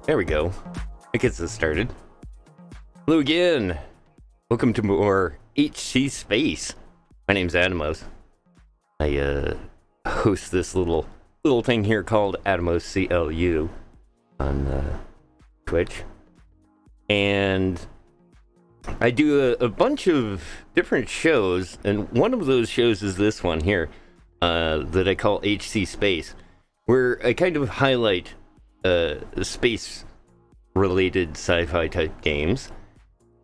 There we go. That gets us started. Hello again. Welcome to more HC Space. My name's Adamos. I host this little thing here called Adamos CLU on Twitch. And I do a bunch of different shows, and one of those shows is this one here that I call HC Space, where I kind of highlight space-related sci-fi type games.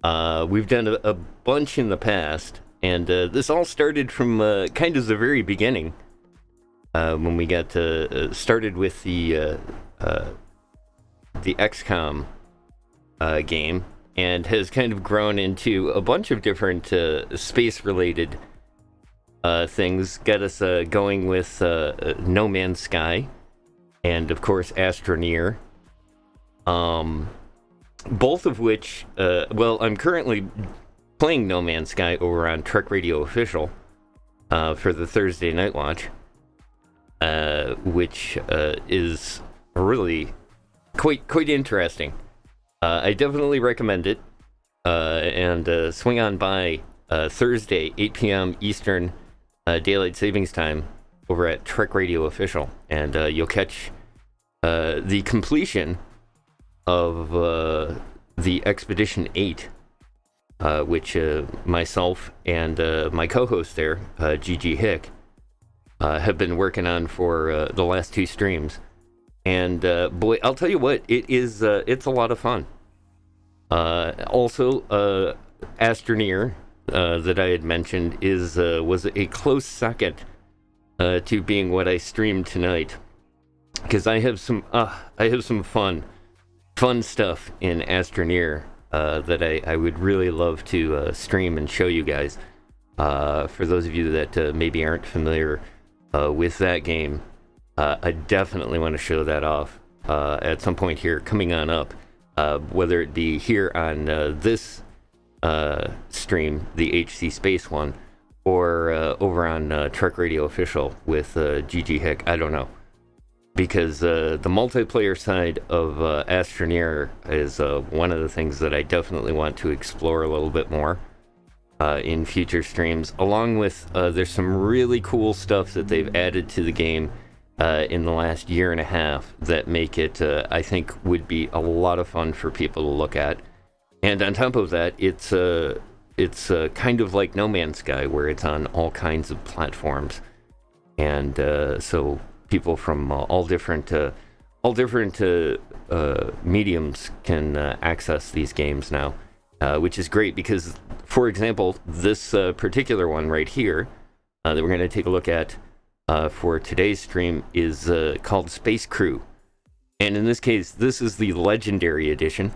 We've done a bunch in the past, and this all started from kind of the very beginning, when we got started with the XCOM game, and has kind of grown into a bunch of different space-related things. Got us going with No Man's Sky, and of course Astroneer, both of which, I'm currently playing No Man's Sky over on Trek Radio Official for the Thursday Night Watch, which is really quite interesting. I definitely recommend it, and swing on by Thursday, 8 p.m. Eastern Daylight Savings Time over at Trek Radio Official, and you'll catch the completion of the Expedition 8, which myself and my co-host there, GG Hick, have been working on for the last two streams. And boy, I'll tell you what, it's a lot of fun. Also, Astroneer, that I had mentioned, was a close second to being what I streamed tonight, because I have some fun stuff in Astroneer that I would really love to stream and show you guys. For those of you that maybe aren't familiar with that game, I definitely want to show that off at some point here coming on up, whether it be here on this stream, the HC Space one, or over on Trek Radio Official with GG Hick. I don't know, because the multiplayer side of Astroneer is one of the things that I definitely want to explore a little bit more in future streams, along with there's some really cool stuff that they've added to the game in the last year and a half that make it, I think, would be a lot of fun for people to look at. And on top of that, it's kind of like No Man's Sky, where it's on all kinds of platforms, and so people from all different mediums can access these games now, which is great because, for example, this particular one right here that we're going to take a look at for today's stream is called Space Crew. And in this case, this is the Legendary Edition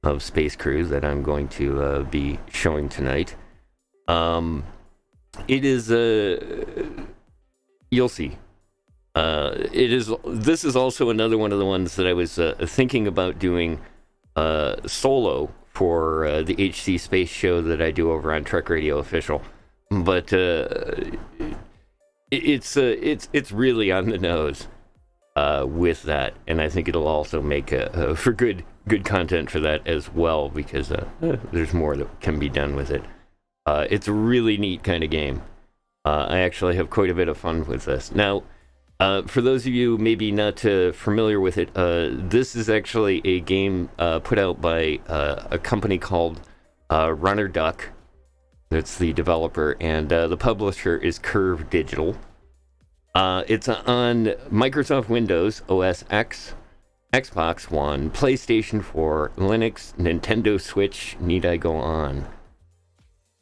of Space Crew that I'm going to be showing tonight. It is, you'll see. This is also another one of the ones that I was thinking about doing solo for the HC Space show that I do over on Trek Radio Official. But it's really on the nose with that, and I think it'll also make for good content for that as well, because there's more that can be done with it. It's a really neat kind of game. I actually have quite a bit of fun with this. Now, for those of you maybe not familiar with it, this is actually a game put out by a company called Runner Duck. That's the developer, and the publisher is Curve Digital. It's on Microsoft Windows, OS X, Xbox One, PlayStation 4, Linux, Nintendo Switch, need I go on?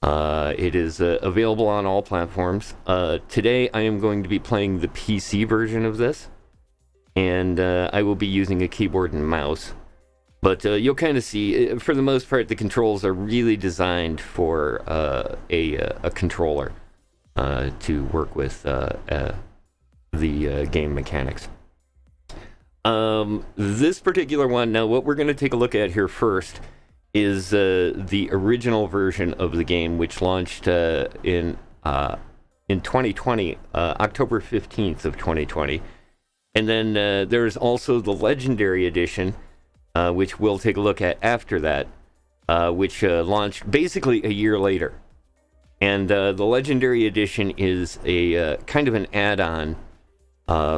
It is available on all platforms. Today I am going to be playing the PC version of this, and I will be using a keyboard and mouse. But you'll kind of see, for the most part, the controls are really designed for a controller to work with the game mechanics. This particular one, now what we're going to take a look at here first is the original version of the game, which launched in 2020, October 15th of 2020. And then there's also the Legendary Edition, which we'll take a look at after that, which launched basically a year later. And the Legendary Edition is a kind of an add-on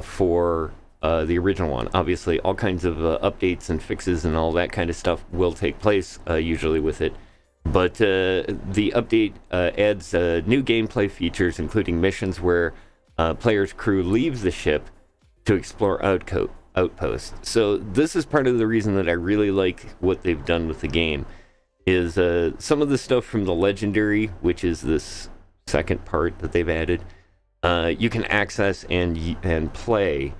for the original one. Obviously, all kinds of updates and fixes and all that kind of stuff will take place usually with it. But the update adds new gameplay features, including missions where player's crew leaves the ship to explore outposts. So this is part of the reason that I really like what they've done with the game, is some of the stuff from the Legendary, which is this second part that they've added, you can access and play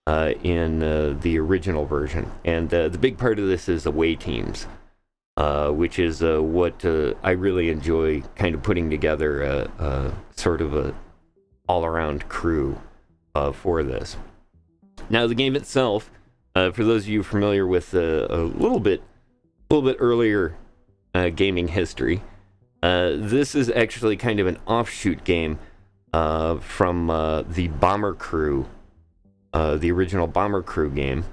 in the original version. And the big part of this is away teams, which is what I really enjoy, kind of putting together sort of a all-around crew for this. Now, the game itself, for those of you familiar with a little bit earlier gaming history, this is actually kind of an offshoot game from the Bomber Crew, the original Bomber Crew game.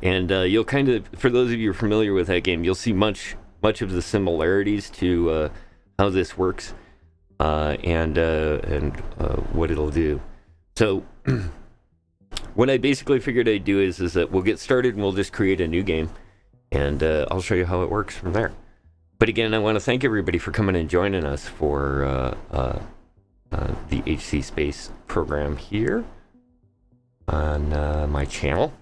And you'll kind of, for those of you familiar with that game, you'll see much of the similarities to how this works and what it'll do. So what I basically figured I'd do is that we'll get started and we'll just create a new game, and I'll show you how it works from there. But again, I want to thank everybody for coming and joining us for the HC Space program here on my channel.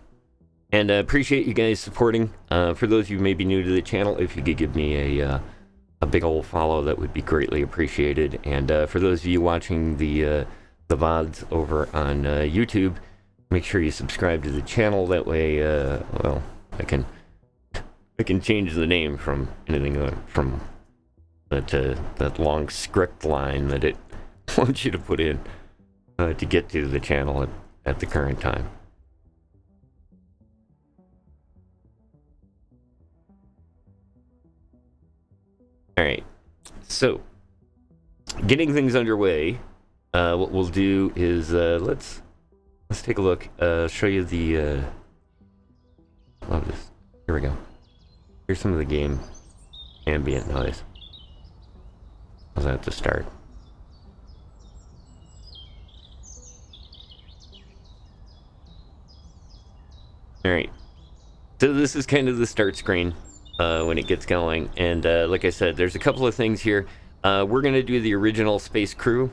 And I appreciate you guys supporting. For those of you who may be new to the channel, if you could give me a big old follow, that would be greatly appreciated. And for those of you watching the VODs over on YouTube, make sure you subscribe to the channel. That way, well, I can change the name from anything from that long script line that it wants you to put in to get to the channel at the current time. All right, so getting things underway, what we'll do is let's take a look. Show you the. Love this. Here we go. Here's some of the game ambient noise. How's that to start? All right. So this is kind of the start screen when it gets going, and like I said, there's a couple of things here. We're gonna do the original Space Crew,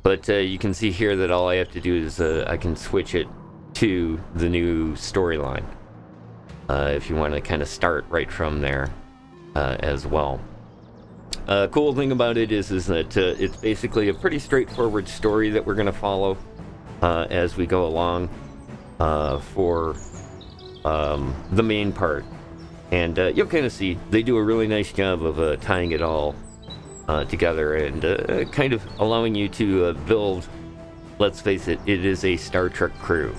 but you can see here that all I have to do is I can switch it to the new storyline. If you want to kind of start right from there as well. Cool thing about it is that it's basically a pretty straightforward story that we're going to follow as we go along for the main part. And you'll kind of see they do a really nice job of tying it all together and kind of allowing you to build, let's face it, it is a Star Trek crew.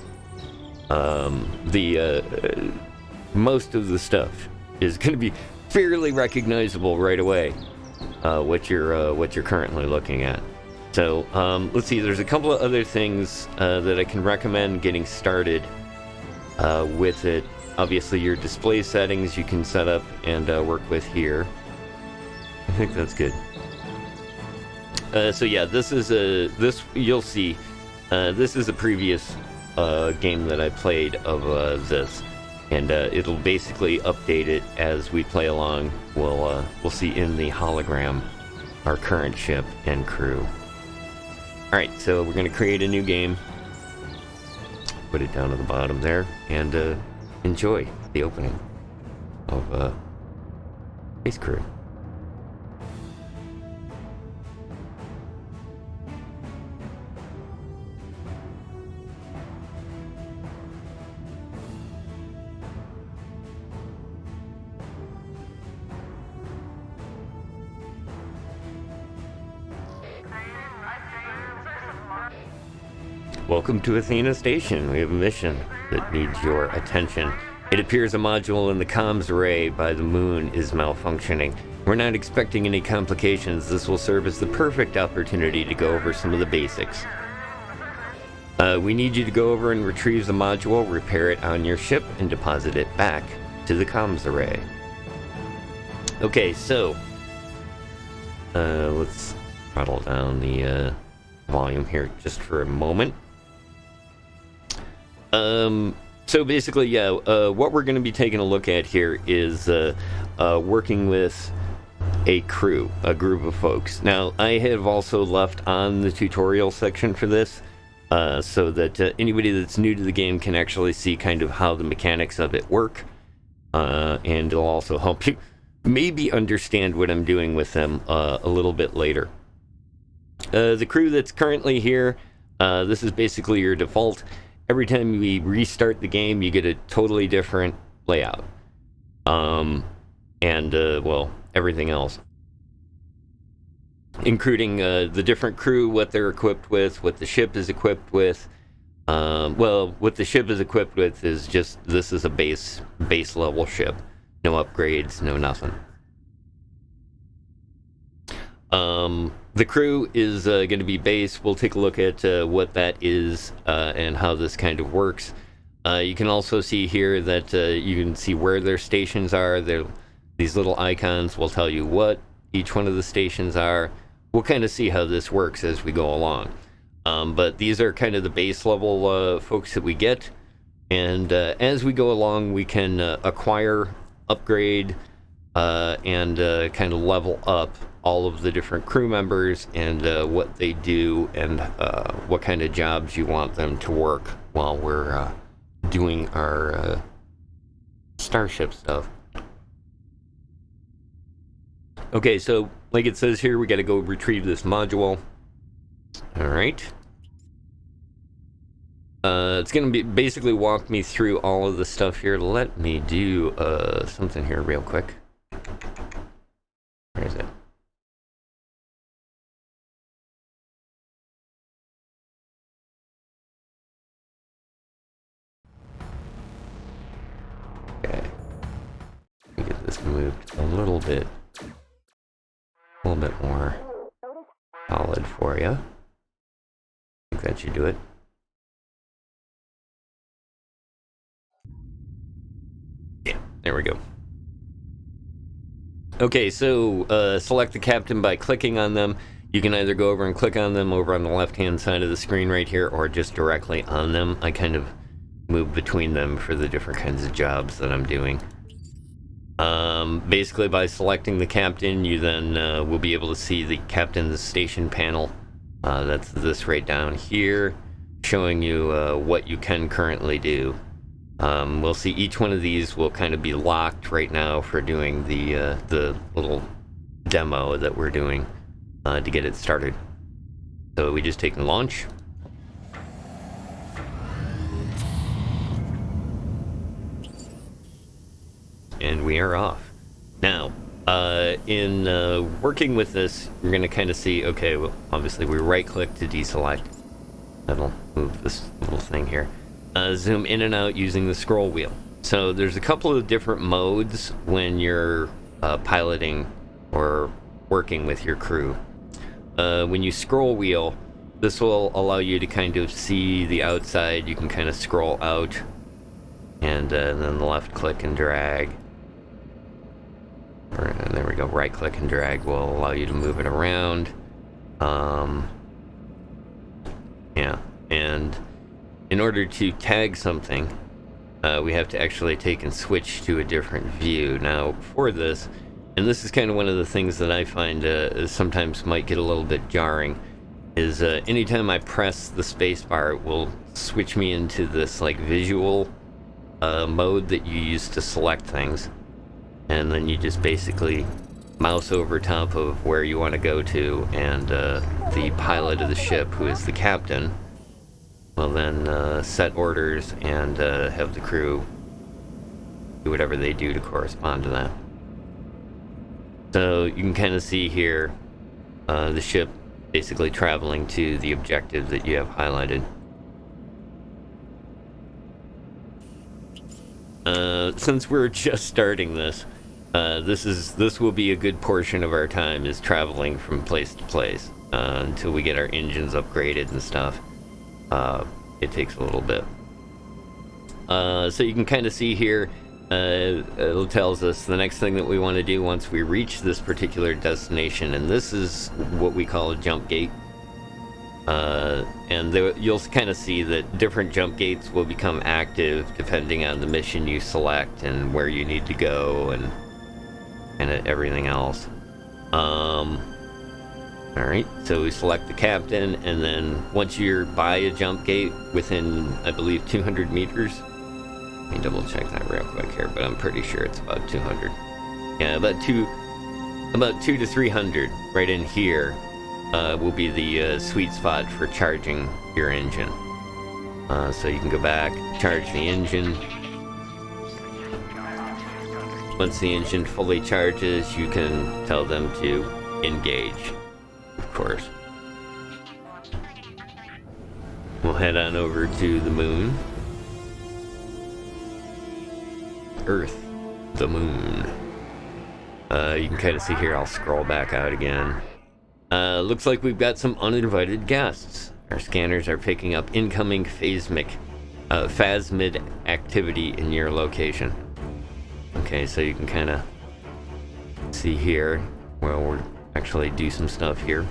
Most of the stuff is going to be fairly recognizable right away, what you're currently looking at. So let's see, there's a couple of other things that I can recommend getting started with it. Obviously, your display settings you can set up and work with here. I think that's good. So yeah, this is you'll see. This is a previous game that I played of this. And it'll basically update it as we play along. We'll see in the hologram our current ship and crew. All right, so we're going to create a new game. Put it down at the bottom there, and enjoy the opening of Space Crew. Welcome to Athena Station. We have a mission that needs your attention. It appears a module in the comms array by the moon is malfunctioning. We're not expecting any complications. This will serve as the perfect opportunity to go over some of the basics. We need you to go over and retrieve the module, repair it on your ship, and deposit it back to the comms array. Okay, so let's throttle down the volume here just for a moment. So basically, yeah, what we're going to be taking a look at here is working with a crew, a group of folks. Now, I have also left on the tutorial section for this, so that anybody that's new to the game can actually see kind of how the mechanics of it work, and it'll also help you maybe understand what I'm doing with them a little bit later. The crew that's currently here, this is basically your default. Every time we restart the game, you get a totally different layout. Well, everything else. Including the different crew, what they're equipped with, what the ship is equipped with. Well, what the ship is equipped with is just, this is a base level ship. No upgrades, no nothing. The crew is going to be base. We'll take a look at what that is and how this kind of works. You can also see here that you can see where their stations are. These little icons will tell you what each one of the stations are. We'll kind of see how this works as we go along. But these are kind of the base level folks that we get. And as we go along, we can acquire, upgrade, and kind of level up all of the different crew members and what they do and what kind of jobs you want them to work while we're doing our starship stuff. Okay, so like it says here, we got to go retrieve this module. All right. It's going to be basically walk me through all of the stuff here. Let me do something here real quick. Where is it? Okay. Let me get this moved a little bit more solid for you. I think that should do it. Yeah, there we go. Okay, so select the captain by clicking on them. You can either go over and click on them over on the left-hand side of the screen right here, or just directly on them. I kind of move between them for the different kinds of jobs that I'm doing. Basically, by selecting the captain, you then will be able to see the captain's station panel. That's this right down here, showing you what you can currently do. We'll see each one of these will kind of be locked right now for doing the little demo that we're doing to get it started. So we just take and launch. And we are off. Now, in working with this, you're going to kind of see, okay, well, obviously we right-click to deselect. That'll move this little thing here. Zoom in and out using the scroll wheel. So there's a couple of different modes when you're piloting or working with your crew. When you scroll wheel, this will allow you to kind of see the outside. You can kind of scroll out, and then left click and drag. And there we go, right click and drag will allow you to move it around. Yeah, and in order to tag something, we have to actually take and switch to a different view. Now, for this, and this is kind of one of the things that I find sometimes might get a little bit jarring, is anytime I press the space bar, it will switch me into this like visual mode that you use to select things. And then you just basically mouse over top of where you want to go to, and the pilot of the ship, who is the captain, will then set orders and have the crew do whatever they do to correspond to that. So you can kind of see here the ship basically traveling to the objective that you have highlighted. Since we're just starting this, this will be a good portion of our time is traveling from place to place until we get our engines upgraded and stuff. It takes a little bit. So you can kind of see here, it tells us the next thing that we want to do once we reach this particular destination, and this is what we call a jump gate. And you'll kind of see that different jump gates will become active depending on the mission you select and where you need to go and everything else. Alright, so we select the captain, and then once you're by a jump gate within, I believe, 200 meters. Let me double check that real quick here, but I'm pretty sure it's about 200. Yeah, about 2 to 300 right in here will be the sweet spot for charging your engine. So you can go back, charge the engine. Once the engine fully charges, you can tell them to engage, of course. We'll head on over to the moon. Earth, the moon. You can kind of see here, I'll scroll back out again. Looks like we've got some uninvited guests. Our scanners are picking up incoming phasmid activity in your location. Okay, so you can kind of see here. Well, we'll actually do some stuff here.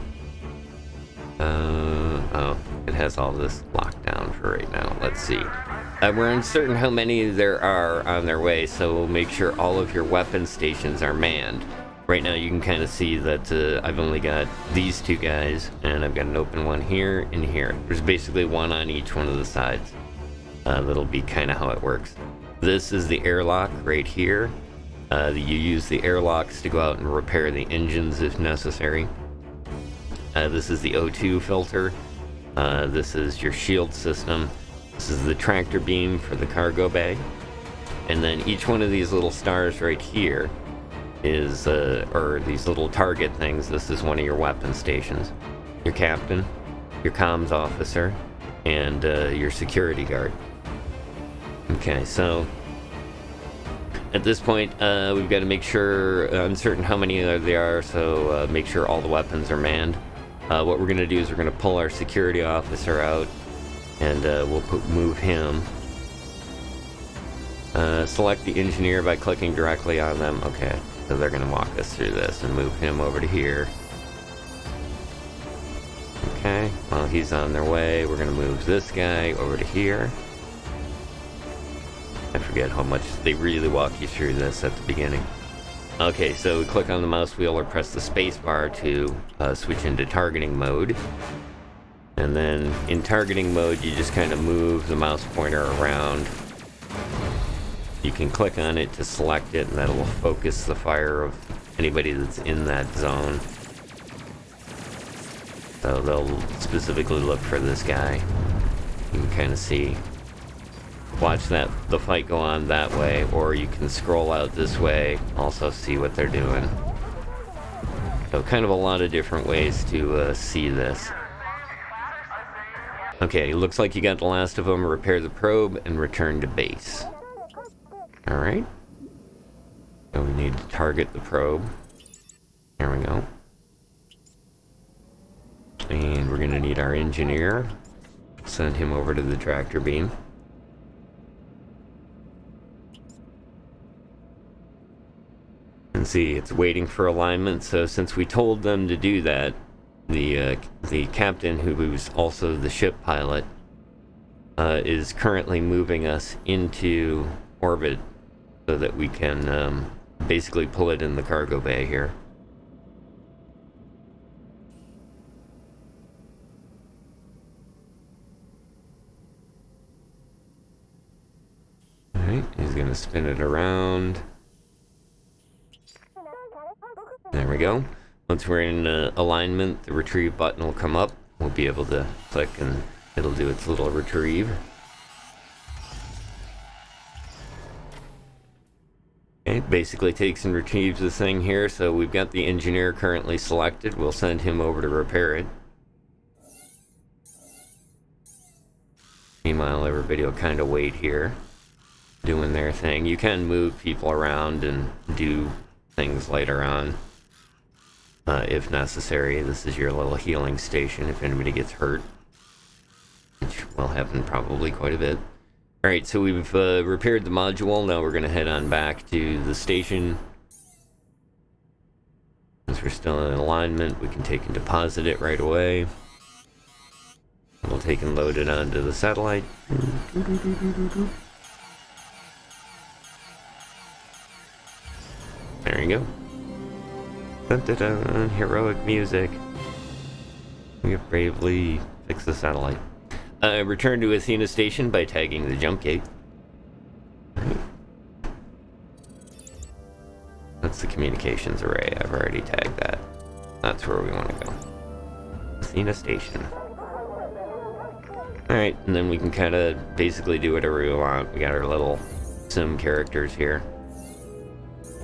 Oh, it has all this locked down for right now. Let's see. We're uncertain how many there are on their way, so make sure all of your weapon stations are manned. Right now you can kind of see that I've only got these two guys, and I've got an open one here and here. There's basically one on each one of the sides. That'll be kind of how it works. This is the airlock right here. You use the airlocks to go out and repair the engines if necessary. This is the O2 filter. This is your shield system. This is the tractor beam for the cargo bay. And then each one of these little stars right here is, or these little target things, this is one of your weapon stations. Your captain, your comms officer, and your security guard. Okay, so at this point, we've got to make sure, uncertain how many there are, so make sure all the weapons are manned. What we're going to do is we're going to pull our security officer out, and we'll move him. Select the engineer by clicking directly on them. Okay, so they're going to walk us through this and move him over to here. Okay, while he's on their way, we're going to move this guy over to here. I forget how much they really walk you through this at the beginning. Okay, so we click on the mouse wheel or press the space bar to switch into targeting mode. And then in targeting mode, you just kind of move the mouse pointer around. You can click on it to select it, and that will focus the fire of anybody that's in that zone. So they'll specifically look for this guy. You can kind of see. Watch the fight go on that way, or you can scroll out this way, also see what they're doing. So kind of a lot of different ways to see this. Okay, looks like you got the last of them. Repair the probe and return to base. Alright. So we need to target the probe. There we go. And we're going to need our engineer. Send him over to the tractor beam. And see, it's waiting for alignment, so since we told them to do that, the captain, who's also the ship pilot, is currently moving us into orbit so that we can basically pull it in the cargo bay here. Alright, he's going to spin it around. There we go. Once we're in alignment, the retrieve button will come up. We'll be able to click and it'll do its little retrieve. Okay, it basically takes and retrieves the thing here, so we've got the engineer currently selected. We'll send him over to repair it. Meanwhile, everybody will kind of wait here, doing their thing. You can move people around and do things later on. If necessary. This is your little healing station if anybody gets hurt, which will happen probably quite a bit. Alright, so we've repaired the module. Now we're going to head on back to the station. Since we're still in alignment, we can take and deposit it right away. We'll take and load it onto the satellite. There you go. Dun, dun, dun, heroic music. We have bravely fixed the satellite. Return to Athena Station by tagging the jump gate. That's the communications array. I've already tagged that. That's where we want to go. Athena Station. Alright, and then we can kind of basically do whatever we want. We got our little sim characters here.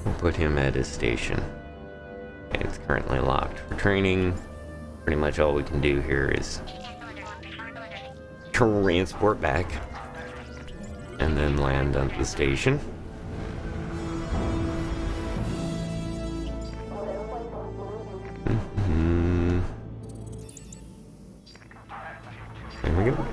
We'll put him at his station. Okay, it's currently locked for training. Pretty much all we can do here is transport back and then land at the station. There we go.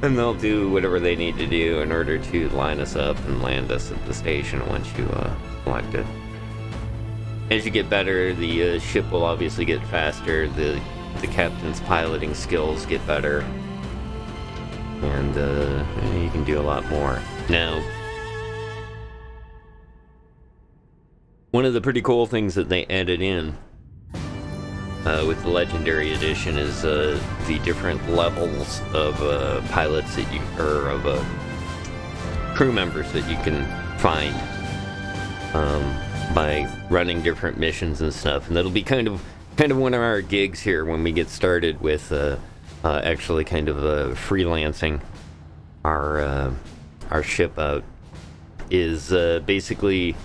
And they'll do whatever they need to do in order to line us up and land us at the station once you select it. As you get better, the ship will obviously get faster, the captain's piloting skills get better, and you can do a lot more. Now, one of the pretty cool things that they added in with the Legendary Edition is the different levels of pilots that you, or of crew members that you can find by running different missions and stuff, and that'll be kind of one of our gigs here when we get started with actually kind of freelancing our ship out, is basically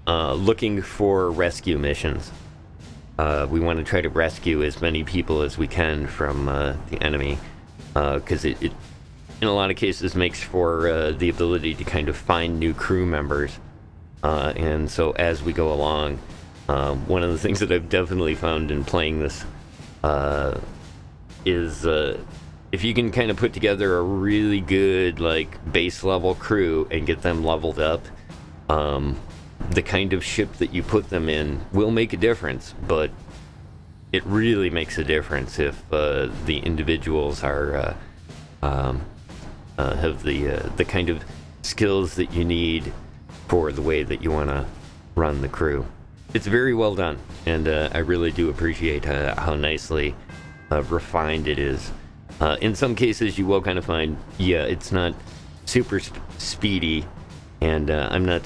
looking for rescue missions. We want to try to rescue as many people as we can from the enemy, because it in a lot of cases makes for the ability to kind of find new crew members. And so as we go along, one of the things that I've definitely found in playing this is if you can kind of put together a really good like base level crew and get them leveled up, the kind of ship that you put them in will make a difference, but it really makes a difference if the individuals are have the kind of skills that you need for the way that you want to run the crew. It's very well done, and I really do appreciate how nicely refined it is. In some cases, you will kind of find, yeah, it's not super speedy, and I'm not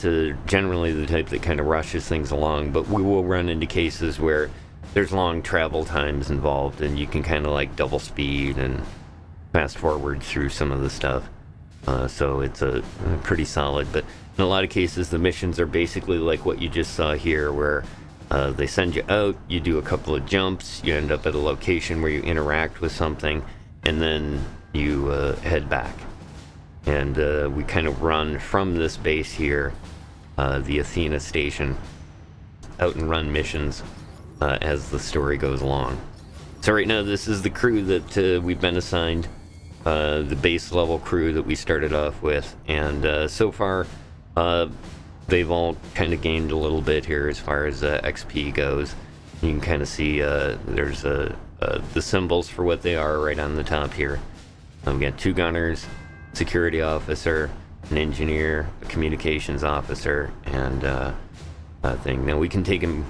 generally the type that kind of rushes things along, but we will run into cases where there's long travel times involved, and you can kind of like double speed and fast forward through some of the stuff. So it's a pretty solid, but in a lot of cases, the missions are basically like what you just saw here, where they send you out, you do a couple of jumps, you end up at a location where you interact with something, and then you head back. And we kind of run from this base here, the Athena station, out and run missions as the story goes along. So right now, this is the crew that we've been assigned, the base level crew that we started off with, and so far, they've all kind of gained a little bit here as far as XP goes. You can kind of see there's the symbols for what they are right on the top here. We got 2 gunners, security officer, an engineer, a communications officer, and a thing. Now we can take them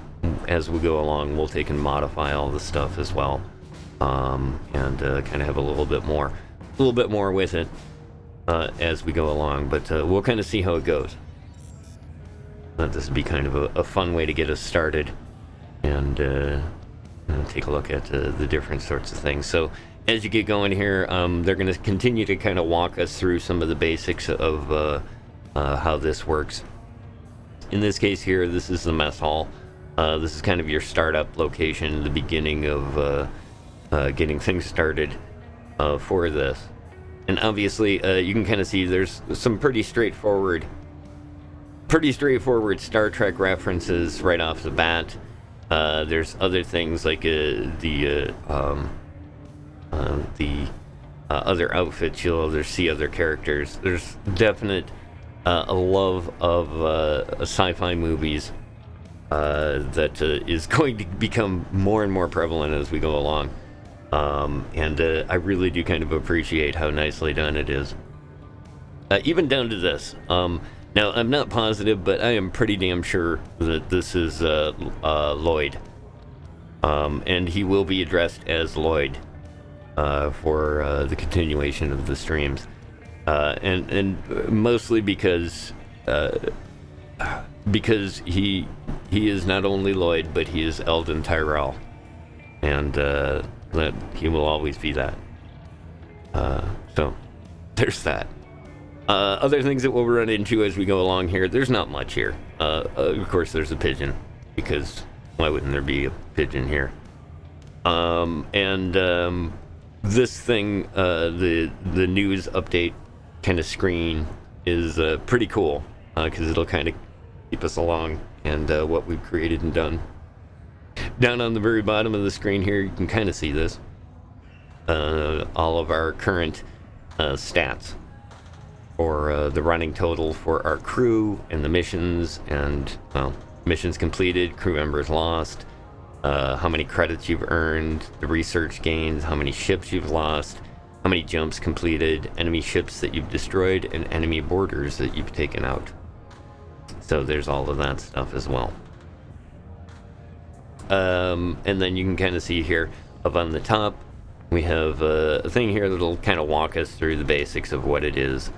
as we go along. We'll take and modify all the stuff as well, and kind of have a little bit more with it as we go along. But we'll kind of see how it goes. This would be kind of a fun way to get us started, and take a look at the different sorts of things. So as you get going here, they're going to continue to kind of walk us through some of the basics of how this works. In this case here, this is the mess hall. This is kind of your startup location, the beginning of getting things started for this. And obviously, you can kind of see there's some pretty straightforward Star Trek references right off the bat. There's other things like the other outfits. You'll see other characters. There's definite a love of sci-fi movies that is going to become more and more prevalent as we go along. And I really do kind of appreciate how nicely done it is. Even down to this. Now, I'm not positive, but I am pretty damn sure that this is Lloyd. And he will be addressed as Lloyd for the continuation of the streams. And mostly because he is not only Lloyd, but he is Eldon Tyrell. And that he will always be that. So, there's that. Other things that we'll run into as we go along here, there's not much here. Of course, there's a pigeon, because why wouldn't there be a pigeon here? This thing, the news update kind of screen is pretty cool, because it'll kind of keep us along and what we've created and done. Down on the very bottom of the screen here, you can kind of see this. All of our current stats for the running total for our crew and the missions, and missions completed, crew members lost, how many credits you've earned, the research gains, how many ships you've lost, how many jumps completed, enemy ships that you've destroyed, and enemy borders that you've taken out. So there's all of that stuff as well. And then you can kind of see here up on the top, we have a thing here that'll kind of walk us through the basics of what it is.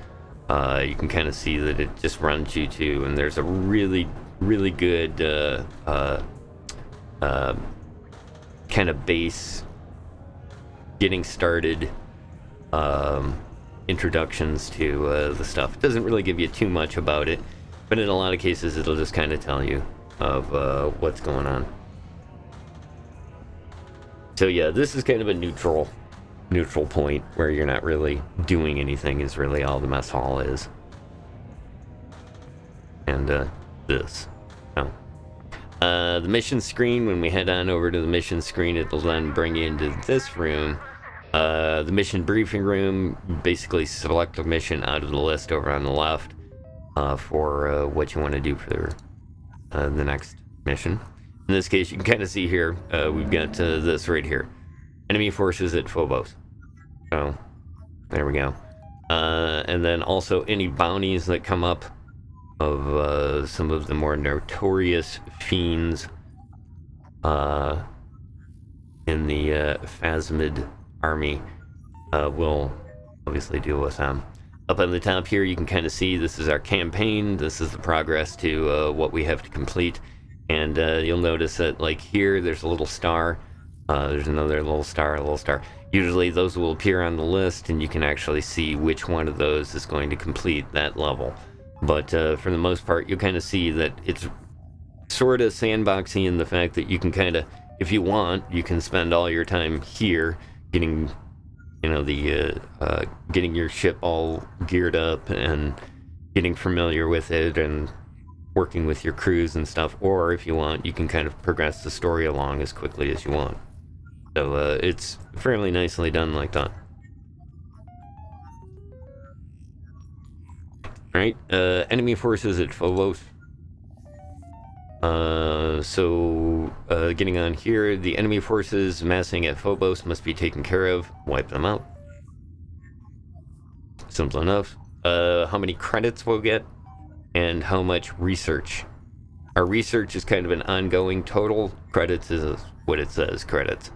You can kind of see that it just runs you to, and there's a really, really good kind of base getting started introductions to the stuff. It doesn't really give you too much about it, but in a lot of cases it'll just kind of tell you of what's going on. So yeah, this is kind of a neutral point where you're not really doing anything, is really all the mess hall is. And this. Oh. The mission screen, when we head on over to the mission screen, it'll then bring you into this room. The mission briefing room, basically select a mission out of the list over on the left for what you want to do for the next mission. In this case, you can kind of see here, we've got this right here. Enemy forces at Phobos. So, there we go. And then also any bounties that come up of some of the more notorious fiends in the Phasmid army will obviously deal with them. Up on the top here, you can kind of see this is our campaign. This is the progress to what we have to complete. And you'll notice that, like here, there's a little star. There's another little star. Usually those will appear on the list, and you can actually see which one of those is going to complete that level. But for the most part, you'll kind of see that it's sort of sandboxy in the fact that you can kind of, if you want, you can spend all your time here getting, getting your ship all geared up and getting familiar with it and working with your crews and stuff, or if you want, you can kind of progress the story along as quickly as you want. So it's fairly nicely done like that. Alright, enemy forces at Phobos. Getting on here, the enemy forces massing at Phobos must be taken care of. Wipe them out. Simple enough. How many credits we'll get, and how much research. Our research is kind of an ongoing total. Credits is what it says, credits.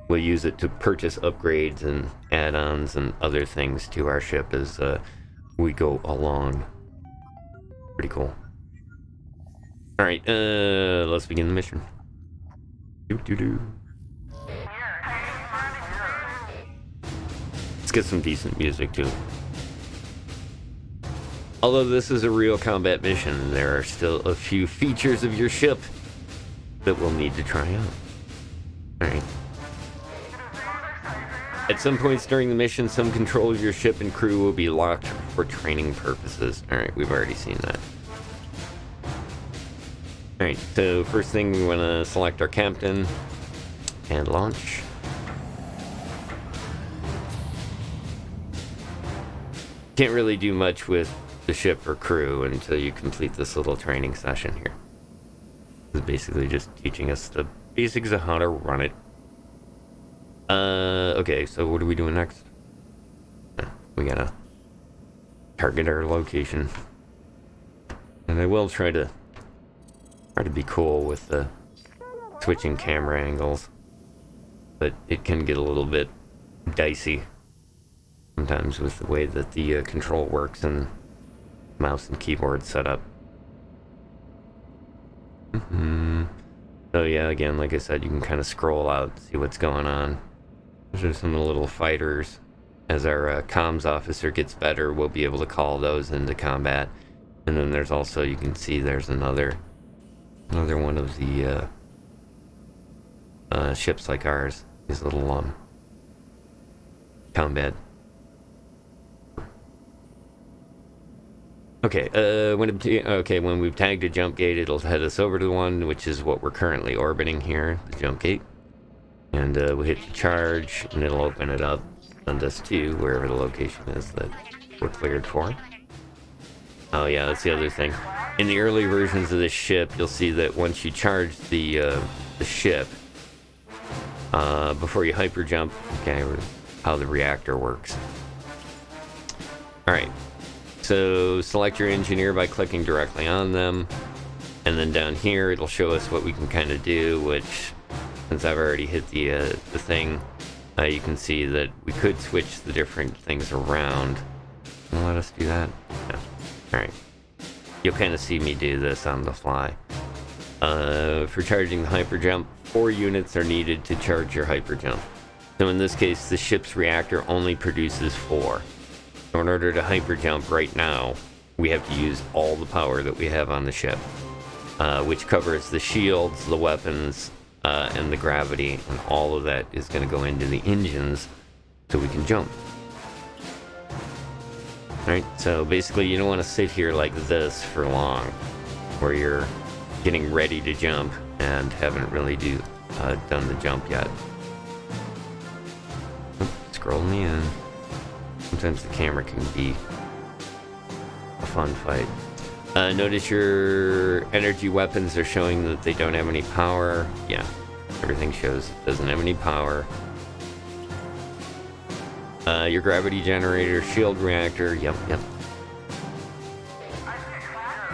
We'll use it to purchase upgrades and add-ons and other things to our ship as we go along. Pretty cool. Alright, let's begin the mission. Let's get some decent music too. Although this is a real combat mission, there are still a few features of your ship that we'll need to try out. Alright. At some points during the mission, some control of your ship and crew will be locked for training purposes. Alright, we've already seen that. Alright, so first thing we want to select our captain and launch. Can't really do much with the ship or crew until you complete this little training session here. This is basically just teaching us the basics of how to run it. Okay, so what are we doing next? We gotta target our location. And I will try to be cool with the switching camera angles. But it can get a little bit dicey sometimes with the way that the control works and mouse and keyboard setup. So yeah, again, like I said, you can kind of scroll out, see what's going on. Those are some of the little fighters. As our comms officer gets better, we'll be able to call those into combat. And then there's also, you can see there's another one of the ships like ours. These little combat. Okay, when we've tagged a jump gate, it'll head us over to the one, which is what we're currently orbiting here, the jump gate. And we'll hit the charge, and it'll open it up, send us to wherever the location is that we're cleared for. Oh yeah, that's the other thing. In the early versions of this ship, you'll see that once you charge the ship, before you hyper jump, okay, how the reactor works. Alright. So select your engineer by clicking directly on them, and then down here it'll show us what we can kind of do, which, since I've already hit the thing, you can see that we could switch the different things around. Can you let us do that? No. Alright. You'll kind of see me do this on the fly. For charging the hyper jump, 4 units are needed to charge your hyper jump. So in this case, the ship's reactor only produces 4. So in order to hyper jump right now, we have to use all the power that we have on the ship, which covers the shields, the weapons, and the gravity, and all of that is going to go into the engines so we can jump. Alright, so basically you don't want to sit here like this for long, where you're getting ready to jump and haven't really done the jump yet. Scroll me in. Sometimes the camera can be a fun fight. Notice your energy weapons are showing that they don't have any power. Yeah, everything shows it doesn't have any power. Your gravity generator, shield reactor, yep.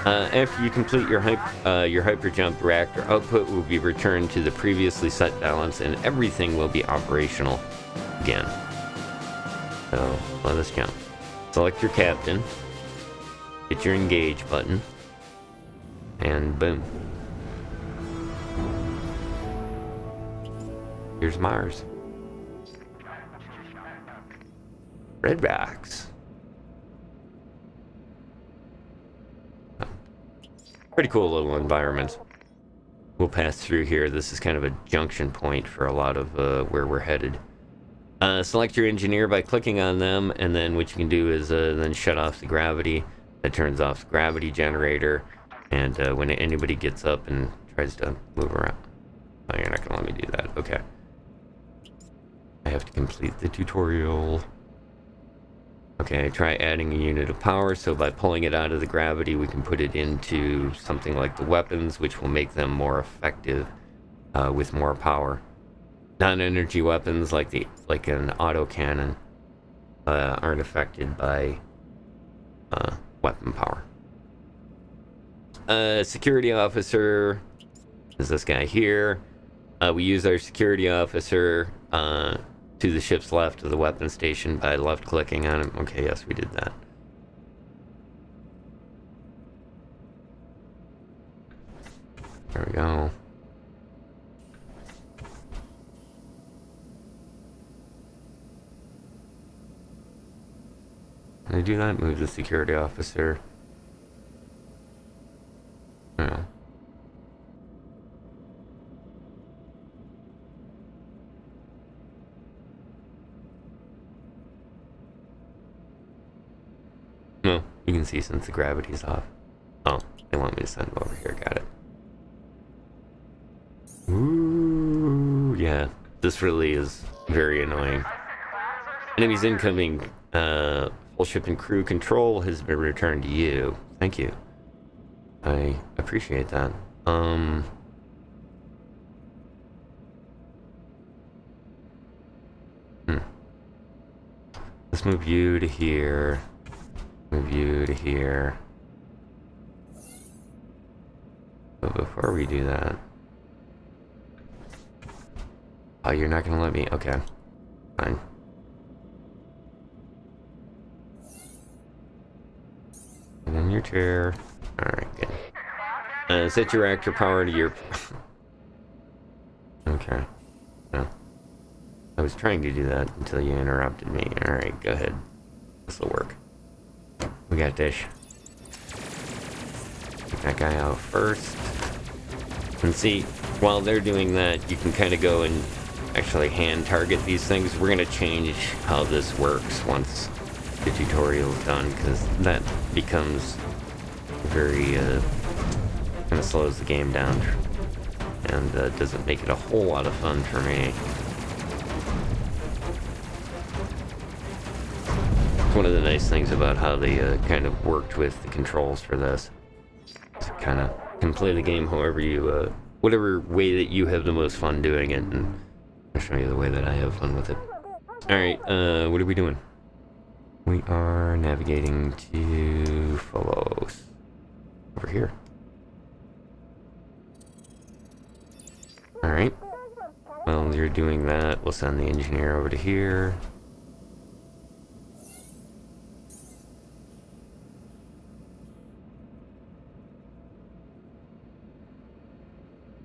After you complete your hyper jump, reactor output will be returned to the previously set balance, and everything will be operational again. So let us jump. Select your captain. Hit your engage button. And boom. Here's Mars. Red rocks. Oh. Pretty cool little environment. We'll pass through here. This is kind of a junction point for a lot of where we're headed. Select your engineer by clicking on them, and then what you can do is then shut off the gravity. That turns off the gravity generator, and when anybody gets up and tries to move around. Oh, you're not gonna let me do that. Okay. I have to complete the tutorial. Okay, try adding a unit of power. So by pulling it out of the gravity, we can put it into something like the weapons, which will make them more effective with more power. Non-energy weapons like an autocannon aren't affected by weapon power. Security officer is this guy here. We use our security officer to the ship's left of the weapon station by left clicking on him. Okay, yes, we did that. There we go. I do not move the security officer. No. No, you can see since the gravity's off. Oh, they want me to send him over here. Got it. yeah, this really is very annoying. Enemies incoming. Full ship and crew control has been returned to you. Thank you. I appreciate that. Let's move you to here. Move you to here. But before we do that... Oh, you're not gonna let me? Okay. Fine. And then your chair. Alright, good. Set your reactor power to your... Okay. No. I was trying to do that until you interrupted me. Alright, go ahead. This'll work. We got this. Take that guy out first. And see, while they're doing that, you can kind of go and actually hand target these things. We're going to change how this works once the tutorial is done, because that becomes very, kind of slows the game down, and doesn't make it a whole lot of fun for me. It's one of the nice things about how they kind of worked with the controls for this. To kind of can play the game however you, whatever way that you have the most fun doing it, and I'll show you the way that I have fun with it. Alright, what are we doing? We are navigating to Phobos. Over here. Alright. While you're doing that, we'll send the engineer over to here.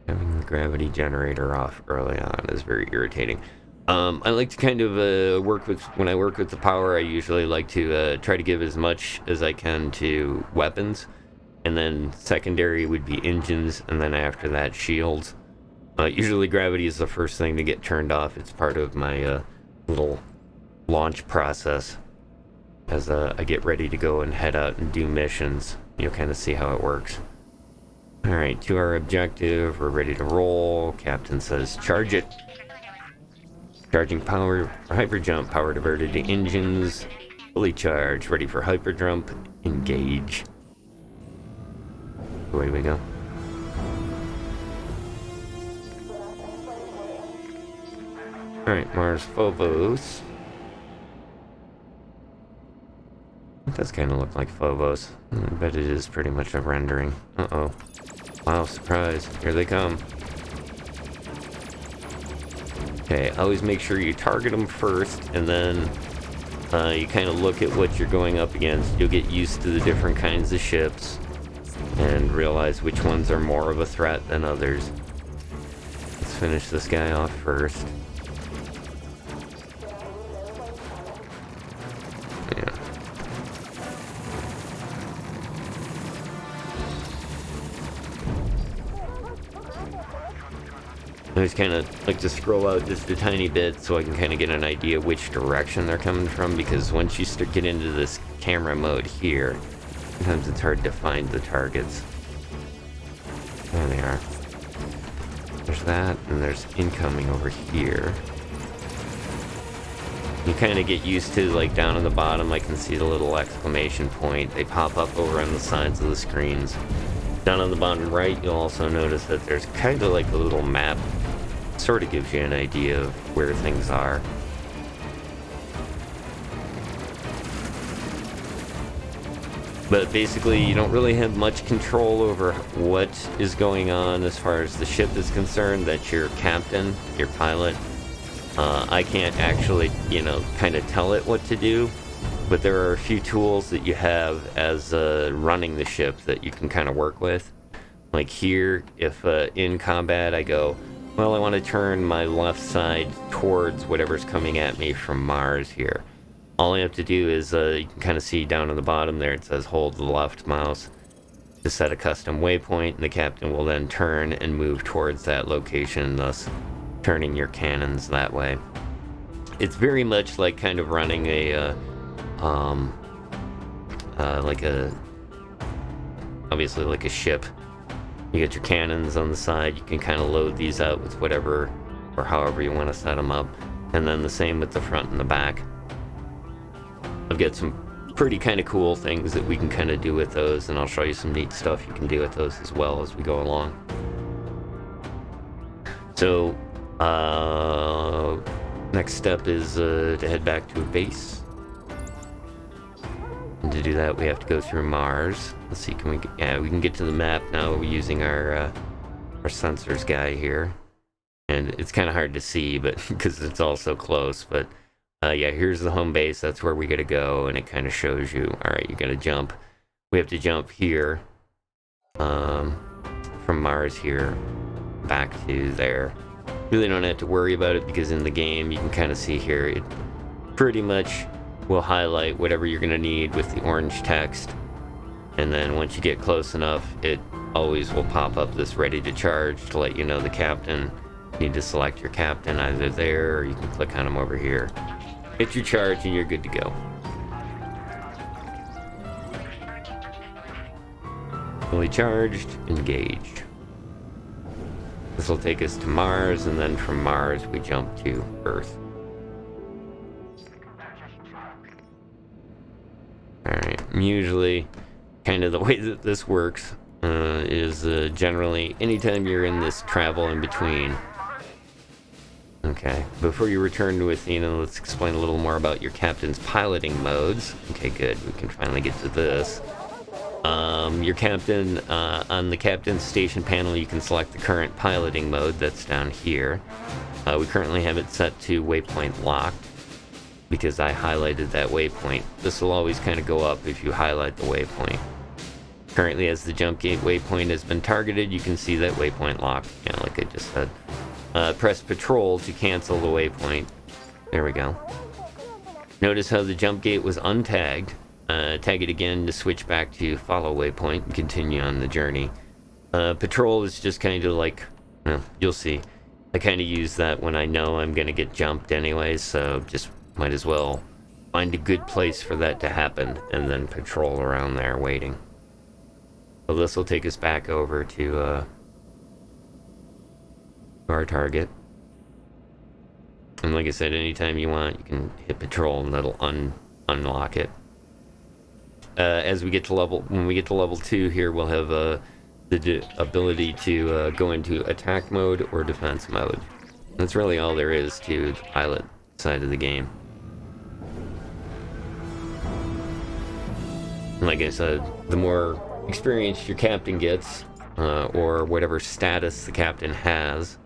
Having the gravity generator off early on is very irritating. I like to kind of work with, when I work with the power, I usually like to try to give as much as I can to weapons, and then secondary would be engines, and then after that shields. Usually gravity is the first thing to get turned off. It's part of my little launch process as I get ready to go and head out and do missions. You'll kind of see how it works. Alright, to our objective, we're ready to roll. Captain says charge it. Charging power, hyper jump, power diverted to engines, fully charged, ready for hyper jump, engage. Away we go. Alright, Mars Phobos. It does kind of look like Phobos. I bet it is pretty much a rendering. Uh-oh. Wow, surprise. Here they come. Okay, always make sure you target them first, and then you kind of look at what you're going up against. You'll get used to the different kinds of ships and realize which ones are more of a threat than others. Let's finish this guy off first. Yeah. I just kind of like to scroll out just a tiny bit so I can kind of get an idea which direction they're coming from, because once you get into this camera mode here, sometimes it's hard to find the targets. There they are. There's that, and there's incoming over here. You kind of get used to, like, down on the bottom, I can see the little exclamation point. They pop up over on the sides of the screens. Down on the bottom right, you'll also notice that there's kind of like a little map. Sort of gives you an idea of where things are. But basically, you don't really have much control over what is going on as far as the ship is concerned. That's your captain, your pilot. I can't actually, you know, kind of tell it what to do. But there are a few tools that you have as running the ship that you can kind of work with. Like here, if in combat I go, well, I want to turn my left side towards whatever's coming at me from Mars here. All I have to do is, you can kind of see down on the bottom there, it says hold the left mouse to set a custom waypoint, and the captain will then turn and move towards that location, thus turning your cannons that way. It's very much like kind of running a, obviously like a ship. You get your cannons on the side, you can kind of load these out with whatever or however you want to set them up. And then the same with the front and the back. I've got some pretty kind of cool things that we can kind of do with those, and I'll show you some neat stuff you can do with those as well as we go along. So, next step is to head back to a base. And to do that, we have to go through Mars. Let's see, can we get, yeah, we can get to the map now using our sensors guy here. And it's kind of hard to see, but because it's all so close, but yeah, here's the home base. That's where we got to go, and it kind of shows you, all right, you got to jump. We have to jump here from Mars here back to there. Really don't have to worry about it because in the game you can kind of see here it pretty much will highlight whatever you're going to need with the orange text, and then once you get close enough, it always will pop up this ready to charge to let you know the captain. You need to select your captain either there, or you can click on him over here. Hit your charge and you're good to go. Fully charged, engage. This will take us to Mars, and then from Mars we jump to Earth. Alright, usually kind of the way that this works is generally anytime you're in this travel in between. Okay, before you return to Athena, let's explain a little more about your captain's piloting modes. Okay, good, we can finally get to this. Your captain, on the captain's station panel, you can select the current piloting mode that's down here. We currently have it set to waypoint locked because I highlighted that waypoint. This will always kind of go up if you highlight the waypoint. Currently, as the jump gate waypoint has been targeted, you can see that waypoint locked, like I just said. Press patrol to cancel the waypoint. There we go. Notice how the jump gate was untagged. Tag it again to switch back to follow waypoint and continue on the journey. Patrol is just kind of like, well, you'll see. I kind of use that when I know I'm going to get jumped anyways, so just might as well find a good place for that to happen and then patrol around there waiting. So this will take us back over to our target. And like I said, anytime you want, you can hit patrol and that'll unlock it. As we get to when we get to level 2 here, we'll have the ability to go into attack mode or defense mode. That's really all there is to the pilot side of the game. And like I said, the more experience your captain gets, or whatever status the captain has.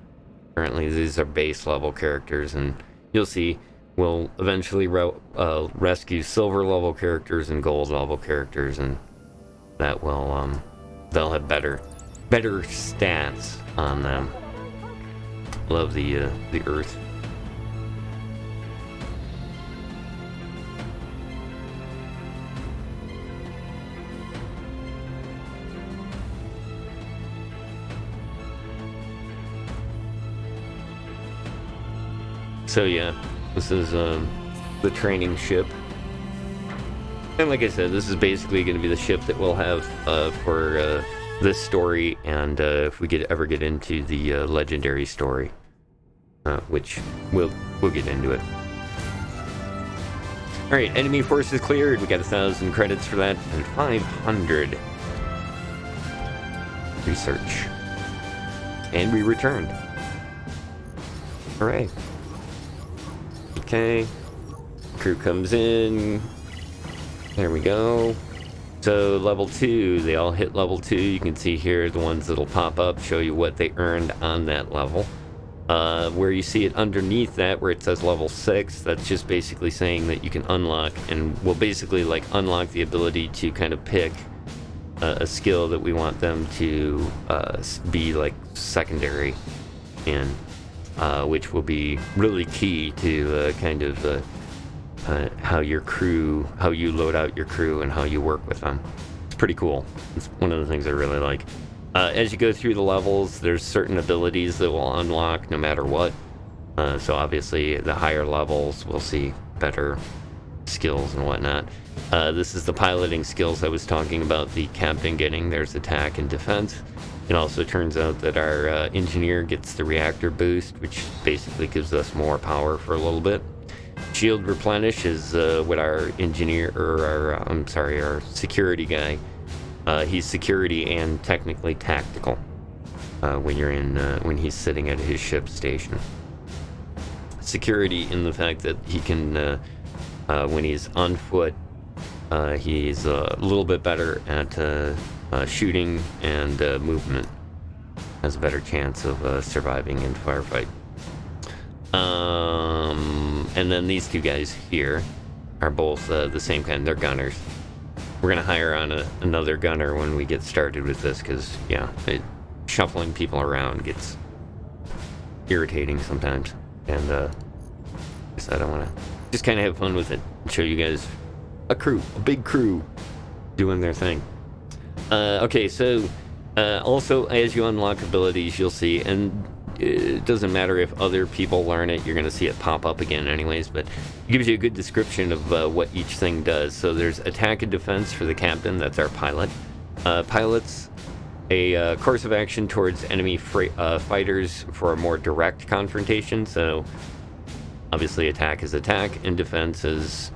Currently, these are base level characters, and you'll see we'll eventually rescue silver level characters and gold level characters, and that will they'll have better stats on them. Love the Earth. So yeah, this is the training ship. And like I said, this is basically going to be the ship that we'll have for this story, and if we ever get into the legendary story, which we'll get into it. All right, enemy forces cleared. We got 1,000 credits for that, and 500 research, and we returned. Hooray! Okay, crew comes in. There we go. So level 2, they all hit level 2. You can see here the ones that'll pop up show you what they earned on that level. Where you see it underneath that, where it says level 6, that's just basically saying that you can unlock, and we'll basically like unlock the ability to kind of pick a skill that we want them to be like secondary in. Which will be really key to kind of how you load out your crew and how you work with them. It's pretty cool. It's one of the things I really like. As you go through the levels, there's certain abilities that will unlock no matter what. So obviously the higher levels will see better skills and whatnot. This is the piloting skills I was talking about the captain getting. There's attack and defense. It also turns out that our engineer gets the reactor boost, which basically gives us more power for a little bit. Shield replenish is what our engineer, or our security guy. He's security and technically tactical when he's sitting at his ship station. Security in the fact that he can, when he's on foot, he's a little bit better at shooting and movement. Has a better chance of surviving in firefight. And then these two guys here are both the same kind. They're gunners. We're gonna hire on another gunner when we get started with this, because shuffling people around gets irritating sometimes, and I don't want to just kind of have fun with it and show you guys a big crew doing their thing. Okay, so also as you unlock abilities, you'll see, and it doesn't matter if other people learn it, you're going to see it pop up again anyways, but it gives you a good description of what each thing does. So there's attack and defense for the captain, that's our pilot. Pilots, a course of action towards enemy fighters for a more direct confrontation. So obviously attack is attack, and defense is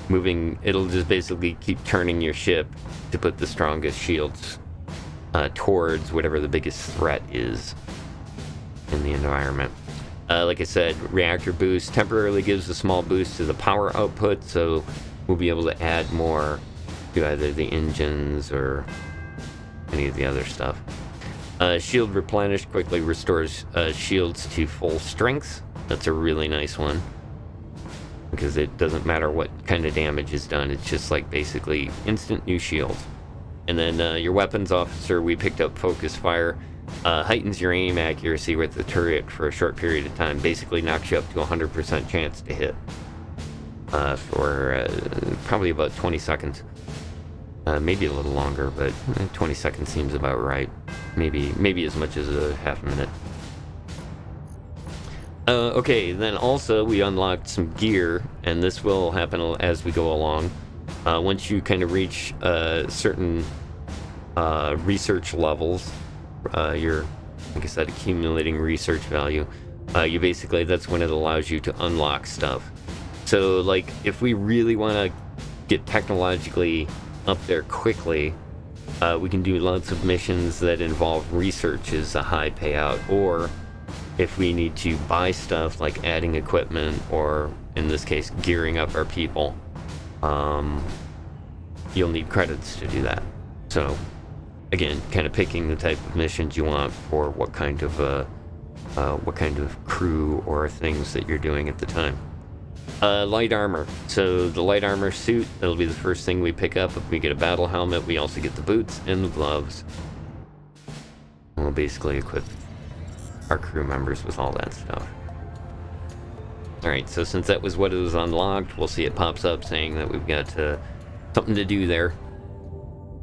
moving. It'll just basically keep turning your ship to put the strongest shields towards whatever the biggest threat is in the environment. Like I said, reactor boost temporarily gives a small boost to the power output, so we'll be able to add more to either the engines or any of the other stuff. Shield replenish quickly restores shields to full strength. That's a really nice one, because it doesn't matter what kind of damage is done, it's just like basically instant new shields. And then your weapons officer, we picked up focus fire. Heightens your aim accuracy with the turret for a short period of time. Basically knocks you up to 100% chance to hit for probably about 20 seconds. Maybe a little longer, but 20 seconds seems about right. Maybe as much as a half a minute. Okay, then also we unlocked some gear, and this will happen as we go along. Once you kind of reach certain research levels, you're, like I said, accumulating research value. You basically, that's when it allows you to unlock stuff. So, like, if we really want to get technologically up there quickly, we can do lots of missions that involve research as a high payout, or if we need to buy stuff like adding equipment, or in this case, gearing up our people, you'll need credits to do that. So, again, kind of picking the type of missions you want for what kind of crew or things that you're doing at the time. Light armor. So the light armor suit, that'll be the first thing we pick up. If we get a battle helmet, we also get the boots and the gloves. And we'll basically equip our crew members with all that stuff. Alright, so since that was what it was unlocked, we'll see it pops up saying that we've got something to do there.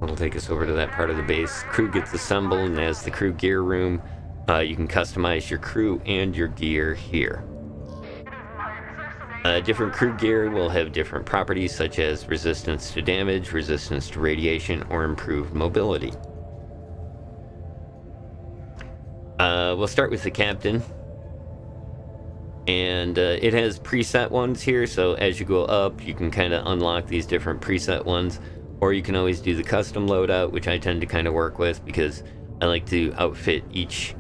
It'll take us over to that part of the base. Crew gets assembled, and as the crew gear room, you can customize your crew and your gear here. Different crew gear will have different properties, such as resistance to damage, resistance to radiation, or improved mobility. We'll start with the captain. And it has preset ones here, so as you go up, you can kind of unlock these different preset ones. Or you can always do the custom loadout, which I tend to kind of work with because I like to outfit each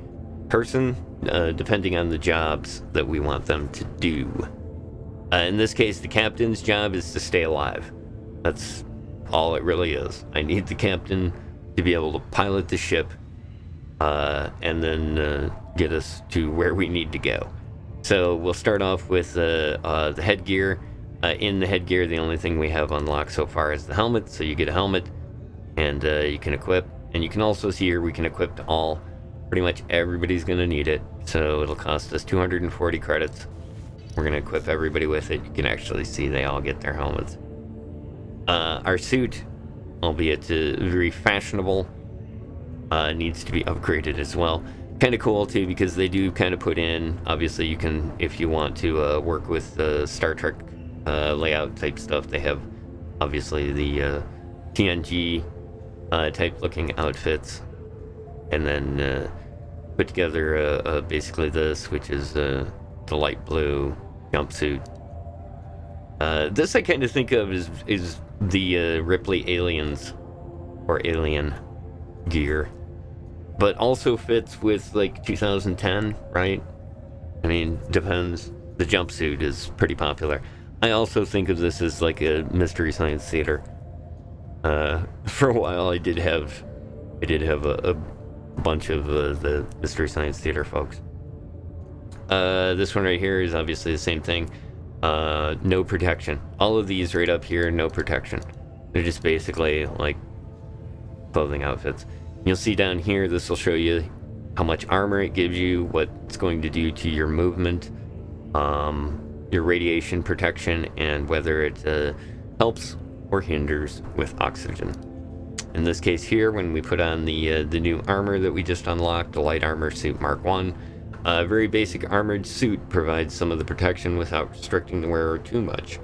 person depending on the jobs that we want them to do. In this case, the captain's job is to stay alive. That's all it really is. I need the captain to be able to pilot the ship and then get us to where we need to go. So we'll start off with the headgear. In the headgear, the only thing we have unlocked so far is the helmet. So you get a helmet, and you can equip. And you can also see here we can equip to all. Pretty much everybody's going to need it. So it'll cost us 240 credits. We're going to equip everybody with it. You can actually see they all get their helmets. Our suit, albeit very fashionable, needs to be upgraded as well. Kind of cool too, because they do kind of put in, obviously you can, if you want to work with the Star Trek layout type stuff, they have obviously the TNG type looking outfits and then put together basically this, which is the light blue jumpsuit. This I kind of think of is the Ripley Aliens or Alien gear, but also fits with like 2010, right? I mean, depends. The jumpsuit is pretty popular. I also think of this as like a Mystery Science Theater. For a while, I did have a bunch of the Mystery Science Theater folks. This one right here is obviously the same thing. No protection. All of these right up here, no protection. They're just basically like clothing outfits. You'll see down here, this will show you how much armor it gives you, what it's going to do to your movement, your radiation protection, and whether it helps or hinders with oxygen. In this case here, when we put on the new armor that we just unlocked, the light armor suit Mark 1, a very basic armored suit provides some of the protection without restricting the wearer too much.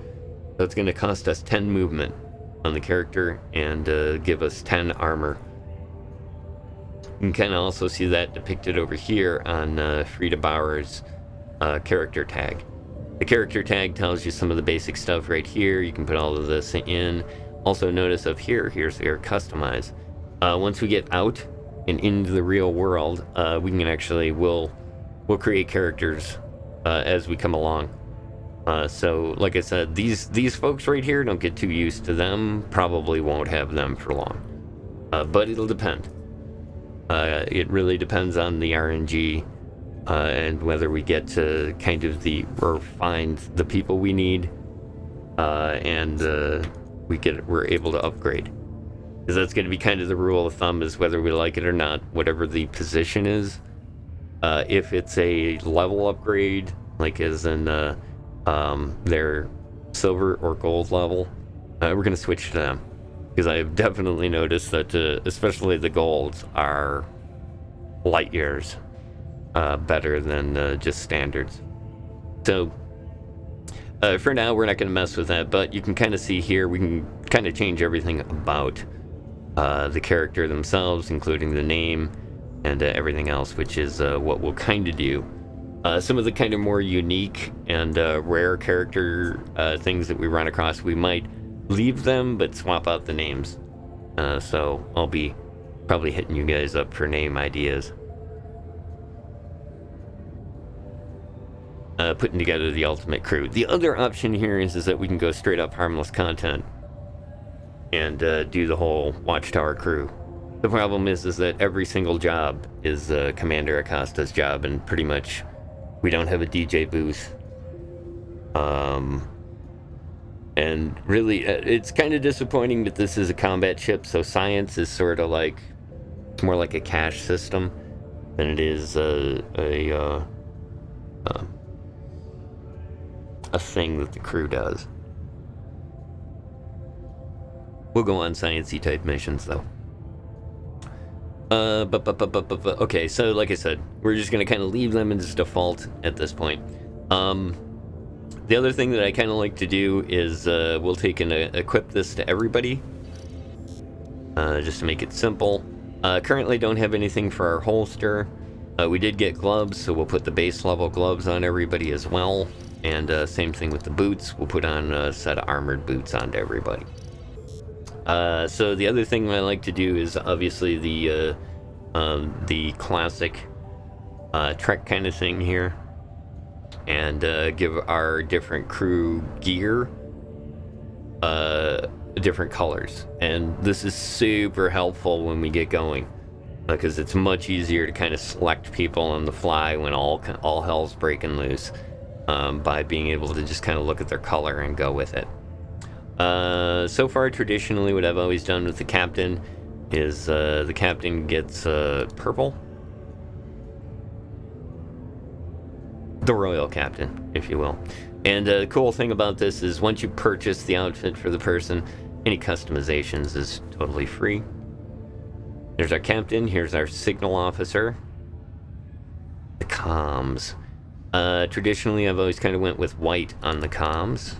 So it's going to cost us 10 movement on the character and give us 10 armor. You can kind of also see that depicted over here on Frida Bauer's character tag. The character tag tells you some of the basic stuff right here. You can put all of this in. Also notice up here, here's their customize. Once we get out and into the real world, we can actually, we'll create characters as we come along. So like I said, these folks right here, don't get too used to them. Probably won't have them for long. But it'll depend. It really depends on the RNG and whether we get to kind of or find the people we need and we're able to upgrade. Because that's going to be kind of the rule of thumb, is whether we like it or not, whatever the position is. If it's a level upgrade, like as in their silver or gold level, we're going to switch to them. Because I've definitely noticed that especially the golds are light years better than just standards. So for now, we're not going to mess with that, but you can kind of see here, we can kind of change everything about the character themselves, including the name and everything else, which is what we'll kind of do. Some of the kind of more unique and rare character things that we run across, we might leave them, but swap out the names. So I'll be probably hitting you guys up for name ideas. Putting together the ultimate crew. The other option here is that we can go straight up harmless content and do the whole Watchtower crew. The problem is that every single job is Commander Acosta's job, and pretty much we don't have a DJ booth. And really, it's kind of disappointing that this is a combat ship, so science is sort of like, it's more like a cash system than it is a thing that the crew does. We'll go on sciencey type missions though. Okay, so like I said, we're just gonna kind of leave them as default at this point. The other thing that I kind of like to do is we'll take and equip this to everybody, just to make it simple. Currently don't have anything for our holster. We did get gloves, so we'll put the base level gloves on everybody as well. And same thing with the boots. We'll put on a set of armored boots onto everybody. So the other thing I like to do is obviously the classic Trek kind of thing here, and give our different crew gear different colors. And this is super helpful when we get going, because it's much easier to kind of select people on the fly when all hell's breaking loose, by being able to just kind of look at their color and go with it. So far, traditionally, what I've always done with the captain is the captain gets purple. The royal captain, if you will. And the cool thing about this is once you purchase the outfit for the person, any customizations is totally free. There's our captain. Here's our signal officer. The comms. Traditionally, I've always kind of went with white on the comms.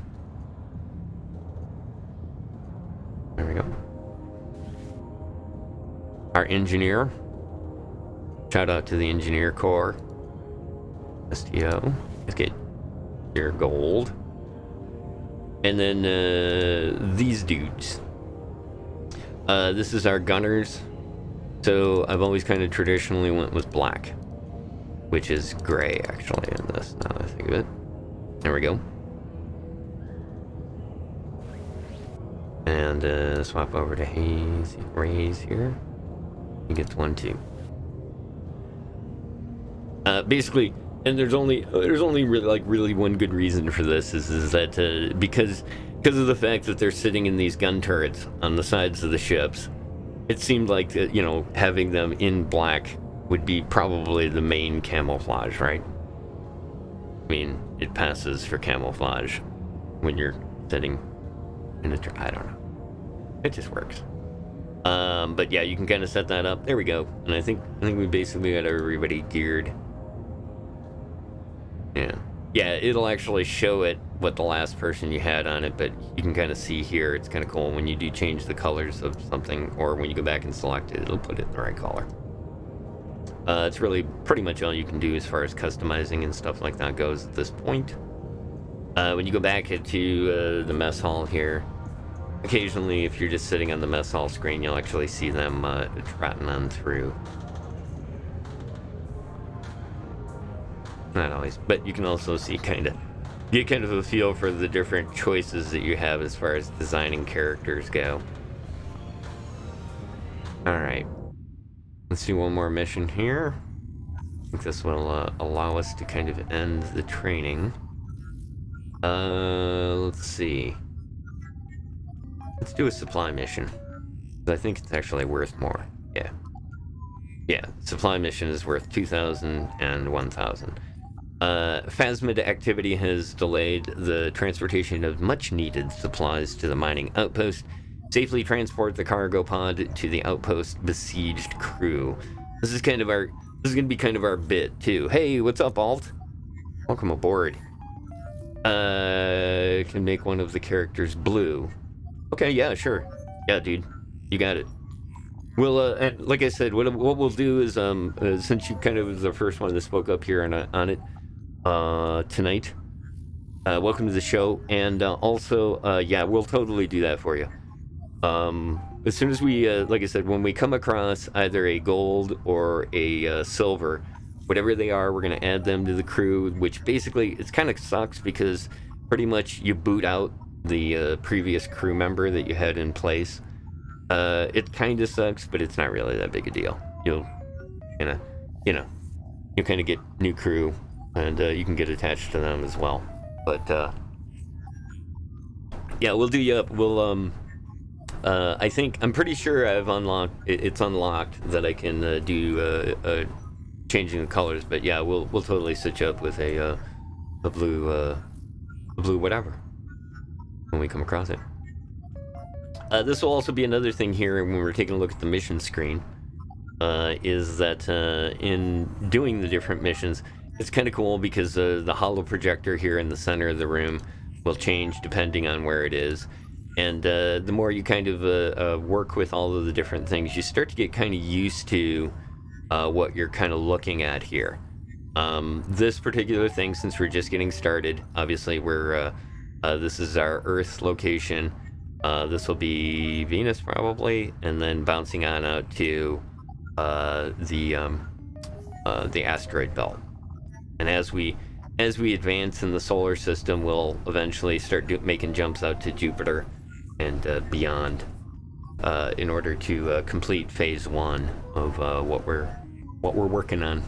There we go. Our engineer. Shout out to the engineer corps. STO. Let's get your gold. And then these dudes. This is our gunners. So I've always kind of traditionally went with black, which is gray actually in this, now that I think of it. There we go. And swap over to Rays here. You get one too. Basically, and there's only really one good reason for this is that because of the fact that they're sitting in these gun turrets on the sides of the ships, it seemed like that, you know, having them in black would be probably the main camouflage, right? I mean, it passes for camouflage when you're sitting in a turret. I don't know. It just works. But yeah, you can kind of set that up. There we go. And I think we basically got everybody geared. Yeah, it'll actually show it what the last person you had on it, but you can kind of see here, it's kind of cool when you do change the colors of something, or when you go back and select it, it'll put it in the right color. It's really pretty much all you can do as far as customizing and stuff like that goes at this point. When you go back into the mess hall here, occasionally if you're just sitting on the mess hall screen, you'll actually see them trotting on through. Not always, but you can also see get kind of a feel for the different choices that you have as far as designing characters go. Alright, let's do one more mission here. I think this will allow us to kind of end the training. Let's see. Let's do a supply mission. I think it's actually worth more. Yeah, supply mission is worth 2,000 and 1,000. Phasmid activity has delayed the transportation of much-needed supplies to the mining outpost. Safely transport the cargo pod to the outpost besieged crew. This is gonna be kind of our bit too. Hey, what's up, Alt? Welcome aboard. Can make one of the characters blue. Okay, yeah, sure. Yeah, dude, you got it. We'll, and like I said, what we'll do is, since you kind of was the first one that spoke up here on it, tonight, welcome to the show, and also, yeah, we'll totally do that for you. As soon as we, like I said, when we come across either a gold or a silver, whatever they are, we're going to add them to the crew, which basically, it kind of sucks because pretty much you boot out the previous crew member that you had in place. It kind of sucks, but it's not really that big a deal. You'll kind of get new crew, and you can get attached to them as well. But yeah, we'll do you up. We'll I'm pretty sure I've unlocked. It's unlocked that I can do changing the colors. But yeah, we'll totally switch up with a blue whatever when we come across it. This will also be another thing here when we're taking a look at the mission screen, is that in doing the different missions, it's kind of cool because the holo projector here in the center of the room will change depending on where it is. And the more you kind of work with all of the different things, you start to get kind of used to what you're kind of looking at here. This particular thing, since we're just getting started, obviously this is our Earth location. This will be Venus probably, and then bouncing on out to the asteroid belt. And as we advance in the solar system, we'll eventually start making jumps out to Jupiter and beyond in order to complete phase 1 of what we're working on.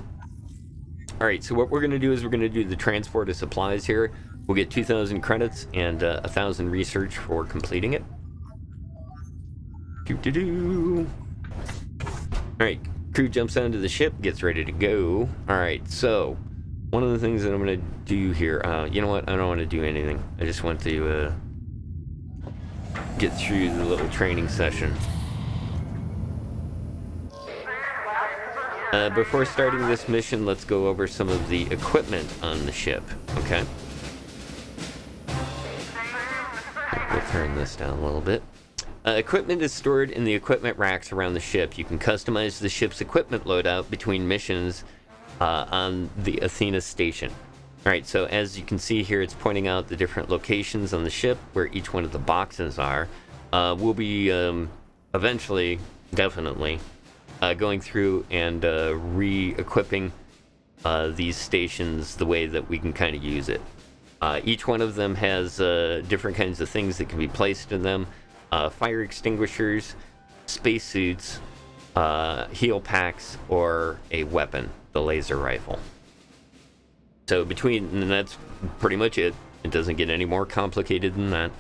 All right, so what we're going to do is we're going to do the transport of supplies here. We'll get 2,000 credits and 1,000 research for completing it. All right, crew jumps onto the ship, gets ready to go. All right, so one of the things that I'm going to do here, you know what? I don't want to do anything. I just want to get through the little training session. Before starting this mission, let's go over some of the equipment on the ship, okay? We'll turn this down a little bit. Equipment is stored in the equipment racks around the ship. You can customize the ship's equipment loadout between missions on the Athena station. Alright, so as you can see here, it's pointing out the different locations on the ship where each one of the boxes are. We'll be eventually, definitely, going through and re-equipping these stations the way that we can kind of use it. Each one of them has different kinds of things that can be placed in them. Fire extinguishers, spacesuits, heal packs, or a weapon, the laser rifle. So and that's pretty much it. It doesn't get any more complicated than that.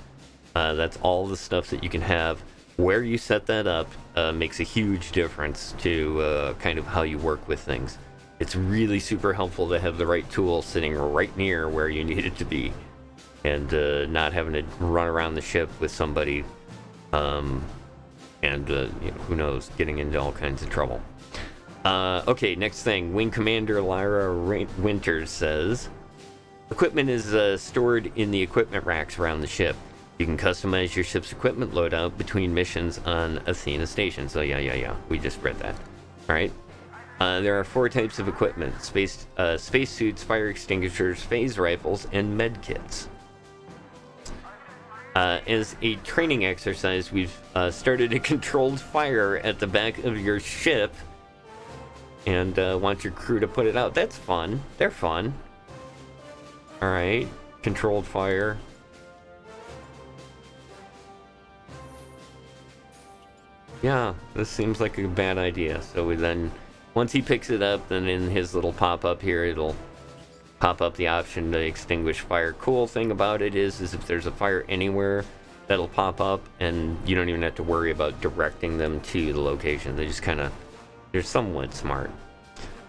That's all the stuff that you can have. Where you set that up makes a huge difference to kind of how you work with things. It's really super helpful to have the right tool sitting right near where you need it to be, and not having to run around the ship with somebody, and who knows, getting into all kinds of trouble. Okay, next thing. Wing Commander Lyra Winters says, equipment is stored in the equipment racks around the ship. You can customize your ship's equipment loadout between missions on Athena Station. So yeah, we just read that. Alright. There are 4 types of equipment. Spacesuits, fire extinguishers, phase rifles, and med kits. As a training exercise, we've started a controlled fire at the back of your ship, and want your crew to put it out. That's fun. They're fun. Alright. Controlled fire. Yeah, this seems like a bad idea. So once he picks it up, then in his little pop-up here, it'll pop up the option to extinguish fire. Cool thing about it is if there's a fire anywhere, that'll pop up, and you don't even have to worry about directing them to the location. They just kind of... They're somewhat smart.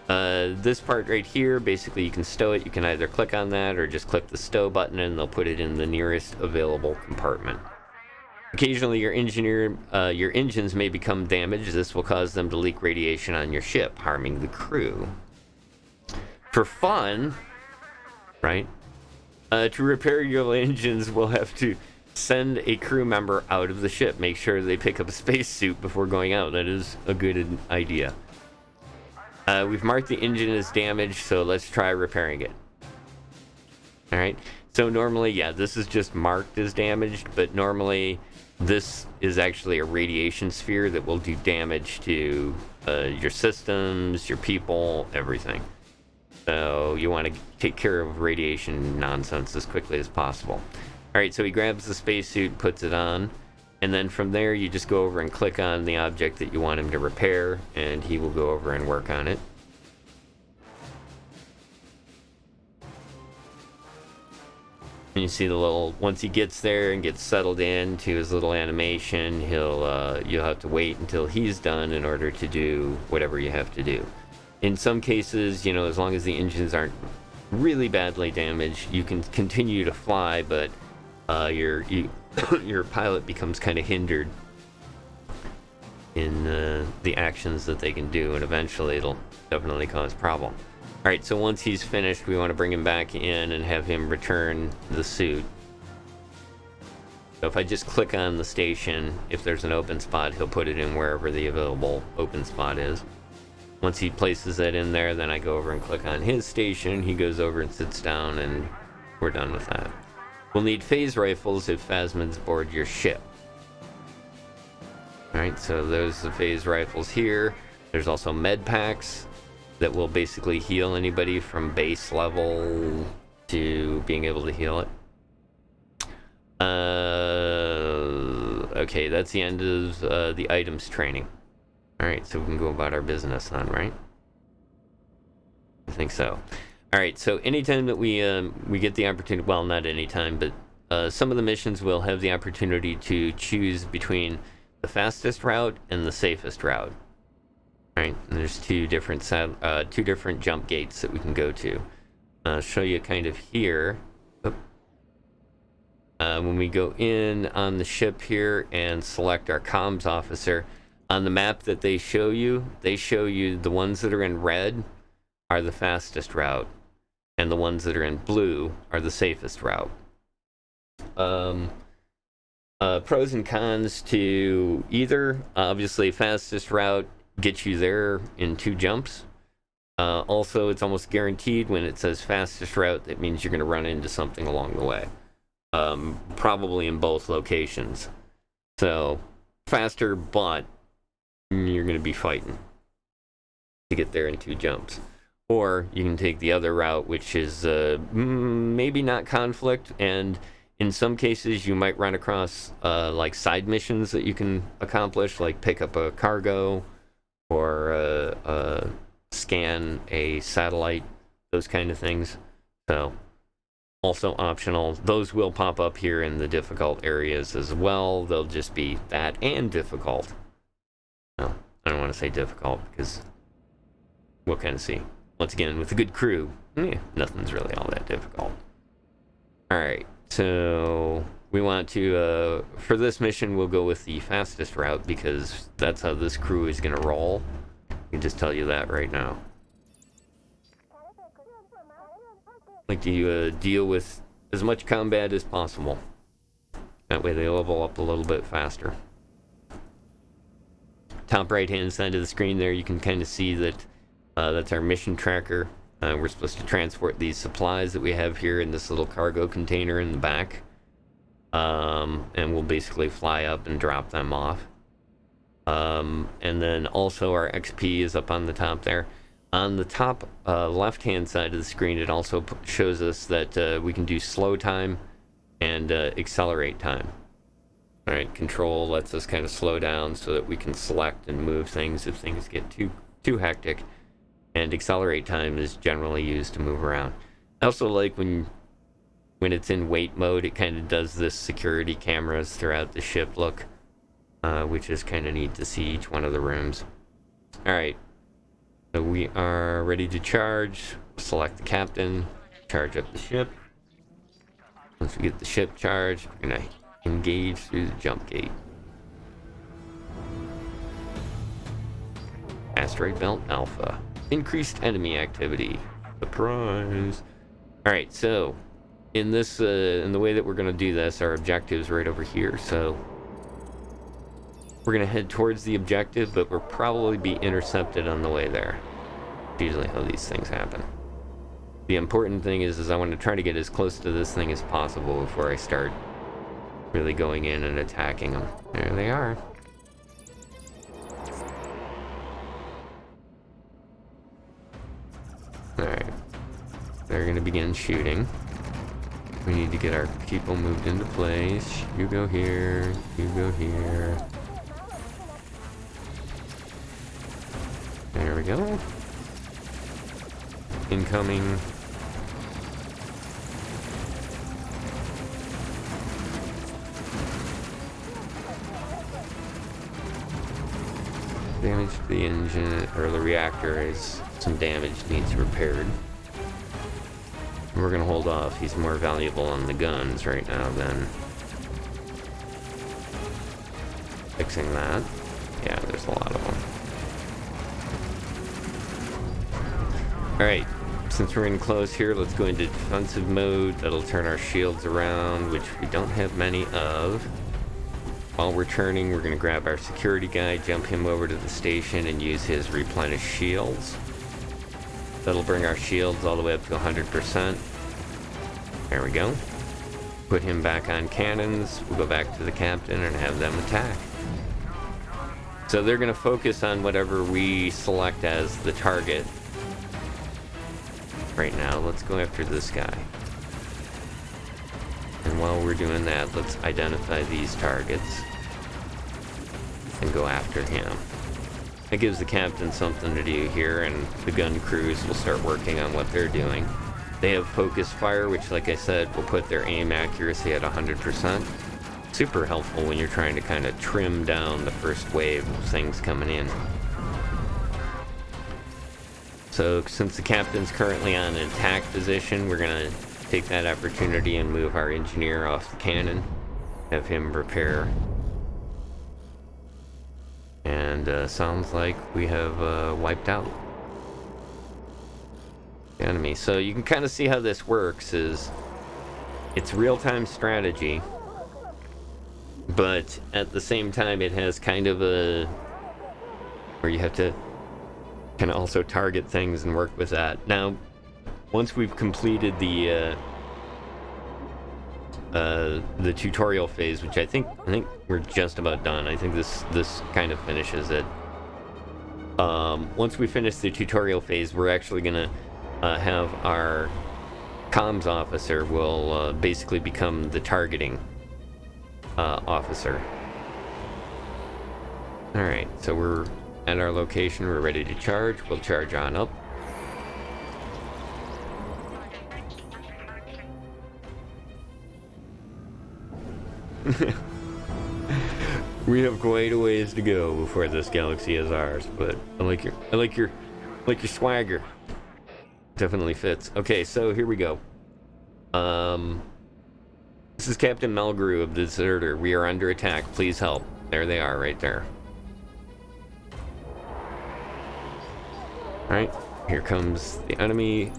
This part right here, basically you can stow it. You can either click on that or just click the stow button and they'll put it in the nearest available compartment. Occasionally your engines may become damaged. This will cause them to leak radiation on your ship, harming the crew. For fun, right? To repair your engines, we'll have to send a crew member out of the ship. Make sure they pick up a spacesuit before going out. That is a good idea. We've marked the engine as damaged, so let's try repairing it. Alright, so normally, yeah, this is just marked as damaged, but normally this is actually a radiation sphere that will do damage to your systems, your people, everything. So you want to take care of radiation nonsense as quickly as possible. Alright, so he grabs the spacesuit, puts it on, and then from there you just go over and click on the object that you want him to repair, and he will go over and work on it. And you see the little, once he gets there and gets settled into his little animation, you'll have to wait until he's done in order to do whatever you have to do. In some cases, you know, as long as the engines aren't really badly damaged, you can continue to fly, but your pilot becomes kind of hindered in the actions that they can do, and eventually it'll definitely cause problem. Alright, so once he's finished, we want to bring him back in and have him return the suit. So if I just click on the station, if there's an open spot, he'll put it in wherever the available open spot is. Once he places that in there, then I go over and click on his station. He goes over and sits down, and we're done with that. We'll need phase rifles if Phasmid's aboard your ship. Alright, so there's the phase rifles here. There's also med packs that will basically heal anybody from base level to being able to heal it. Okay, that's the end of the items training. Alright, so we can go about our business then, right? I think so. Alright, so anytime that we get the opportunity, well, not anytime, but some of the missions will have the opportunity to choose between the fastest route and the safest route. Alright, and there's two different jump gates that we can go to. I'll show you kind of here. When we go in on the ship here and select our comms officer, on the map that they show you the ones that are in red are the fastest route, and the ones that are in blue are the safest route. Pros and cons to either. Obviously, fastest route gets you there in 2 jumps. Also, it's almost guaranteed when it says fastest route, that means you're going to run into something along the way. Probably in both locations. So, faster, but you're going to be fighting to get there in 2 jumps. Or you can take the other route, which is maybe not conflict, and in some cases you might run across like side missions that you can accomplish, like pick up a cargo or scan a satellite, those kind of things. So also optional. Those will pop up here in the difficult areas as well. They'll just be that and difficult. No, I don't want to say difficult because we'll kind of see. Once again, with a good crew, nothing's really all that difficult. Alright, so we want to, for this mission, we'll go with the fastest route because that's how this crew is going to roll. I can just tell you that right now. Like to deal with as much combat as possible. That way they level up a little bit faster. Top right hand side of the screen there, you can kind of see that that's our mission tracker. We're supposed to transport these supplies that we have here in this little cargo container in the back. And we'll basically fly up and drop them off. And then also our XP is up on the top there. On the top left-hand side of the screen, it also shows us that we can do slow time and accelerate time. All right, control lets us kind of slow down so that we can select and move things if things get too hectic. And accelerate time is generally used to move around. I also like when it's in wait mode, it kind of does this security cameras throughout the ship look, which is kind of neat to see each one of the rooms. All right. So we are ready to charge. Select the captain, charge up the ship. Once we get the ship charged, we're gonna engage through the jump gate. Asteroid Belt Alpha. Increased enemy activity. Surprise. Alright, so in this in the way that we're gonna do this, our objective is right over here, so we're going to head towards the objective, but we'll probably be intercepted on the way there. Usually how these things happen. The important thing is I want to try to get as close to this thing as possible before I start really going in and attacking them. There they are. Alright. They're going to begin shooting. We need to get our people moved into place. You go here. You go here. There we go. Incoming. Damage to the engine, or the reactor, is some damage needs repaired. We're gonna hold off. He's more valuable on the guns right now than fixing that. Yeah, there's a lot of them. Alright, since we're in close here, let's go into defensive mode. That'll turn our shields around, which we don't have many of. While we're turning, we're going to grab our security guy, jump him over to the station, and use his replenish shields. That'll bring our shields all the way up to 100%. There we go. Put him back on cannons. We'll go back to the captain and have them attack. So they're going to focus on whatever we select as the target. Right now, let's go after this guy. And while we're doing that, let's identify these targets and go after him. That gives the captain something to do here, and the gun crews will start working on what they're doing. They have focus fire, which, like I said, will put their aim accuracy at 100%. Super helpful when you're trying to kind of trim down the first wave of things coming in. So since the captain's currently on an attack position, we're going to take that opportunity and move our engineer off the cannon. Have him repair. And sounds like we have wiped out the enemy. So you can kind of see how this works. Is it's real-time strategy. but at the same time it has kind of a where you have to kind of also target things and work with that. Now, once we've completed the tutorial phase, which I think we're just about done. I think this kind of finishes it. Once we finish the tutorial phase, we're actually gonna have our comms officer will basically become the targeting officer. All right, so we're at our location. We're ready to charge. We'll charge on up. We have quite a ways to go before this galaxy is ours, but I like your swagger. Definitely fits. Okay, so here we go. This is Captain Melgrew of the Deserter. We are under attack. Please help. There they are, right there. Alright, here comes the enemy.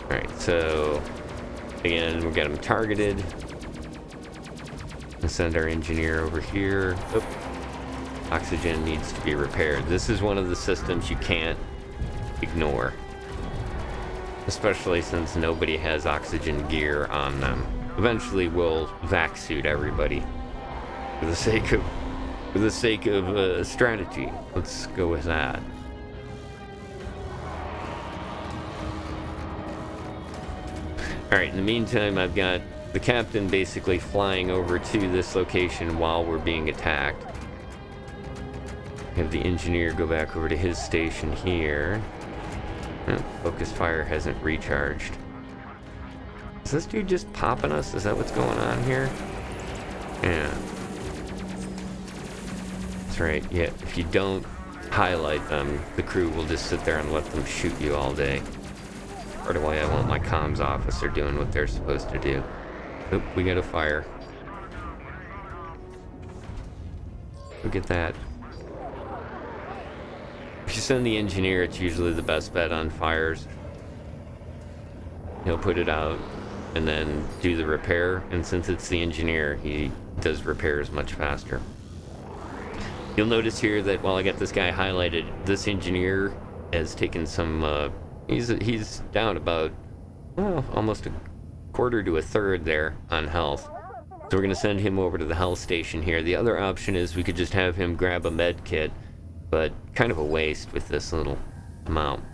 Alright, so again, we'll get them targeted. And send our engineer over here. Oh, oxygen needs to be repaired. This is one of the systems you can't ignore. Especially since nobody has oxygen gear on them. Eventually we'll vac suit everybody. For the sake of strategy. Let's go with that. Alright, in the meantime, I've got the captain basically flying over to this location while we're being attacked. Have the engineer go back over to his station here. Oh, focus fire hasn't recharged. Is this dude just popping us? Is that what's going on here? Yeah. That's right. Yeah, if you don't highlight them, the crew will just sit there and let them shoot you all day. Part of why I want my comms officer doing what they're supposed to do. Oop, we got a fire. Look at that. If you send the engineer, it's usually the best bet on fires. He'll put it out and then do the repair. And since it's the engineer, he does repairs much faster. You'll notice here that while I got this guy highlighted, this engineer has taken some, he's down about, well, almost a quarter to a third there on health. So we're going to send him over to the health station here. The other option is we could just have him grab a med kit, but kind of a waste with this little amount.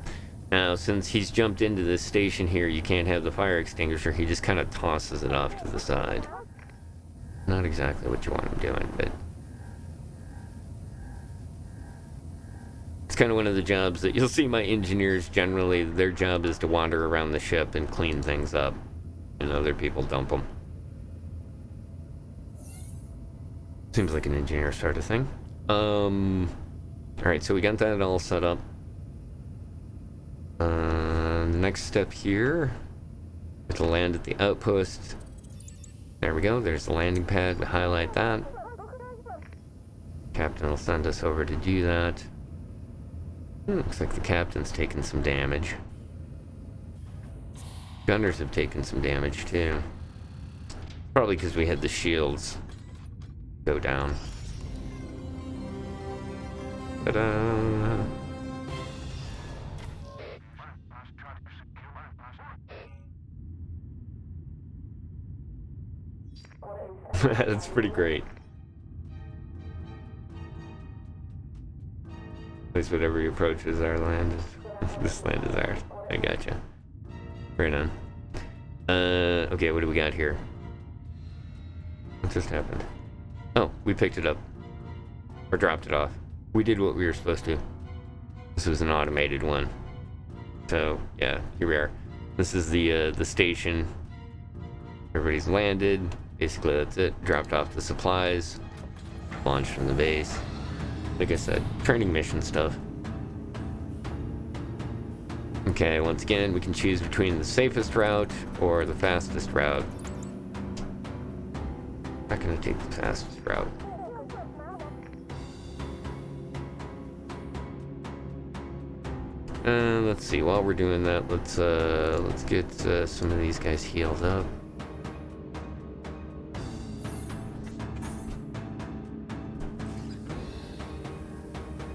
Now, since he's jumped into this station here, you can't have the fire extinguisher. He just kind of tosses it off to the side. Not exactly what you want him doing, but it's kind of one of the jobs that you'll see my engineers generally, their job is to wander around the ship and clean things up. And other people dump them. Seems like an engineer sort of thing. Alright, so we got that all set up. The next step here, we have to land at the outpost. There we go, there's the landing pad. We highlight that. Captain will send us over to do that. Looks like the captain's taking some damage. Gunners have taken some damage too. Probably because we had the shields go down. Ta-da! That's pretty great. At least whatever you approach is our land. This land is ours. I gotcha. Right on. Okay, what do we got here? What just happened? Oh, we picked it up. Or dropped it off. We did what we were supposed to. This was an automated one. So, yeah, here we are. This is the station. Everybody's landed. Basically, that's it. Dropped off the supplies. Launched from the base. Like I said, training mission stuff. Okay, once again, we can choose between the safest route or the fastest route. I'm not gonna take the fastest route. Let's see, while we're doing that, let's get some of these guys healed up.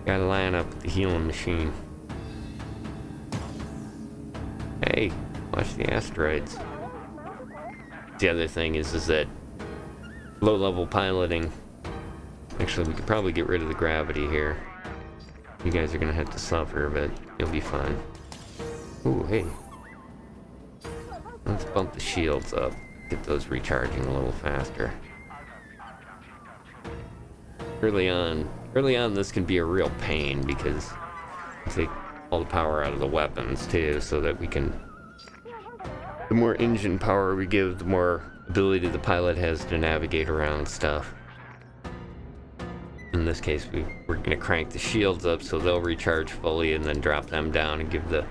Gotta line up with the healing machine. Hey, watch the asteroids. The other thing is that low-level piloting. Actually, we could probably get rid of the gravity here. You guys are gonna have to suffer, but you'll be fine. Ooh, hey. Let's bump the shields up. Get those recharging a little faster. Early on, this can be a real pain because we take all the power out of the weapons too, so that we can. The more engine power we give, the more ability the pilot has to navigate around stuff. In this case, we're going to crank the shields up so they'll recharge fully and then drop them down and give the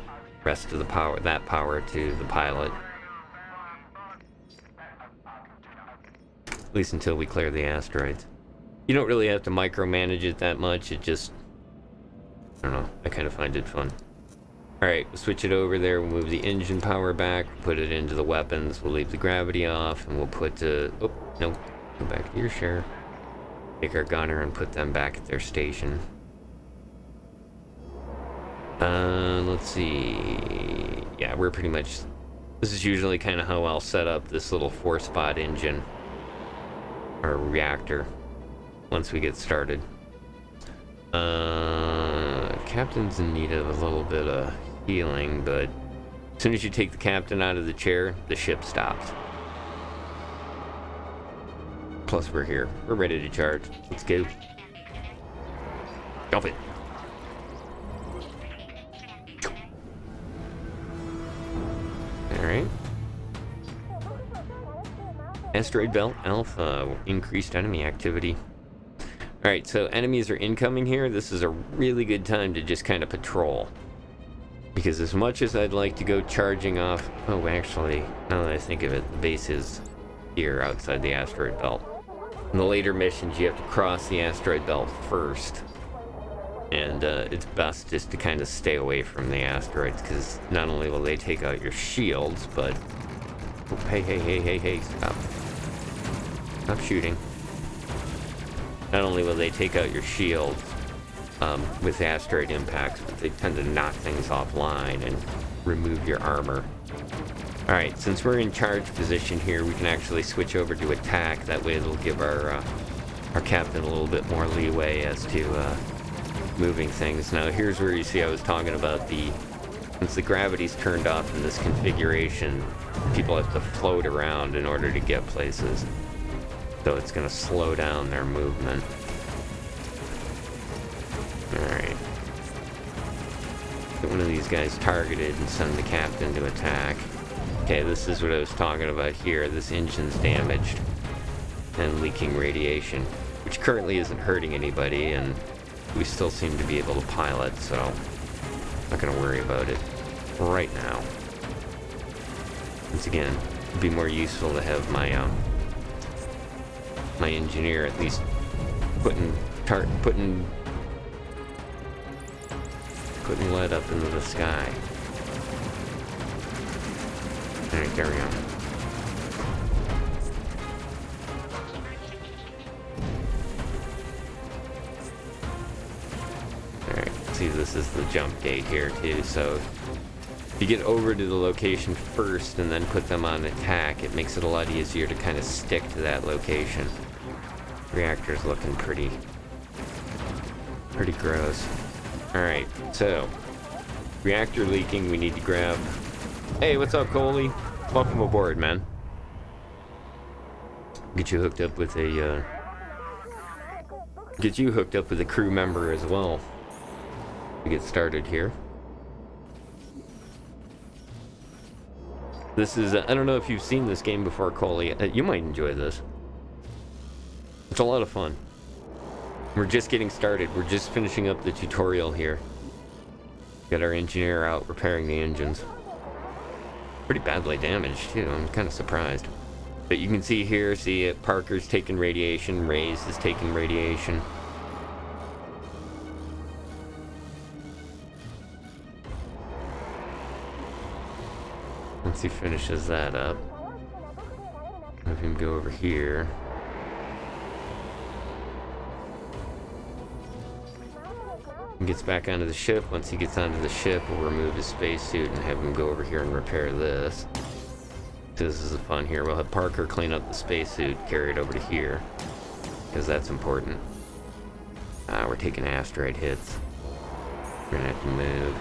rest of the power, that power, to the pilot. At least until we clear the asteroids. You don't really have to micromanage it that much. It just, I don't know, I kind of find it fun. Alright, we'll switch it over there. We'll move the engine power back, put it into the weapons. We'll leave the gravity off, and we'll put, oh, no, go back to your share. Take our gunner and put them back at their station. Let's see. Yeah, we're pretty much, this is usually kind of how I'll set up this little 4-spot engine, or reactor, once we get started. Captain's in need of a little bit of healing, but as soon as you take the captain out of the chair, the ship stops. Plus, we're here. We're ready to charge. Let's go. Jump it. Alright. Asteroid Belt Alpha. Increased enemy activity. Alright, so enemies are incoming here. This is a really good time to just kind of patrol. Because as much as I'd like to go charging off... Oh, actually, now that I think of it, the base is here outside the asteroid belt. In the later missions, you have to cross the asteroid belt first. And it's best just to kind of stay away from the asteroids, because not only will they take out your shields, but... Oh, hey, stop. Stop shooting. Not only will they take out your shields with asteroid impacts, but they tend to knock things offline and remove your armor. Alright, since we're in charge position here, we can actually switch over to attack. That way it'll give our captain a little bit more leeway as to moving things. Now here's where you see I was talking about since the gravity's turned off in this configuration, people have to float around in order to get places. So it's going to slow down their movement. Alright. Get one of these guys targeted and send the captain to attack. Okay, this is what I was talking about here. This engine's damaged and leaking radiation, which currently isn't hurting anybody, and we still seem to be able to pilot, so I'm not going to worry about it right now. Once again, it'd be more useful to have my my engineer at least putting lead up into the sky. Alright, carry on. Alright, see, this is the jump gate here too, so if you get over to the location first and then put them on attack, it makes it a lot easier to kind of stick to that location. Reactor's looking pretty gross. Alright, so reactor leaking, we need to grab... Hey, what's up, Coley? Welcome aboard, man. Get you hooked up with a crew member as well to get started here. This is I don't know if you've seen this game before, Coley. You might enjoy this. It's a lot of fun. We're just getting started. We're just finishing up the tutorial here. Got our engineer out repairing the engines. Pretty badly damaged too. I'm kind of surprised. But you can see here, Parker's taking radiation, Ray's is taking radiation. Once he finishes that up, have him go over here. gets back onto the ship. Once he gets onto the ship, we'll remove his spacesuit and have him go over here and repair this. This is the fun here. We'll have Parker clean up the spacesuit, carry it over to here, because that's important. We're taking asteroid hits. We're gonna have to move.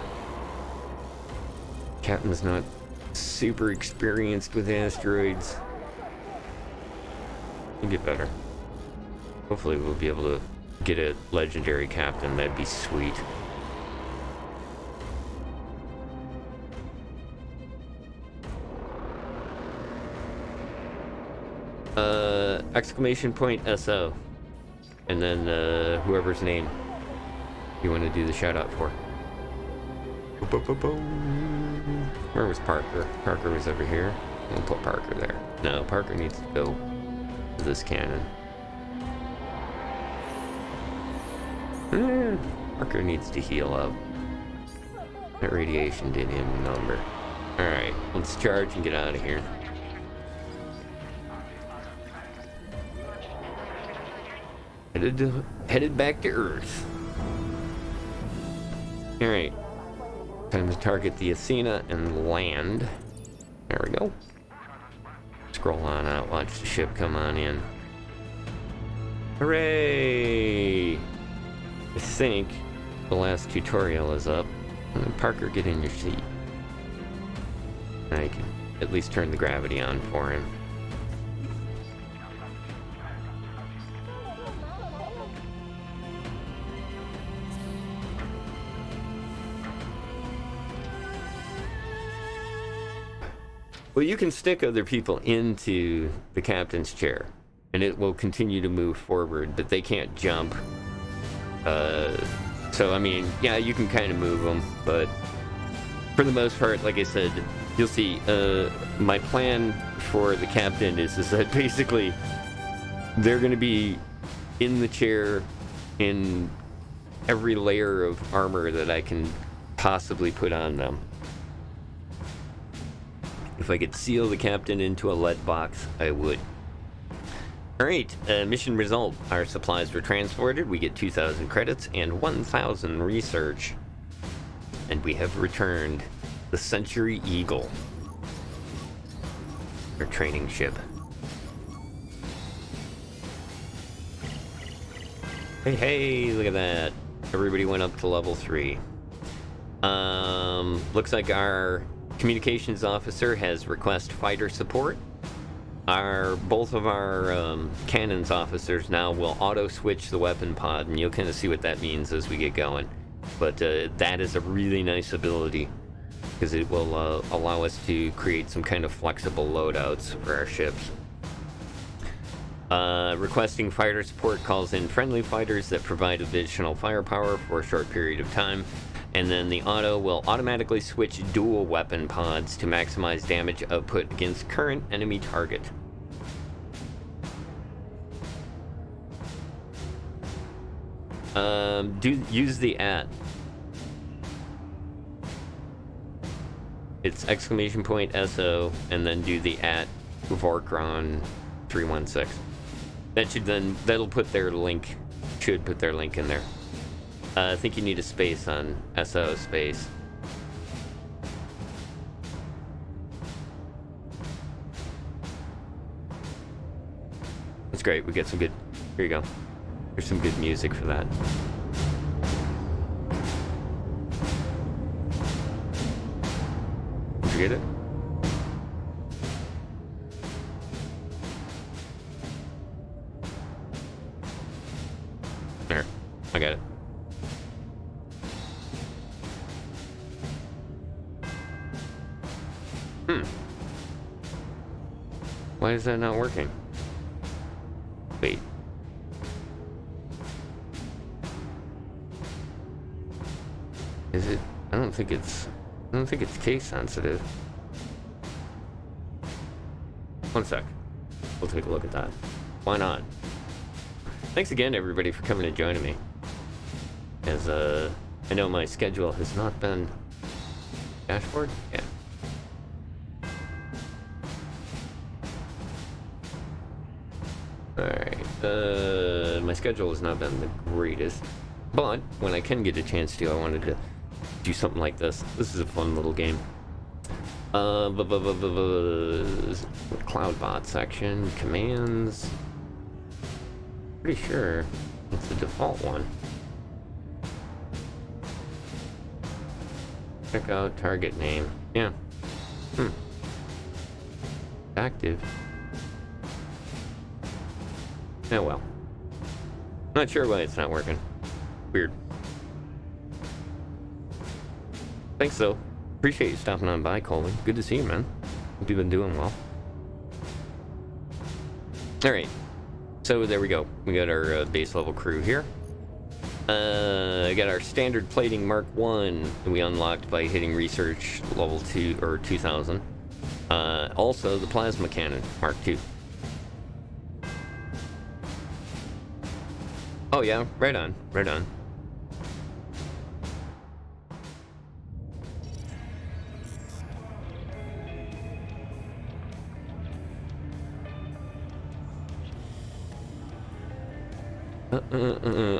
Captain's not super experienced with asteroids. We'll get better. Hopefully we'll be able to get a legendary captain. That'd be sweet. Exclamation point SO. And then whoever's name you want to do the shout out for. Where was Parker? Parker was over here. We'll put Parker there. No, Parker needs to go to this cannon. Parker needs to heal up. That radiation did him a number. Alright, let's charge and get out of here. Headed back to Earth. Alright. Time to target the Athena and land. There we go. Scroll on out, watch the ship come on in. Hooray! I think the last tutorial is up. And then Parker, get in your seat. I can at least turn the gravity on for him. Well, you can stick other people into the captain's chair, and it will continue to move forward, but they can't jump. So, I mean, yeah, you can kind of move them, but for the most part, like I said, you'll see, my plan for the captain is that basically they're going to be in the chair in every layer of armor that I can possibly put on them. If I could seal the captain into a lead box, I would. Alright, mission result. Our supplies were transported. We get 2,000 credits and 1,000 research. And we have returned the Century Eagle. Our training ship. Hey, look at that. Everybody went up to level 3. Looks like our communications officer has request fighter support. Both of our cannons officers now will auto switch the weapon pod, and you'll kind of see what that means as we get going. But that is a really nice ability because it will allow us to create some kind of flexible loadouts for our ships. Requesting fighter support calls in friendly fighters that provide additional firepower for a short period of time. And then the auto will automatically switch dual weapon pods to maximize damage output against current enemy target. Use the @ It's exclamation point SO and then do the @ Vorkron 316. That'll put their link, should put their link in there. I think you need a space on SO space. That's great. We get some good. Here you go. There's some good music for that. Did you get it? There. I got it. Why is that not working? Wait. Is it? I don't think it's case sensitive. One sec. We'll take a look at that. Why not? Thanks again, everybody, for coming and joining me. As I know my schedule has not been dashboard. Yeah. Alright, my schedule has not been the greatest, But when I can get a chance to, I wanted to do something like this. This is a fun little game. Cloudbot section, commands. Pretty sure it's the default one. Check out target name. Yeah. Active. Oh well. Not sure why it's not working. Weird. Thanks though. Appreciate you stopping on by, Colby. Good to see you, man. Hope you've been doing well. Alright. So there we go. We got our base level crew here. I got our standard plating Mark 1 that we unlocked by hitting research level 2 or 2000. Also the plasma cannon Mark 2. Oh yeah, right on, right on.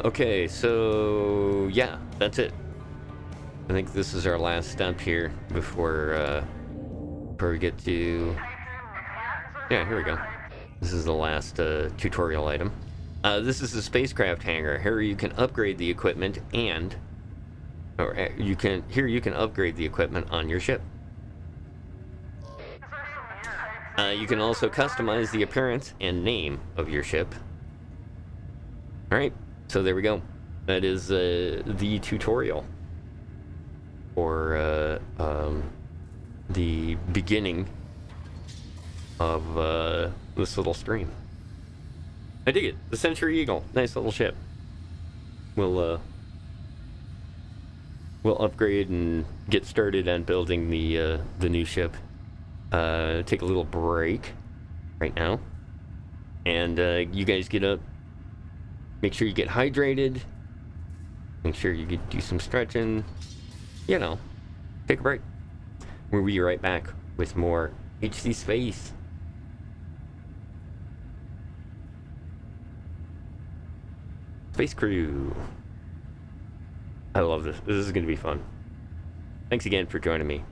Okay, so yeah, that's it. I think this is our last step here before we get to... Yeah, here we go. This is the last tutorial item. This is the spacecraft hangar. Here you can upgrade the equipment and... Here you can upgrade the equipment on your ship. You can also customize the appearance and name of your ship. Alright, so there we go. That is the tutorial for the beginning of this little stream. I dig it. The Century Eagle. Nice little ship. We'll upgrade and get started on building the new ship. Take a little break right now. And you guys get up. Make sure you get hydrated. Make sure you do some stretching. You know, take a break. We'll be right back with more HC Space. Space Crew. I love this. This is going to be fun. Thanks again for joining me.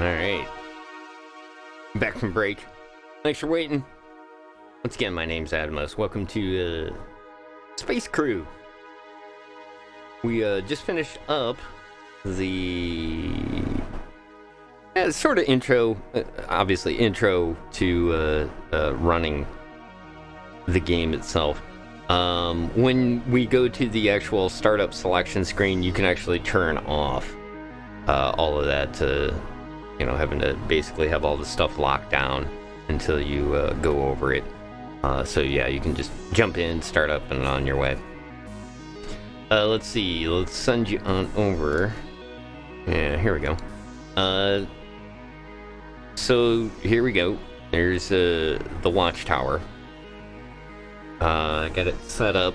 Alright. Back from break. Thanks for waiting. Once again, my name's Adamos. Welcome to Space Crew. We just finished up the sort of intro, obviously intro to running the game itself. When we go to the actual startup selection screen, you can actually turn off all of that, having to basically have all the stuff locked down until you go over it. So yeah, you can just jump in, start up, and on your way. Let's see, let's send you on over. Yeah, here we go. So here we go. There's the watchtower. Got it set up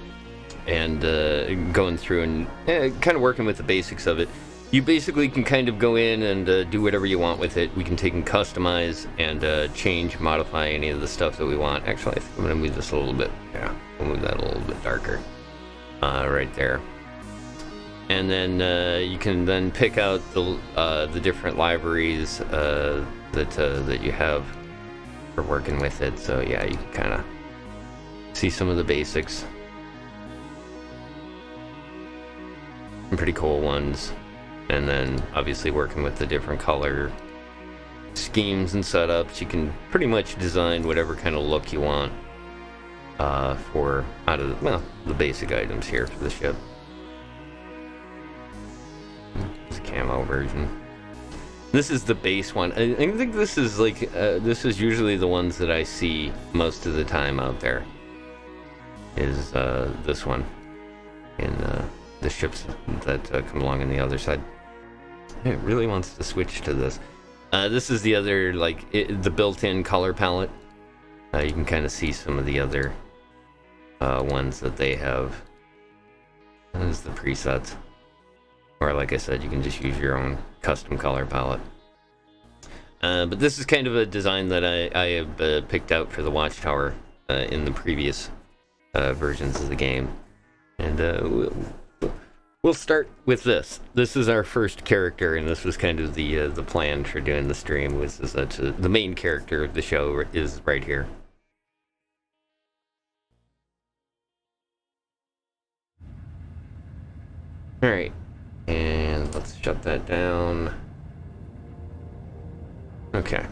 and going through and kind of working with the basics of it. You basically can kind of go in and do whatever you want with it. We can take and customize and change, modify any of the stuff that we want. Actually, I think I'm going to move this a little bit. Yeah, we'll move that a little bit darker. Right there. And then you can then pick out the different libraries that you have for working with it. So yeah, you can kind of see some of the basics. Some pretty cool ones. And then obviously working with the different color schemes and setups, you can pretty much design whatever kind of look you want for out of the basic items here for the ship. It's a camo version. This is the base one. I think this is like this is usually the ones that I see most of the time out there. Is this one in the ships that come along on the other side. It really wants to switch to this. This is the other, the built-in color palette. You can kind of see some of the other ones that they have. This is the presets. Or like I said, you can just use your own custom color palette. But this is kind of a design that I have picked out for the Watchtower in the previous versions of the game. And we'll start with this. This is our first character, and this was kind of the plan for doing the stream. Was that the main character of the show is right here. All right, and let's shut that down. Okay.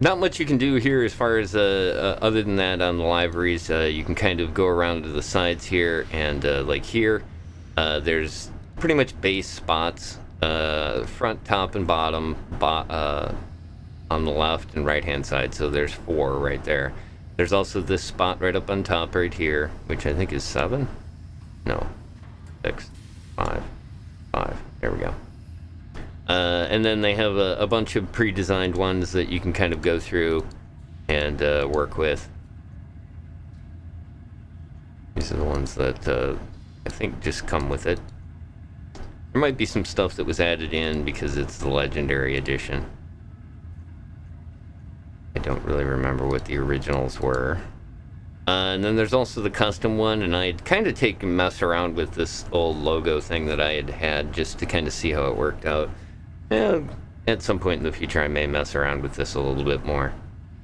Not much you can do here as far as other than that on the libraries. You can kind of go around to the sides here, and like here, there's pretty much base spots, front, top, and bottom, on the left and right hand side. So there's 4 right there. There's also this spot right up on top right here, which I think is 7. No, 6, 5, 5. There we go. And then they have a bunch of pre-designed ones that you can kind of go through and work with. These are the ones that I think just come with it. There might be some stuff that was added in because it's the Legendary Edition. I don't really remember what the originals were. And then there's also the custom one, and I'd kind of take and mess around with this old logo thing that I had just to kind of see how it worked out. Yeah, at some point in the future I may mess around with this a little bit more,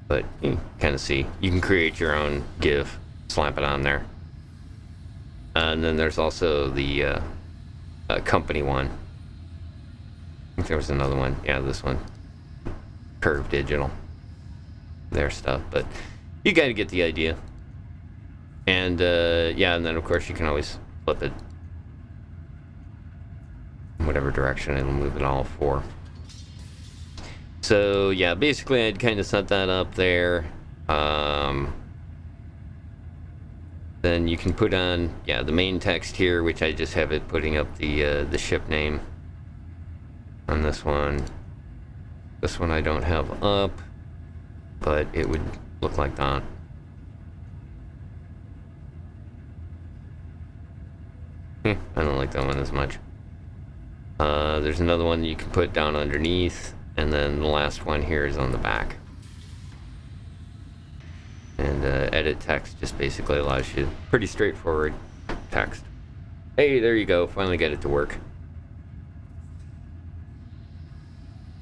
but you kind of see. You can create your own GIF, slap it on there. And then there's also the company one. I think there was another one. Yeah, this one. Curve Digital. Their stuff, but you gotta get the idea. And yeah, and then of course you can always flip it whatever direction, it'll move it all 4. So yeah, basically I'd kind of set that up there. Then you can put on the main text here, which I just have it putting up the ship name on this one. This one I don't have up, but it would look like that. I don't like that one as much. There's another one you can put down underneath, and then the last one here is on the back. And edit text just basically allows you pretty straightforward text. Hey, there you go. Finally got it to work.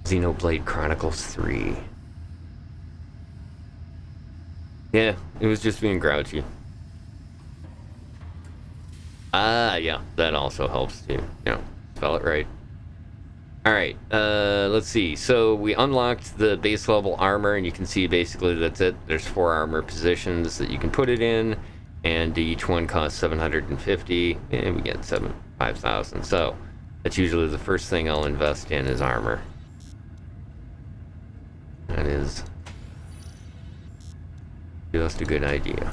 Xenoblade Chronicles 3. Yeah, it was just being grouchy. Ah, yeah, that also helps too. Yeah, spell it right. Alright, let's see. So we unlocked the base level armor, and you can see basically that's it. There's 4 armor positions that you can put it in, and each one costs 750, and we get 5,000. So that's usually the first thing I'll invest in is armor. That is just a good idea.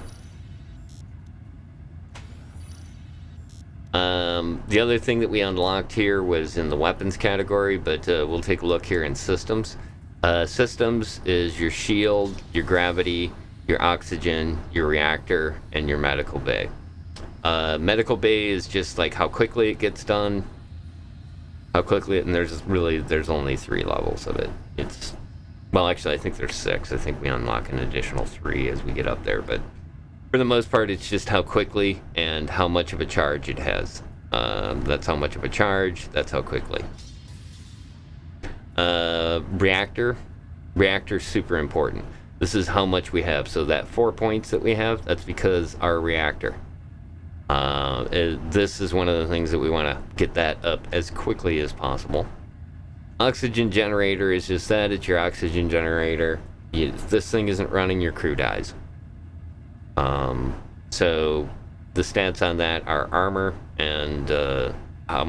The other thing that we unlocked here was in the weapons category, but we'll take a look here in systems. Systems is your shield, your gravity, your oxygen, your reactor, and your medical bay. Medical bay is just like how quickly it gets done. And there's only 3 levels of it. Well, actually, I think there's 6. I think we unlock an additional 3 as we get up there, but for the most part, it's just how quickly and how much of a charge it has. That's how much of a charge, that's how quickly. Reactor's super important. This is how much we have. So that 4 points that we have, that's because our reactor. This is one of the things that we want to get that up as quickly as possible. Oxygen generator is just that. It's your oxygen generator. If this thing isn't running, your crew dies. So the stats on that are armor and how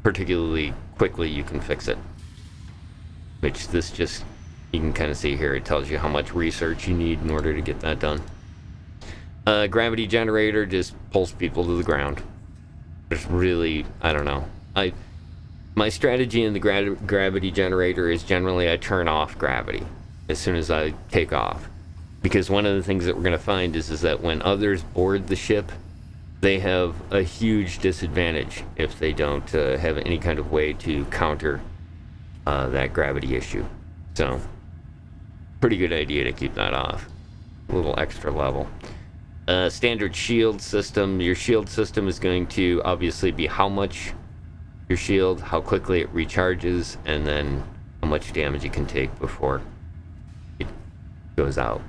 particularly quickly you can fix it. Which you can kind of see here. It tells you how much research you need in order to get that done. Gravity generator just pulls people to the ground. There's really, I don't know. My strategy in the gravity generator is generally I turn off gravity as soon as I take off. Because one of the things that we're going to find is that when others board the ship, they have a huge disadvantage if they don't have any kind of way to counter that gravity issue. So, pretty good idea to keep that off. A little extra level. Standard shield system. Your shield system is going to obviously be how much your shield, how quickly it recharges, and then how much damage you can take before it goes out.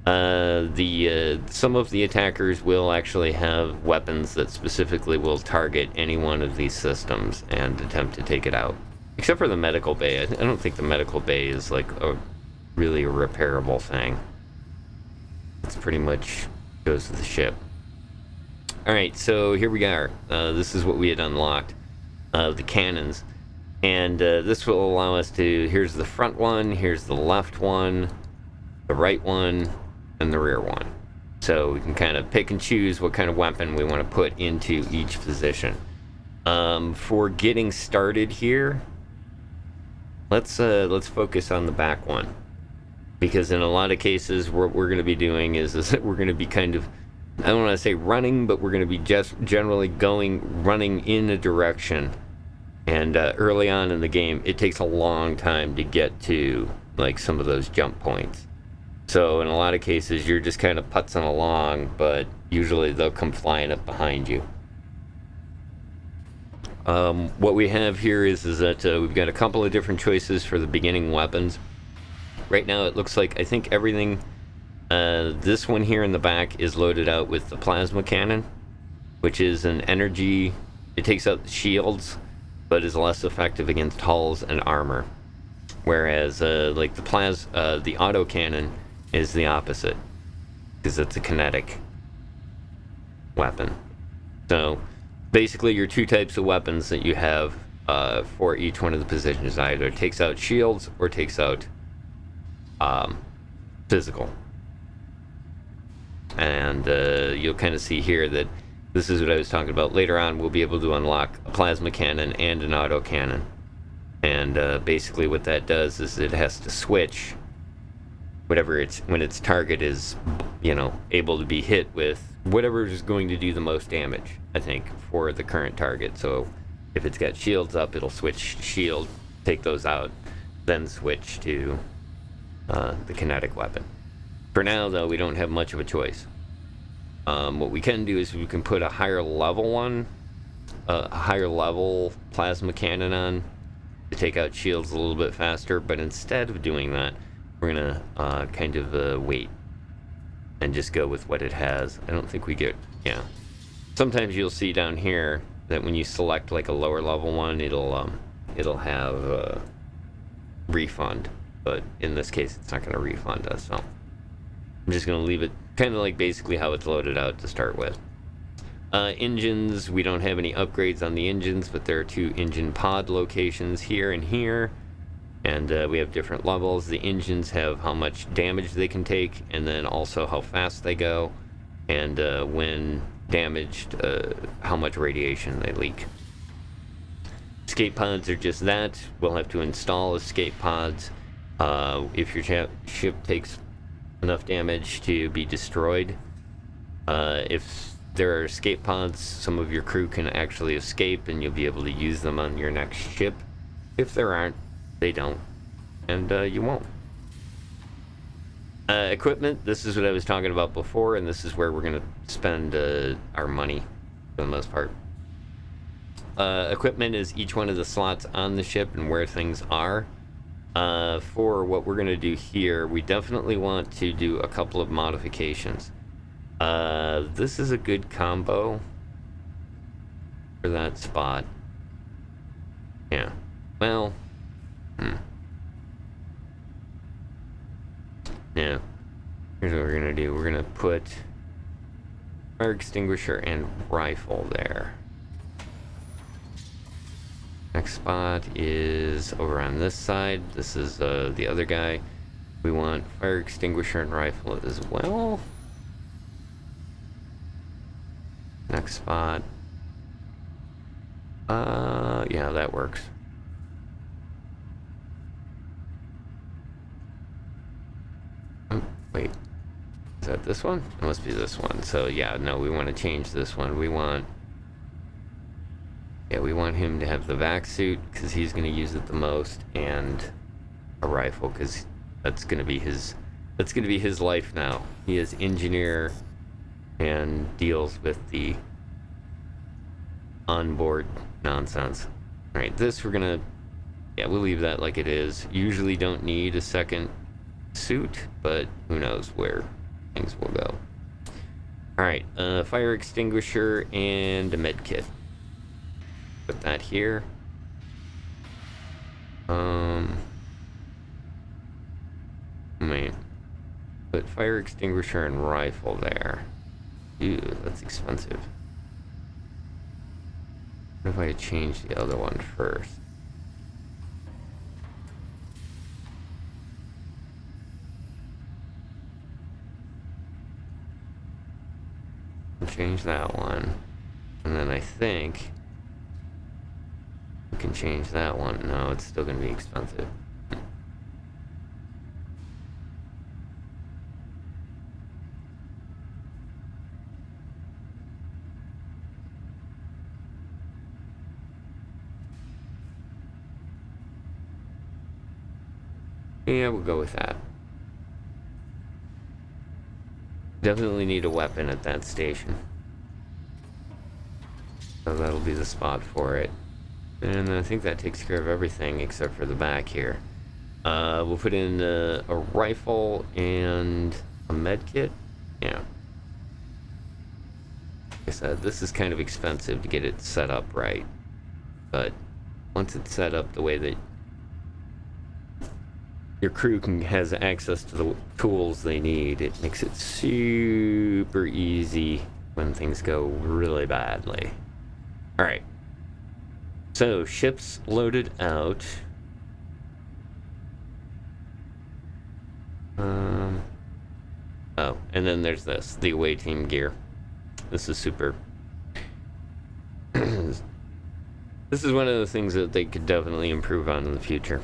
Some of the attackers will actually have weapons that specifically will target any one of these systems and attempt to take it out. Except for the medical bay. I don't think the medical bay is like really a repairable thing. It's pretty much goes to the ship. Alright, so here we are. This is what we had unlocked. The cannons. And this will allow us to... Here's the front one, here's the left one, the right one, and the rear one. So we can kind of pick and choose what kind of weapon we want to put into each position. For getting started here, let's focus on the back one. Because in a lot of cases, what we're going to be doing is that we're going to be kind of, I don't want to say running, but we're going to be just generally running in a direction. And early on in the game, it takes a long time to get to like some of those jump points. So in a lot of cases, you're just kind of putzing along, but usually they'll come flying up behind you. What we have here is that we've got a couple of different choices for the beginning weapons. Right now it looks like I think everything, this one here in the back is loaded out with the plasma cannon, which is an energy, it takes out the shields, but is less effective against hulls and armor. Whereas like the auto cannon is the opposite, because it's a kinetic weapon. So basically your 2 types of weapons that you have for each one of the positions either takes out shields or takes out physical. And you'll kind of see here that this is what I was talking about. Later on we'll be able to unlock a plasma cannon and an auto cannon. And basically what that does is it has to switch when its target is, able to be hit with whatever is going to do the most damage, I think, for the current target. So if it's got shields up, it'll switch shield, take those out, then switch to the kinetic weapon. For now, though, we don't have much of a choice. What we can do is we can put a higher level plasma cannon on, to take out shields a little bit faster, but instead of doing that, we're gonna kind of wait and just go with what it has. I don't think we get, yeah. Sometimes you'll see down here that when you select like a lower level one, it'll have refund, but in this case, it's not gonna refund us, so I'm just gonna leave it kind of like basically how it's loaded out to start with. Engines, we don't have any upgrades on the engines, but there are 2 engine pod locations here and here, and we have different levels. The engines have how much damage they can take, and then also how fast they go, and when damaged, how much radiation they leak. Escape pods are just that. We'll have to install escape pods if your ship takes enough damage to be destroyed. If there are escape pods, some of your crew can actually escape and you'll be able to use them on your next ship. If there aren't, they don't, and you won't. Equipment, this is what I was talking about before, and this is where we're going to spend our money for the most part. Equipment is each one of the slots on the ship and where things are. For what we're going to do here, we definitely want to do a couple of modifications. This is a good combo for that spot. Yeah. Well, yeah. Here's what we're gonna do. We're gonna put fire extinguisher and rifle there. Next spot is over on this side. This is the other guy. We want fire extinguisher and rifle as well. Next spot. Yeah, that works. Oh, wait. Is that this one? It must be this one. So yeah, no, we want to change this one. We want him to have the vac suit because he's going to use it the most, and a rifle because that's going to be his life now. He is engineer and deals with the onboard nonsense. Alright, this we're gonna, we'll leave that like it is. Usually don't need a second suit, but who knows where things will go. Alright, fire extinguisher and a med kit. Put that here. Put fire extinguisher and rifle there. Ew, that's expensive. What if I change the other one first? Change that one. And then I think we can change that one. No, it's still going to be expensive. Yeah, we'll go with that. Definitely need a weapon at that station. So that'll be the spot for it. And I think that takes care of everything except for the back here. We'll put in a rifle and a med kit. Yeah. Like I said, this is kind of expensive to get it set up right. But once it's set up the way that your crew has access to the tools they need, it makes it super easy when things go really badly. Alright. So, ships loaded out. Oh, and then there's this, the away team gear. This is super. This is one of the things that they could definitely improve on in the future.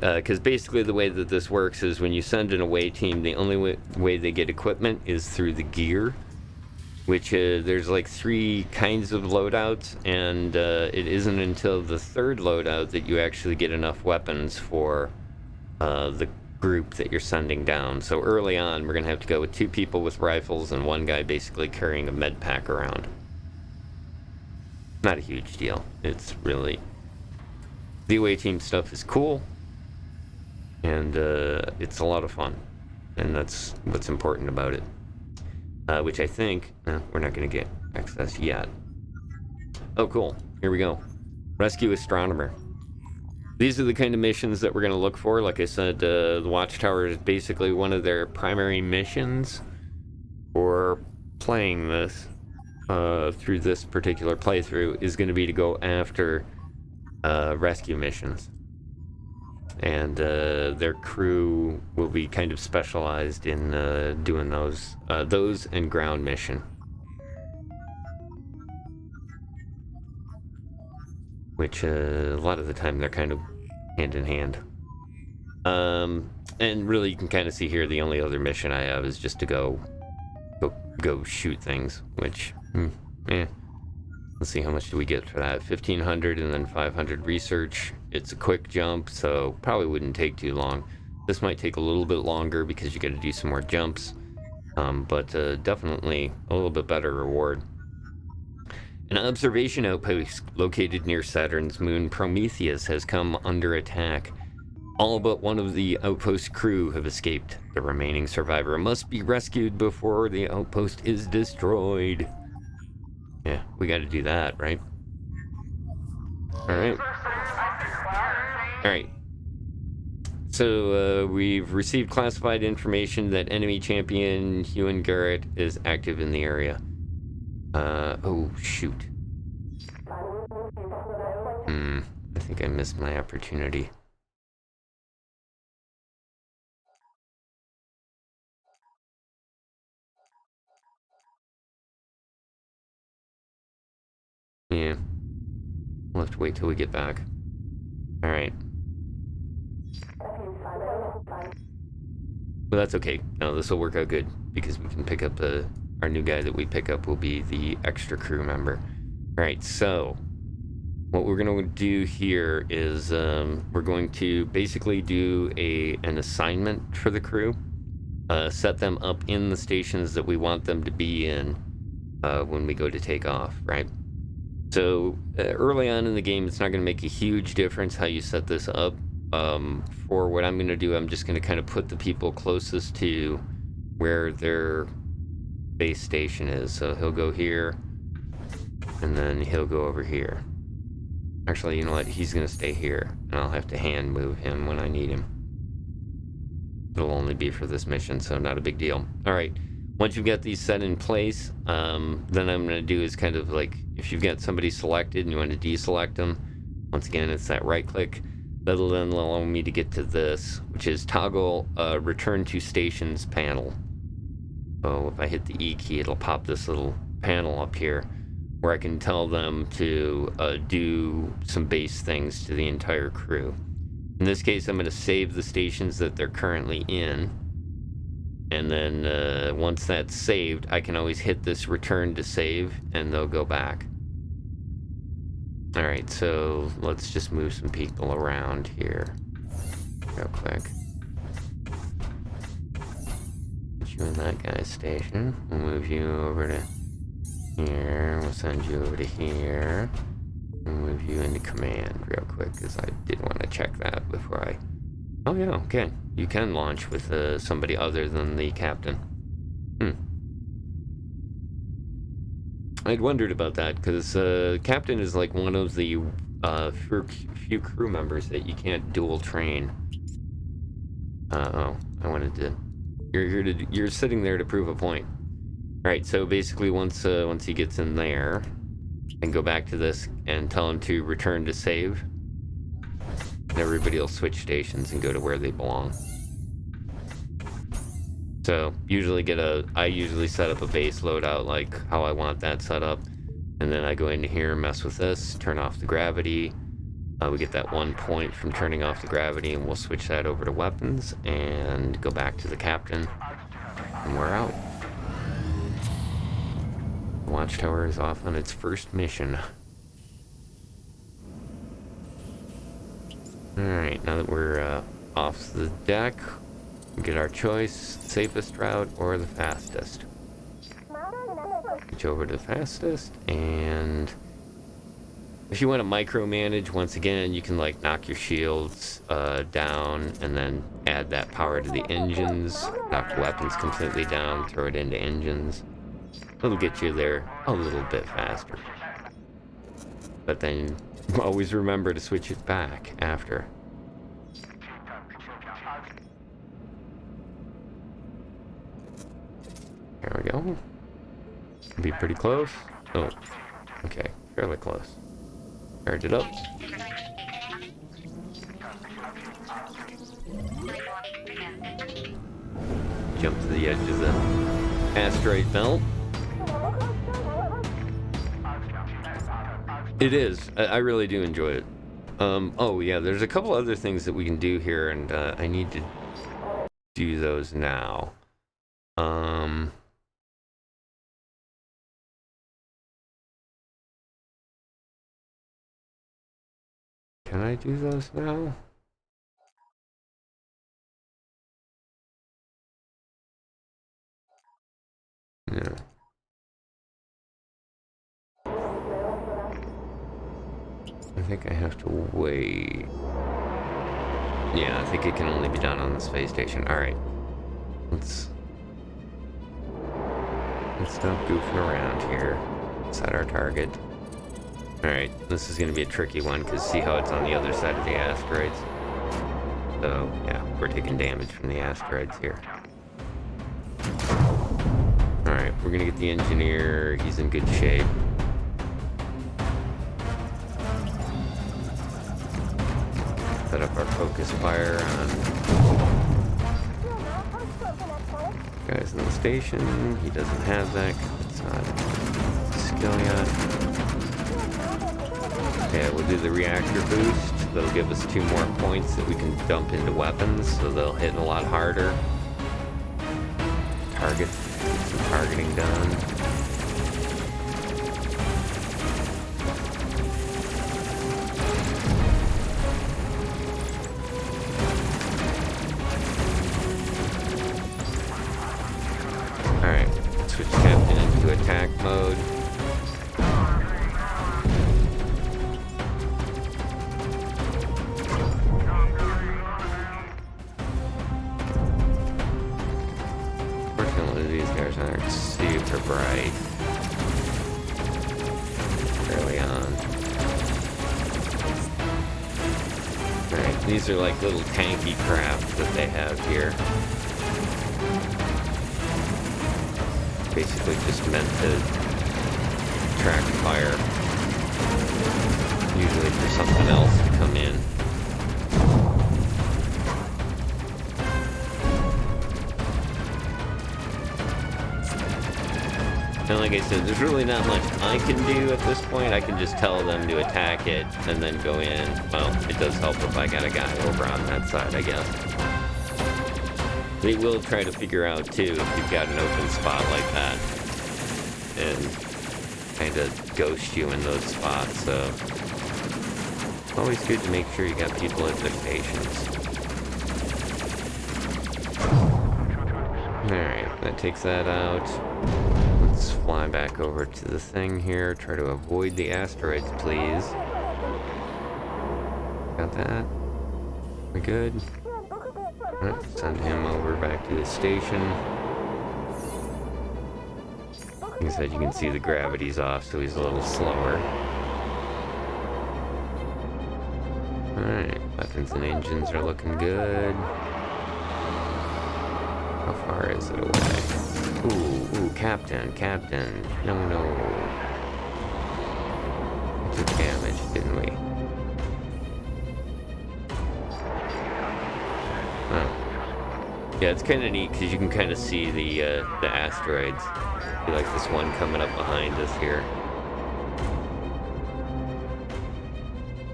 Because basically the way that this works is when you send an away team, the only way they get equipment is through the gear, which there's like 3 kinds of loadouts, and it isn't until the 3rd loadout that you actually get enough weapons for the group that you're sending down. So early on, we're going to have to go with 2 people with rifles and 1 guy basically carrying a med pack around. Not a huge deal. It's really... The away team stuff is cool, and it's a lot of fun, and that's what's important about it. Which I think we're not going to get access yet. Oh, cool. Here we go. Rescue astronomer. These are the kind of missions that we're going to look for. Like I said, the Watchtower is basically one of their primary missions for playing this through this particular playthrough is going to be to go after rescue missions. And their crew will be kind of specialized in doing those and ground mission. Which a lot of the time they're kind of hand in hand. And really you can kind of see here the only other mission I have is just to go shoot things, which let's see, how much do we get for that? 1,500 and then 500 research. It's a quick jump, so probably wouldn't take too long. This might take a little bit longer because you got to do some more jumps, but definitely a little bit better reward. An observation outpost located near Saturn's moon Prometheus has come under attack. All but one of the outpost crew have escaped. The remaining survivor must be rescued before the outpost is destroyed. Yeah, we got to do that, right? Alright. Alright. So, we've received classified information that enemy champion Ewan Garrett is active in the area. Oh, shoot. I think I missed my opportunity. Yeah. We'll have to wait till we get back. Alright. But that's okay. No, this will work out good, because we can pick up our new guy that we pick up will be the extra crew member. Alright, so what we're going to do here is we're going to basically do an assignment for the crew. Set them up in the stations that we want them to be in when we go to take off, right? So early on in the game, it's not going to make a huge difference how you set this up. For what I'm going to do, I'm just going to kind of put the people closest to where their base station is. So he'll go here, and then he'll go over here. Actually, you know what? He's going to stay here, and I'll have to hand move him when I need him. It'll only be for this mission, so not a big deal. All right. Once you've got these set in place, then I'm going to do is kind of like, if you've got somebody selected and you want to deselect them, once again, it's that right click. That'll then allow me to get to this, which is toggle return to stations panel. So if I hit the E key, it'll pop this little panel up here where I can tell them to do some base things to the entire crew. In this case, I'm going to save the stations that they're currently in. And then once that's saved, I can always hit this return to save, and they'll go back. Alright, so let's just move some people around here real quick. Put you in that guy's station. We'll move you over to here. We'll send you over to here. We'll move you into command real quick, because I did want to check that before I... Oh yeah, okay. You can launch with somebody other than the captain. I'd wondered about that, because captain is like one of the few crew members that you can't dual train. Oh, I wanted to... You're sitting there to prove a point. Right, so basically once he gets in there, and go back to this and tell him to return to save, everybody will switch stations and go to where they belong. So usually I usually set up a base loadout like how I want that set up, and then I go into here, mess with this, turn off the gravity. We get that 1 point from turning off the gravity, and we'll switch that over to weapons and go back to the captain, and we're out. The Watchtower is off on its first mission. Alright, now that we're off the deck, we get our choice, safest route or the fastest. Switch over to the fastest, and If you want to micromanage, once again, you can like knock your shields down and then add that power to the engines. Knock the weapons completely down, throw it into engines. It'll get you there a little bit faster. But then always remember to switch it back after. There we go. Be pretty close. Oh, okay, fairly close. Charge it up. Jump to the edge of the asteroid belt. It is. I really do enjoy it. Oh yeah, there's a couple other things that we can do here, and I need to do those now. Can I do those now? No. I think I have to wait. Yeah, I think it can only be done on the space station. Alright. Let's stop goofing around here. Set our target. Alright, this is going to be a tricky one, because see how it's on the other side of the asteroids? So, yeah, we're taking damage from the asteroids here. Alright, we're going to get the engineer. He's in good shape. Set up our focus fire on guys in the station. He doesn't have that because it's not a skill yet. Yeah, we'll do the reactor boost. That'll give us 2 more points that we can dump into weapons, so they'll hit a lot harder. Get some targeting done. Alright, switch captain into attack mode. Fortunately, these guys aren't super bright early on. Alright, these are like little tanky craft that they have here. Basically just meant to track fire. Usually for something else to come in. And like I said, there's really not much I can do at this point. I can just tell them to attack it and then go in. Well, it does help if I got a guy over on that side, I guess. They will try to figure out, too, if you've got an open spot like that. And kind of ghost you in those spots, so... It's always good to make sure you got people at their stations. Alright, that takes that out. Let's fly back over to the thing here. Try to avoid the asteroids, please. Got that? We good? Alright, send him over back to the station. Like I said, you can see the gravity's off, so he's a little slower. Alright, weapons and engines are looking good. How far is it away? Ooh, Captain. No. We took damage, didn't we? Oh. Yeah, it's kind of neat because you can kind of see the asteroids. Like this one coming up behind us here.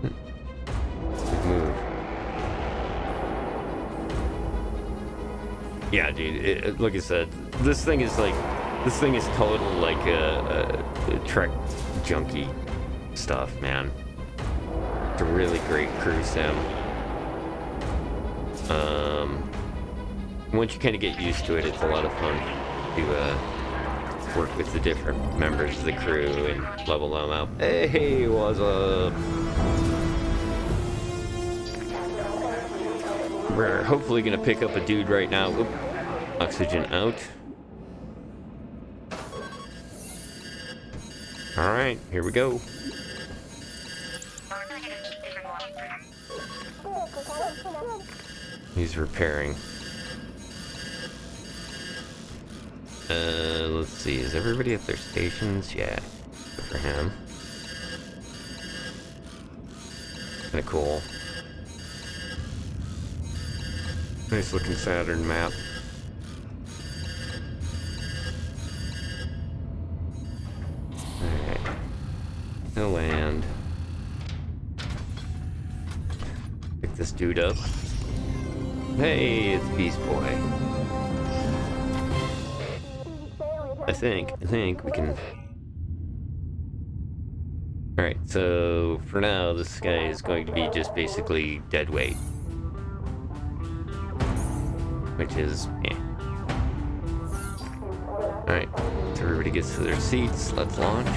Good move. Yeah, dude. Like I said, this thing is total like a Trek junkie stuff, man. It's a really great crew sim. Once you kind of get used to it, it's a lot of fun work with the different members of the crew and level them up. Hey, what's up? We're hopefully gonna pick up a dude right now. Oop. Oxygen out. Alright, here we go. He's repairing. Let's see, is everybody at their stations? Yeah, good for him. Kinda cool. Nice looking Saturn map. Alright. No land. Pick this dude up. Hey, it's Beast Boy. I think we can... Alright, so for now, this guy is going to be just basically dead weight. Which is, eh. Alright, so everybody gets to their seats, let's launch.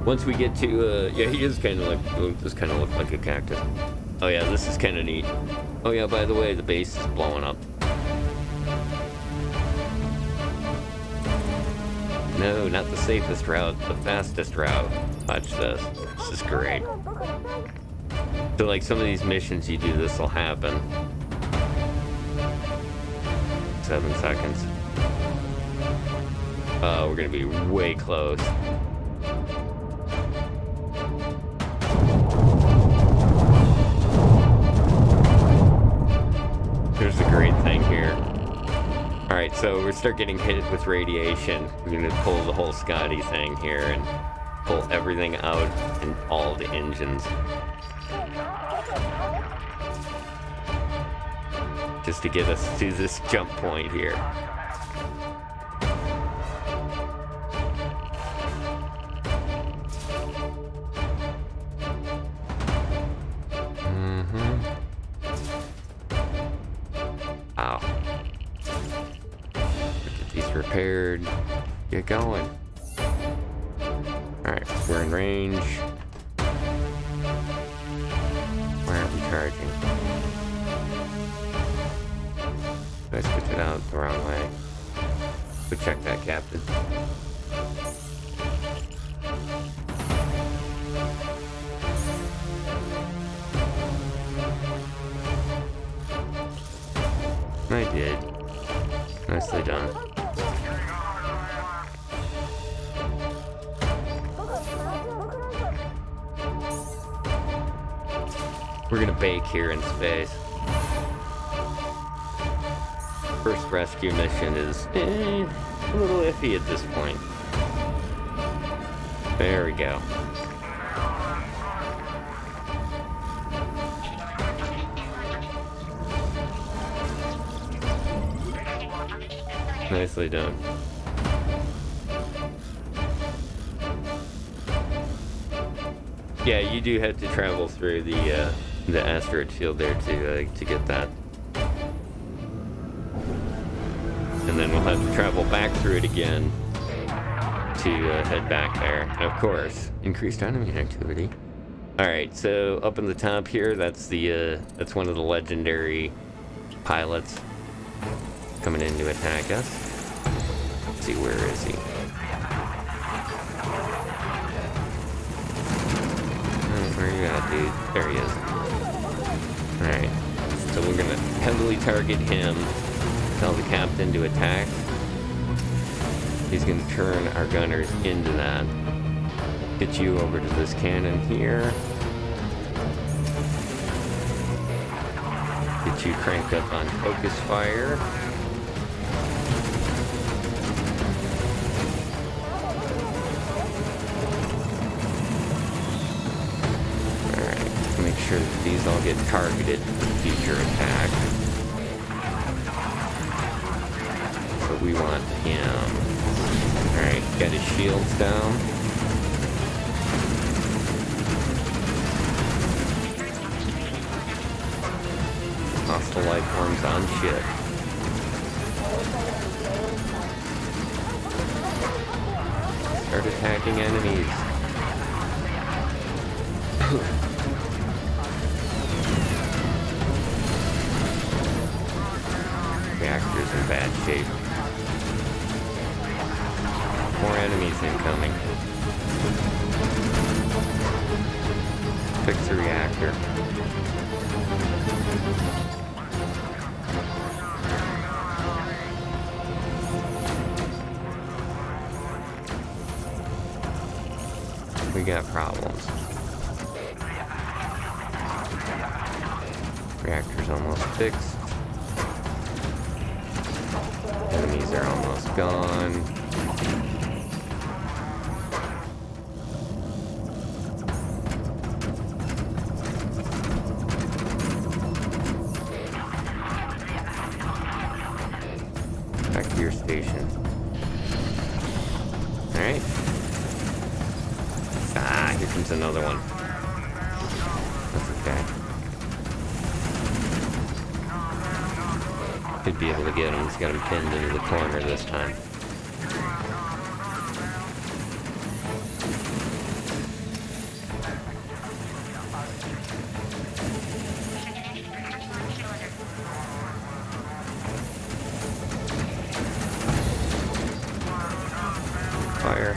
Once we get to, yeah, he is kind of like, this kind of look like a cactus. Oh yeah, this is kind of neat. Oh yeah, by the way, the base is blowing up. No, not the safest route, the fastest route. Watch this. This is great. So like some of these missions you do, this will happen. 7 seconds. We're gonna be way close. Here's the great thing here. Alright, so we start getting hit with radiation. We're gonna pull the whole Scotty thing here and pull everything out in all the engines. Just to get us to this jump point here. Ow. Get these repaired. Get going. Alright, we're in range. Why aren't we charging? I switched it out the wrong way. Go check that, Captain. I did. Nicely done. We're gonna bake here in space. First rescue mission is a little iffy at this point. There we go. Nicely done. Yeah, you do have to travel through the asteroid field there to get that. And then we'll have to travel back through it again to head back there. And of course, increased enemy activity. Alright, so up in the top here, that's that's one of the legendary pilots coming in to attack us. Let's see, where is he? Where you at, dude? There he is. Alright, so we're gonna heavily target him. Tell the captain to attack. He's going to turn our gunners into that. Get you over to this cannon here. Get you cranked up on focus fire. Alright, make sure that these all get targeted for future attack. We want him. Alright, got his shields down. Hostile life forms on ship. Start attacking enemies. Reactor's in bad shape. More enemies incoming. Fix the reactor. We got problems. Reactor's almost fixed. Enemies are almost gone. Back to your station. Alright. Ah, here comes another one. That's okay. Could be able to get him. He's got him pinned into the corner this time. Fire.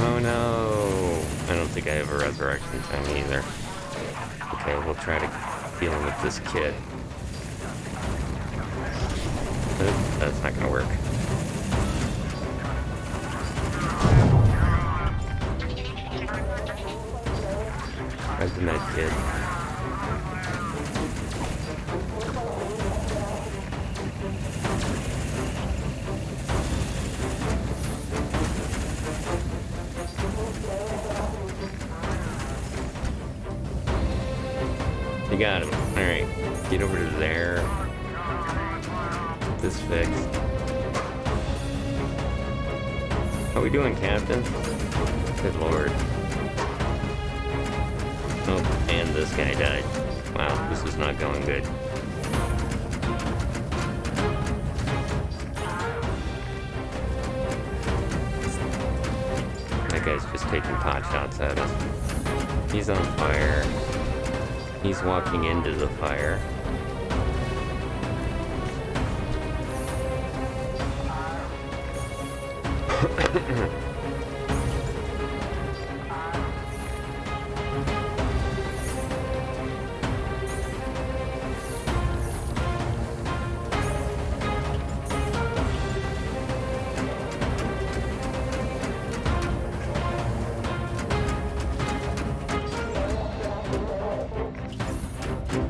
Oh no! I don't think I have a resurrection time either. Okay, we'll try to deal with this kid. That's not gonna work. Grab the med kit. You got him. Alright. Get over to there. Get this fixed. How we doing, Captain? Good lord. Oh, and this guy died. Wow, this is not going good. That guy's just taking pot shots at us. He's on fire. He's walking into the fire.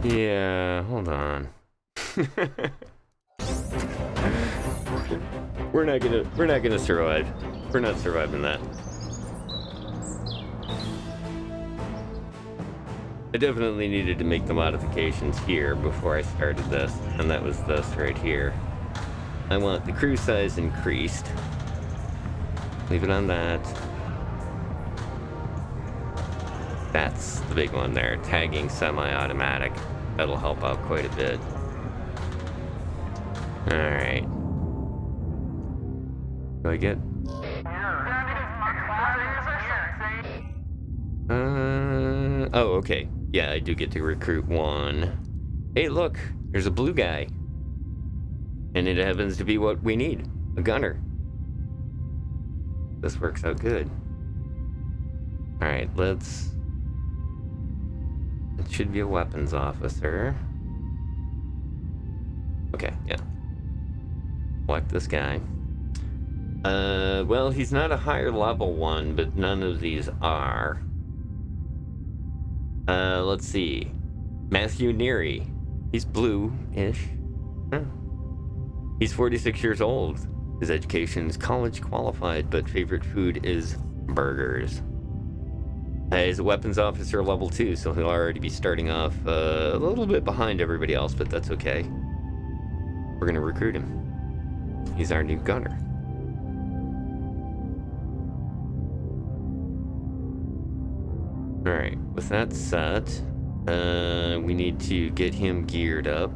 Yeah, hold on. We're not gonna survive. We're not surviving that. I definitely needed to make the modifications here before I started this, and that was this right here. I want the crew size increased. Leave it on that. That's the big one there. Tagging semi-automatic. That'll help out quite a bit. Alright. Do I get... Oh, okay. Yeah, I do get to recruit one. Hey, look! There's a blue guy. And it happens to be what we need. A gunner. This works out good. Alright, let's... It should be a weapons officer. Okay, yeah. Select this guy. Well, he's not a higher level one, but none of these are. Let's see. Matthew Neary. He's blue-ish. Huh. He's 46 years old. His education is college qualified, but favorite food is burgers. He's a weapons officer level 2, so he'll already be starting off a little bit behind everybody else, but that's okay. We're gonna recruit him. He's our new gunner. Alright, with that set, we need to get him geared up.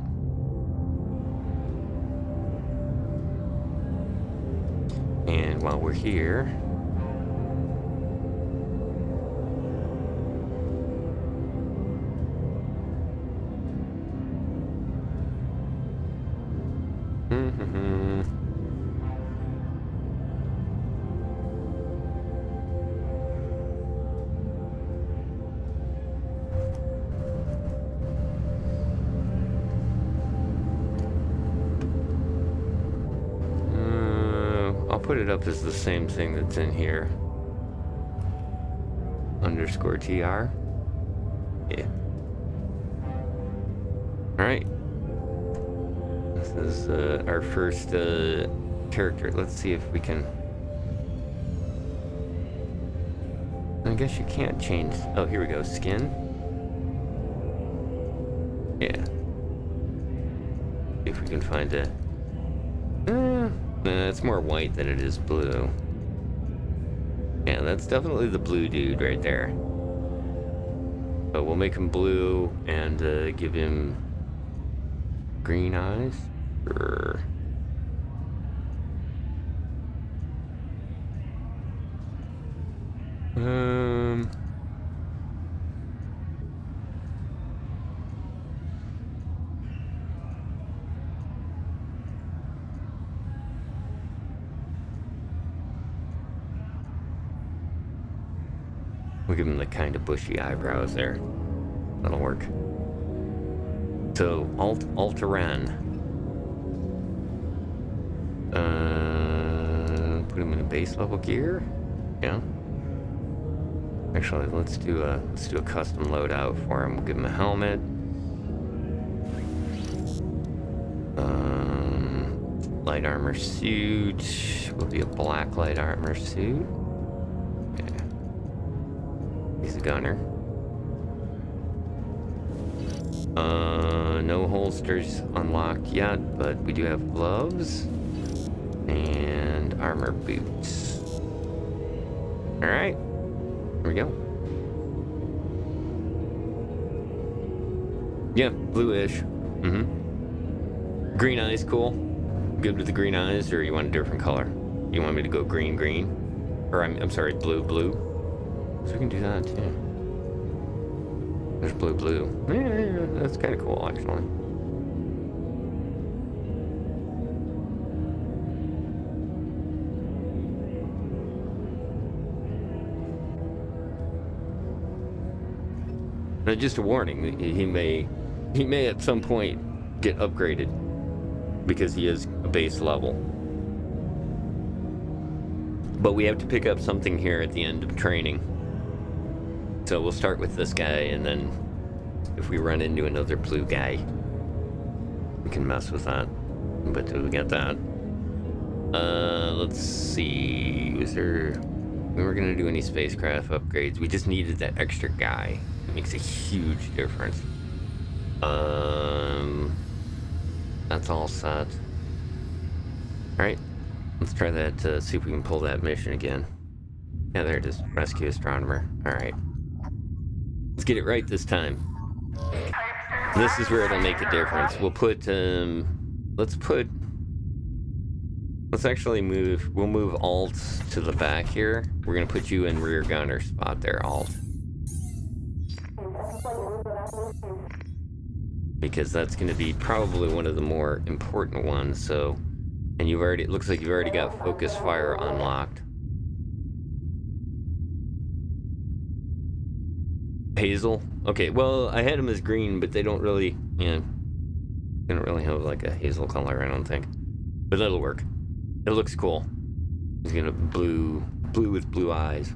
And while we're here, I'll put it up as the same thing that's in here. Underscore TR. Yeah. Alright. This is our first character. Let's see if we can... I guess you can't change... Oh, here we go. Skin. Yeah. See if we can find a... it's more white than it is blue. Yeah, that's definitely the blue dude right there. But we'll make him blue and give him green eyes. Sure. We'll give him the kind of bushy eyebrows there. That'll work. So, Alt-Ran. Put him in a base level gear. Yeah. Actually, let's do a custom loadout for him. We'll give him a helmet. Light armor suit. Will be a black light armor suit. Yeah. He's a gunner. No holsters unlocked yet, but we do have gloves and armor boots. All right, here we go. Yeah, bluish. Green eyes, cool. Good with the green eyes, or you want a different color? You want me to go green, or I'm sorry, blue. So we can do that too. There's blue. Yeah, that's kind of cool, actually. Now, just a warning: he may at some point get upgraded because he is a base level. But we have to pick up something here at the end of training. So we'll start with this guy, and then if we run into another blue guy, we can mess with that. But we got that. Let's see. We were gonna do any spacecraft upgrades. We just needed that extra guy. It makes a huge difference. That's all set. Alright, let's try that, see if we can pull that mission again. Yeah, there it is. Rescue astronomer. Alright. Let's get it right this time. This is where it'll make a difference. We'll put, we'll move Alt to the back here. We're gonna put you in rear gunner spot there, Alt. Because that's gonna be probably one of the more important ones, so... And it looks like you've already got focus fire unlocked. Hazel? Okay, well, I had him as green, but they don't really, don't really have like a hazel color, I don't think. But that'll work. It looks cool. He's gonna blue with blue eyes.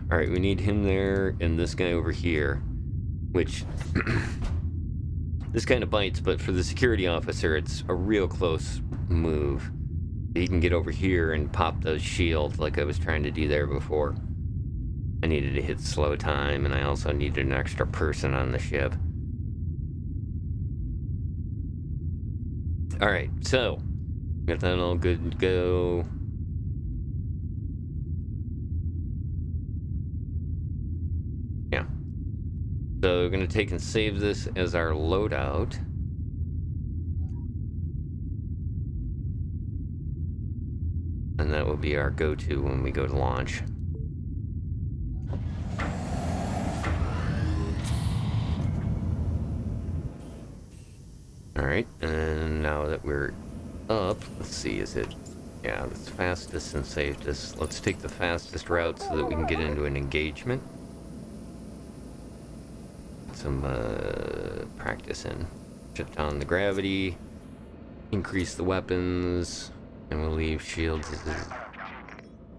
Alright, we need him there, and this guy over here, which, this kind of bites, but for the security officer, it's a real close move. He can get over here and pop those shields like I was trying to do there before. I needed to hit slow time, and I also needed an extra person on the ship. Alright, so, got that all good to go. Yeah. So we're going to take and save this as our loadout. And that will be our go-to when we go to launch. Alright, and now that we're up, let's see, is it... Yeah, that's fastest and safest. Let's take the fastest route so that we can get into an engagement. Some practice in. Shut down the gravity, increase the weapons, and we'll leave shields as...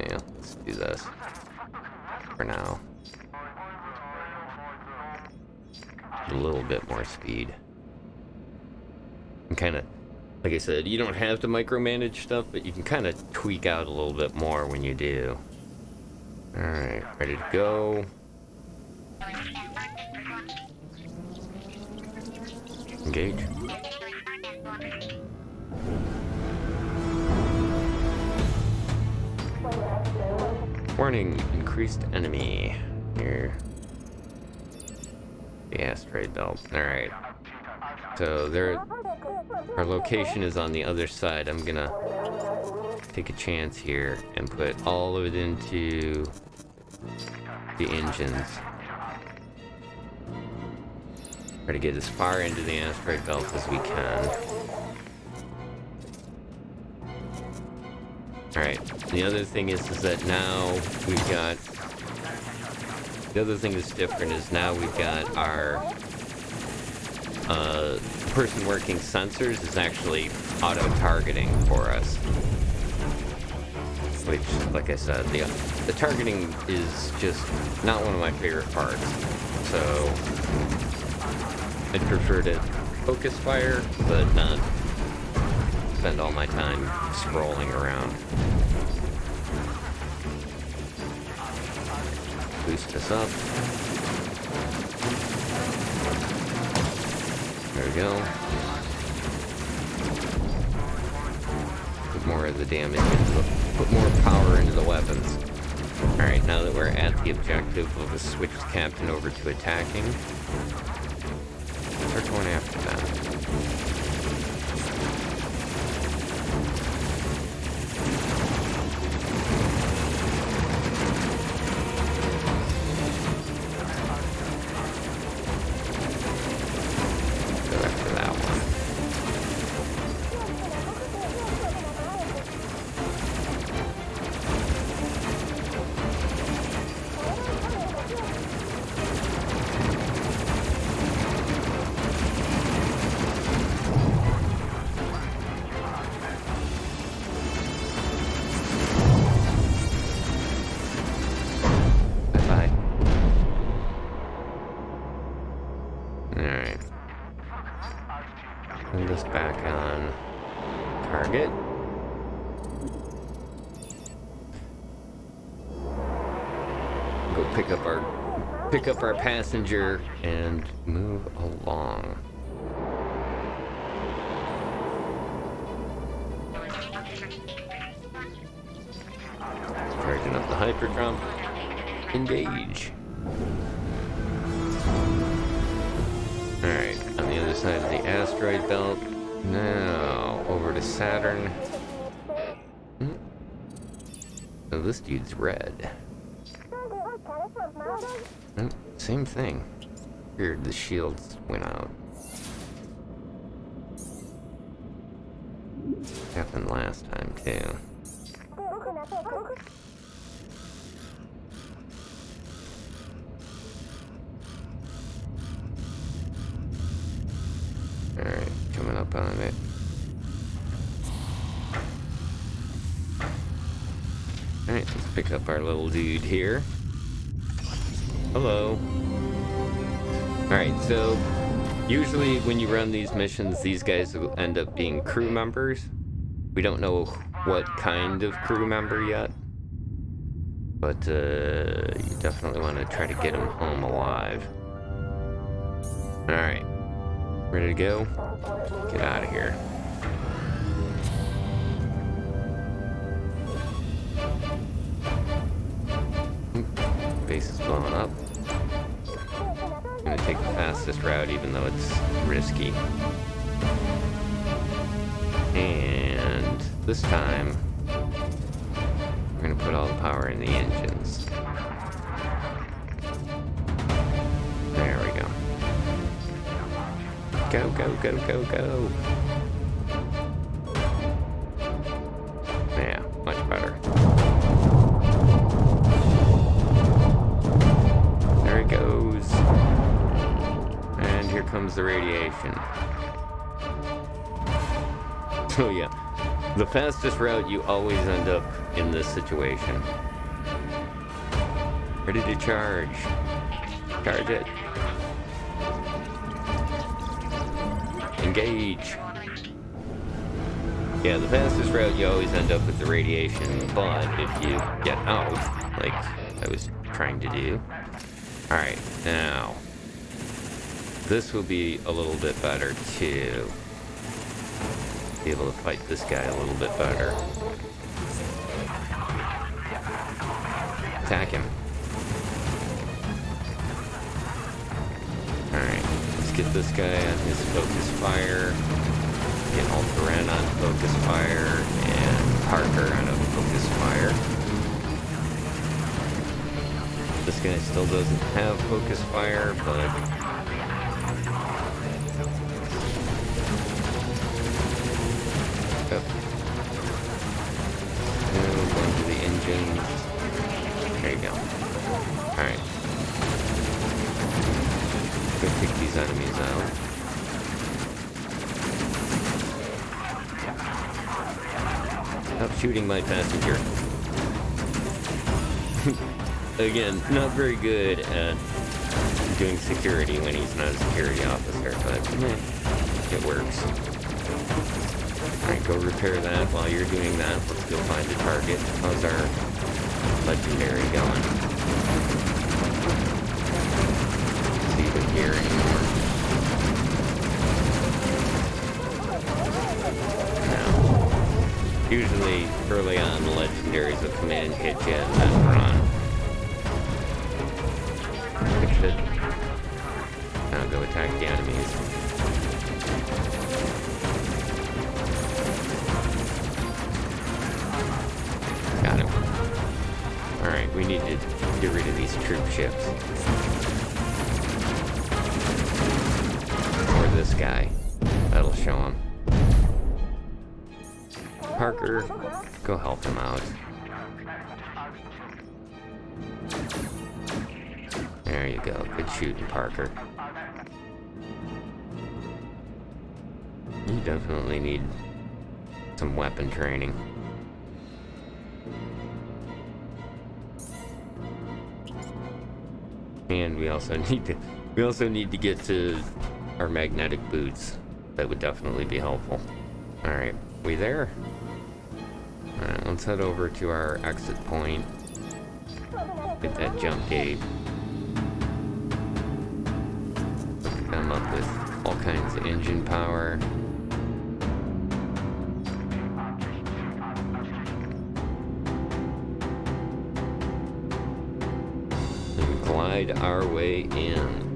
Yeah, let's do this for now. A little bit more speed. And kind of, like I said, you don't have to micromanage stuff, but you can kind of tweak out a little bit more when you do. Alright, ready to go. Engage. Warning, increased enemy here. The asteroid belt. Alright. So our location is on the other side. I'm gonna take a chance here and put all of it into the engines. Try to get as far into the asteroid belt as we can. Alright, the other thing is that now we've got... The other thing that's different is now we've got our person working sensors is actually auto-targeting for us. Which, like I said, the targeting is just not one of my favorite parts. So, I'd prefer to focus fire, but not spend all my time scrolling around. Boost us up. There we go. Put more of the damage into put more power into the weapons. Alright, now that we're at the objective, we'll just switch the captain over to attacking. Start going after them. Back on target. Go pick up our passenger and move along. Charging up the hyperdrum. Engage. Alright, on the other side of the asteroid belt. Now, over to Saturn. Oh, this dude's red. Oh, same thing. Weird, the shields went out. Happened last time, too. Alright, coming up on it. Alright, let's pick up our little dude here. Hello. Alright, so usually when you run these missions, these guys will end up being crew members. We don't know what kind of crew member yet. But you definitely want to try to get them home alive. Alright. Ready to go? Get out of here. Base is blowing up. gonna take the fastest route, even though it's risky. And this time, we're gonna put all the power in the engines. There we go. Go, go, go, go, go. Yeah, much better. There it goes. And here comes the radiation. So yeah, the fastest route, you always end up in this situation. Ready to charge. Charge it. Engage. Yeah, the fastest route, you always end up with the radiation, but if you get out, like I was trying to do. Alright, now, this will be a little bit better too. Be able to fight this guy a little bit better. Attack him. Alright, let's get this guy on his focus fire. Get Alperen on focus fire, and Parker on a focus fire. This guy still doesn't have focus fire, but going to the engines. There you go. Alright. Go pick these enemies out. Stop shooting my passenger. Again, not very good at doing security when he's not a security officer, but it works. Alright, go repair that. While you're doing that, let's go find the target. How's our legendary going? Let's see if we're here anymore. No. Usually, early on, the legendaries will come in, hit you, and then run. Fix it. Now go attack the enemies. Got him. Alright, we need to get rid of these troop ships. Or this guy. That'll show him. Parker, go help him out. There you go. Good shooting, Parker. You definitely need some weapon training. And we also need to get to our magnetic boots. That would definitely be helpful. Alright, we there? Alright, let's head over to our exit point. Get that jump gate. Come up with all kinds of engine power. And glide our way in.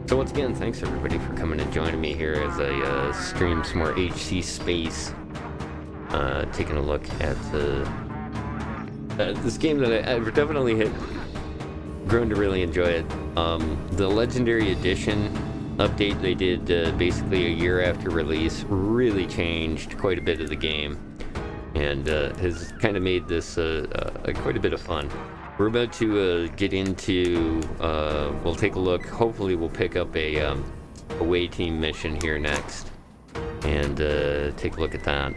So once again, thanks everybody for coming and joining me here as I stream some more HC Space. Taking a look at this game that I've definitely grown to really enjoy it. The Legendary Edition update they did basically a year after release really changed quite a bit of the game, and has kind of made this quite a bit of fun. We're about to get into, we'll take a look, hopefully we'll pick up a away team mission here next, and take a look at that.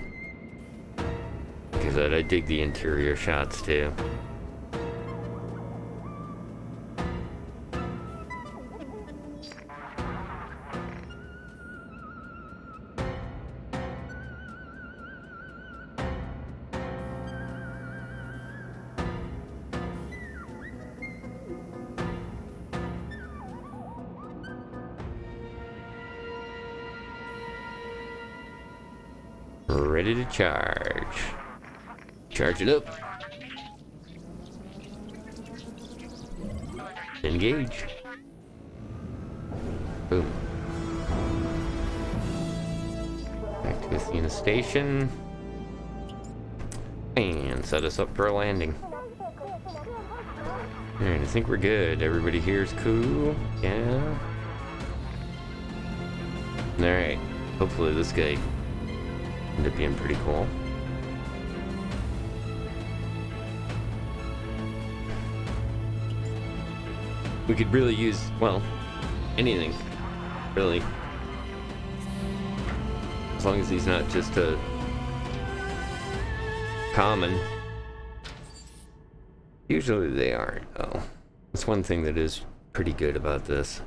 Because I dig the interior shots too. Ready to charge. Charge it up. Engage. Boom. Back to Athena Station. And set us up for a landing. Alright, I think we're good. Everybody here is cool. Yeah. Alright. Hopefully this guy ended up being pretty cool. We could really use, well, anything. Really. As long as he's not just a common. Usually they aren't, though. That's one thing that is pretty good about this.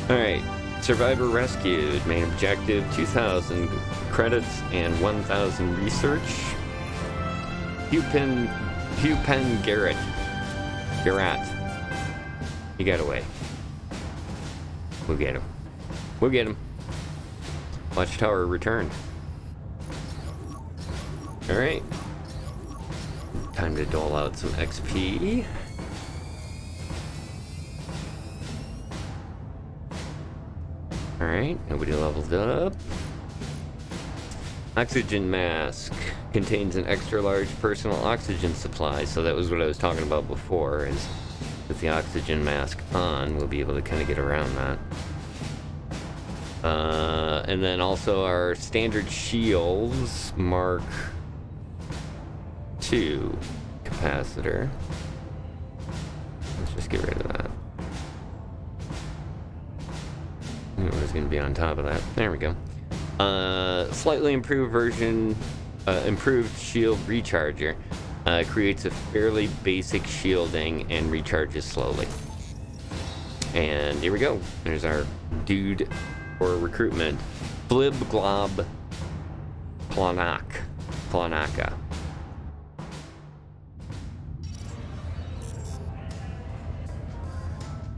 Alright, survivor rescued. Main objective, 2,000 credits and 1,000 research. Hugh Penn Garrett. He got away. We'll get him. We'll get him. Watchtower returned. Alright. Time to dole out some XP. Alright, nobody leveled up. Oxygen mask contains an extra large personal oxygen supply, so that was what I was talking about before, is with the oxygen mask on, we'll be able to kind of get around that. And then also our standard shields, Mark II capacitor. Let's just get rid of that. It was going to be on top of that. There we go. Slightly improved version, improved shield recharger. Creates a fairly basic shielding and recharges slowly. And here we go. There's our dude for recruitment. Blib Glob Planaka.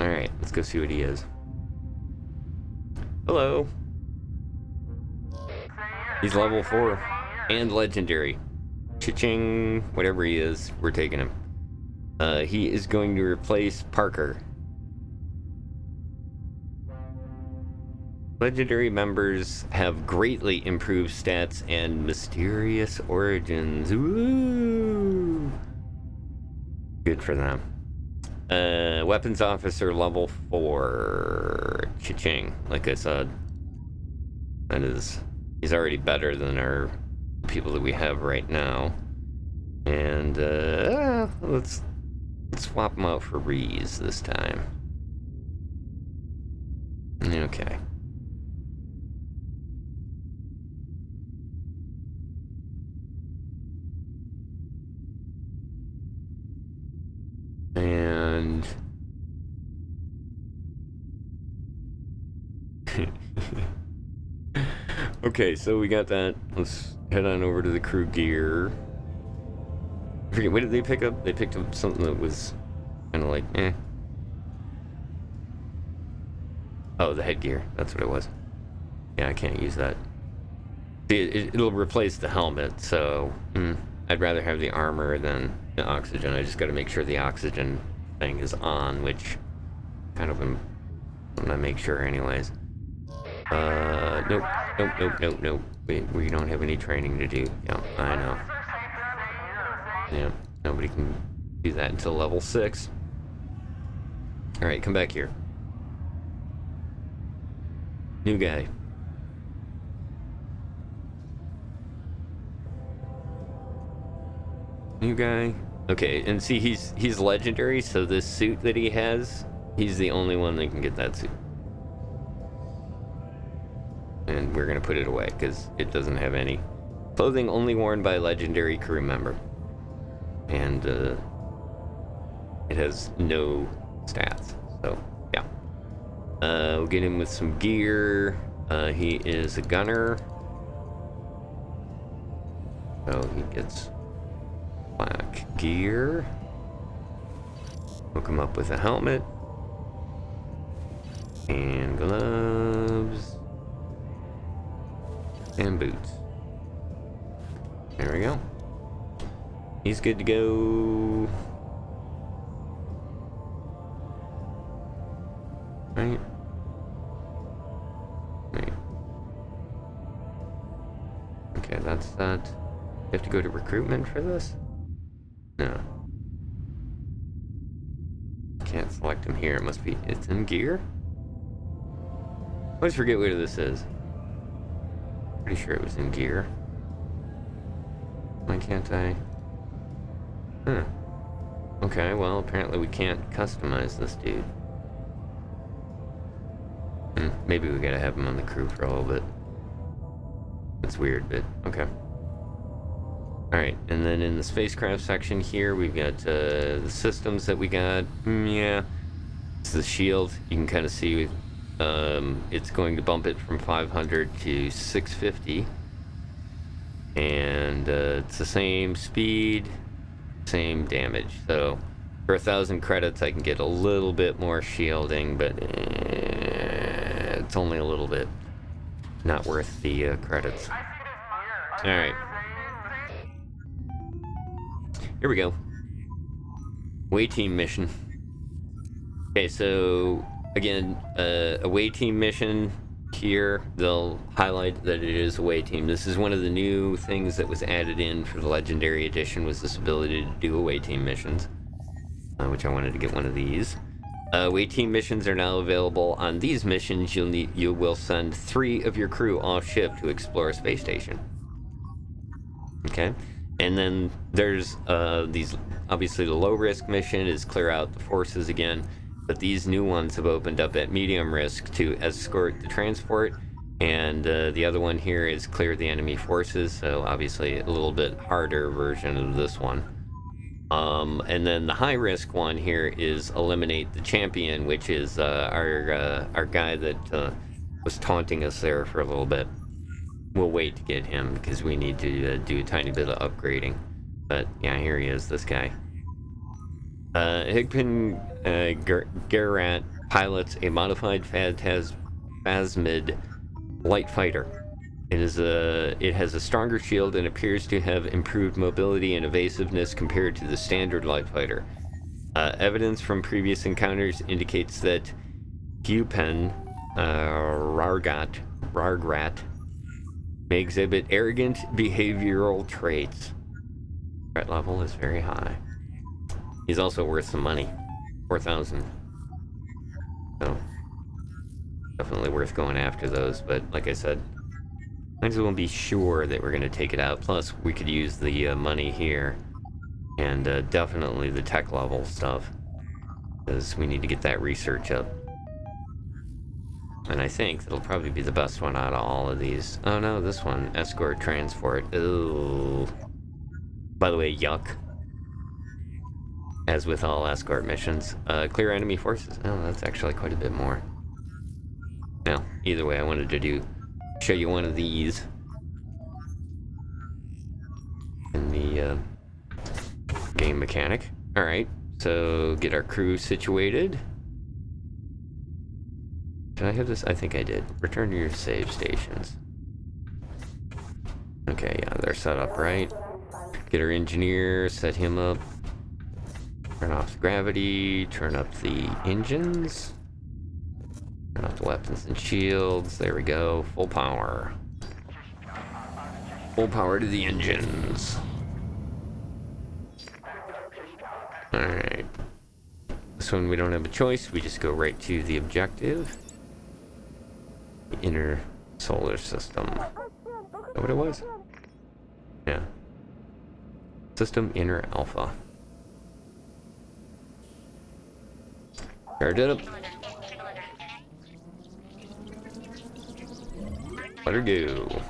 Alright, let's go see what he is. Hello. He's level 4 and legendary. Cha-ching, whatever he is, we're taking him. He is going to replace Parker. Legendary members have greatly improved stats and mysterious origins. Woo! Good for them. Weapons officer level 4. Cha-ching, like I said. That is, he's already better than our people that we have right now. And let's swap him out for Reese this time. Okay. And okay, so we got that. Let's head on over to the crew gear. I forget, what did they pick up? They picked up something that was kind of like, eh. Oh, the headgear. That's what it was. Yeah, I can't use that. It'll replace the helmet, so I'd rather have the armor than the oxygen. I just got to make sure the oxygen thing is on, which kind of I'm gonna make sure anyways. Nope. We don't have any training to do. Yeah, I know. Yeah, nobody can do that until level 6. Alright, come back here. New guy. New guy. Okay, and see, he's legendary, so this suit that he has, he's the only one that can get that suit. And we're gonna put it away because it doesn't have any clothing, only worn by a legendary crew member. And it has no stats, so yeah. We'll get him with some gear. He is a gunner, so he gets black gear. Hook him up with a helmet and gloves and boots. There we go. He's good to go. Right? Right. Okay, that's that. You have to go to recruitment for this? No. Can't select him here. It must be... It's in gear? I always forget what this is. Pretty sure it was in gear. Why can't I... Huh. Okay, well, apparently we can't customize this dude. Maybe we gotta have him on the crew for a little bit. That's weird, but okay. Alright, and then in the spacecraft section here, we've got the systems that we got. Yeah. It's the shield. You can kind of see it's going to bump it from 500 to 650. And it's the same speed, same damage. So for 1,000 credits, I can get a little bit more shielding, but it's only a little bit. Not worth the credits. Alright. Here we go. Away team mission. Okay, so again, away team mission here, they'll highlight that it is away team. This is one of the new things that was added in for the Legendary Edition, was this ability to do away team missions, which I wanted to get one of these. Away team missions are now available. On these missions, you will send 3 of your crew off ship to explore a space station. Okay. And then there's these, obviously the low risk mission is clear out the forces again, but these new ones have opened up at medium risk to escort the transport, and the other one here is clear the enemy forces, so obviously a little bit harder version of this one. And then the high risk one here is eliminate the champion, which is our guy that was taunting us there for a little bit. We'll wait to get him because we need to do a tiny bit of upgrading. But yeah, here he is, this guy. Higpin Garat pilots a modified Phasmid light fighter. It has a stronger shield and appears to have improved mobility and evasiveness compared to the standard light fighter. Evidence from previous encounters indicates that Hugpen Rargrat may exhibit arrogant behavioral traits. Threat level is very high. He's also worth some money. 4,000. So, definitely worth going after those, but like I said, might as well be sure that we're going to take it out. Plus, we could use the money here, and definitely the tech level stuff, because we need to get that research up. And I think it'll probably be the best one out of all of these. Oh no, this one, escort transport. Ooh. By the way, yuck. As with all escort missions. Clear enemy forces. Oh, that's actually quite a bit more. Now, either way, I wanted to show you one of these in the game mechanic. Alright, so get our crew situated. Did I have this? I think I did. Return to your save stations. Okay, yeah, they're set up right. Get our engineer, set him up. Turn off the gravity, turn up the engines. Turn off the weapons and shields. There we go. Full power. Full power to the engines. Alright. This one we don't have a choice. We just go right to the objective. The inner solar system. Is that what it was? Yeah. System inner alpha. Start it up. Let her go.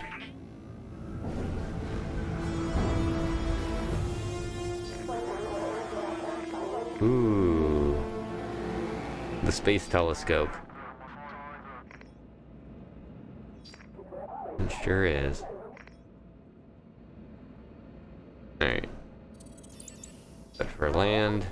Ooh. The space telescope. It sure is. Alright. Set for land.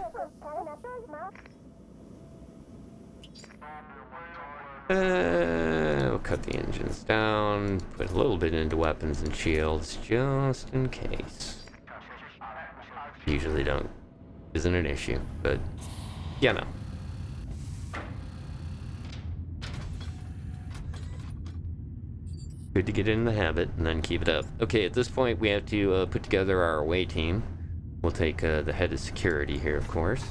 We'll cut the engines down, put a little bit into weapons and shields, just in case. Usually don't. Isn't an issue, but yeah, no. Good to get in the habit and then keep it up. Okay, at this point we have to put together our away team. We'll take the head of security here, of course.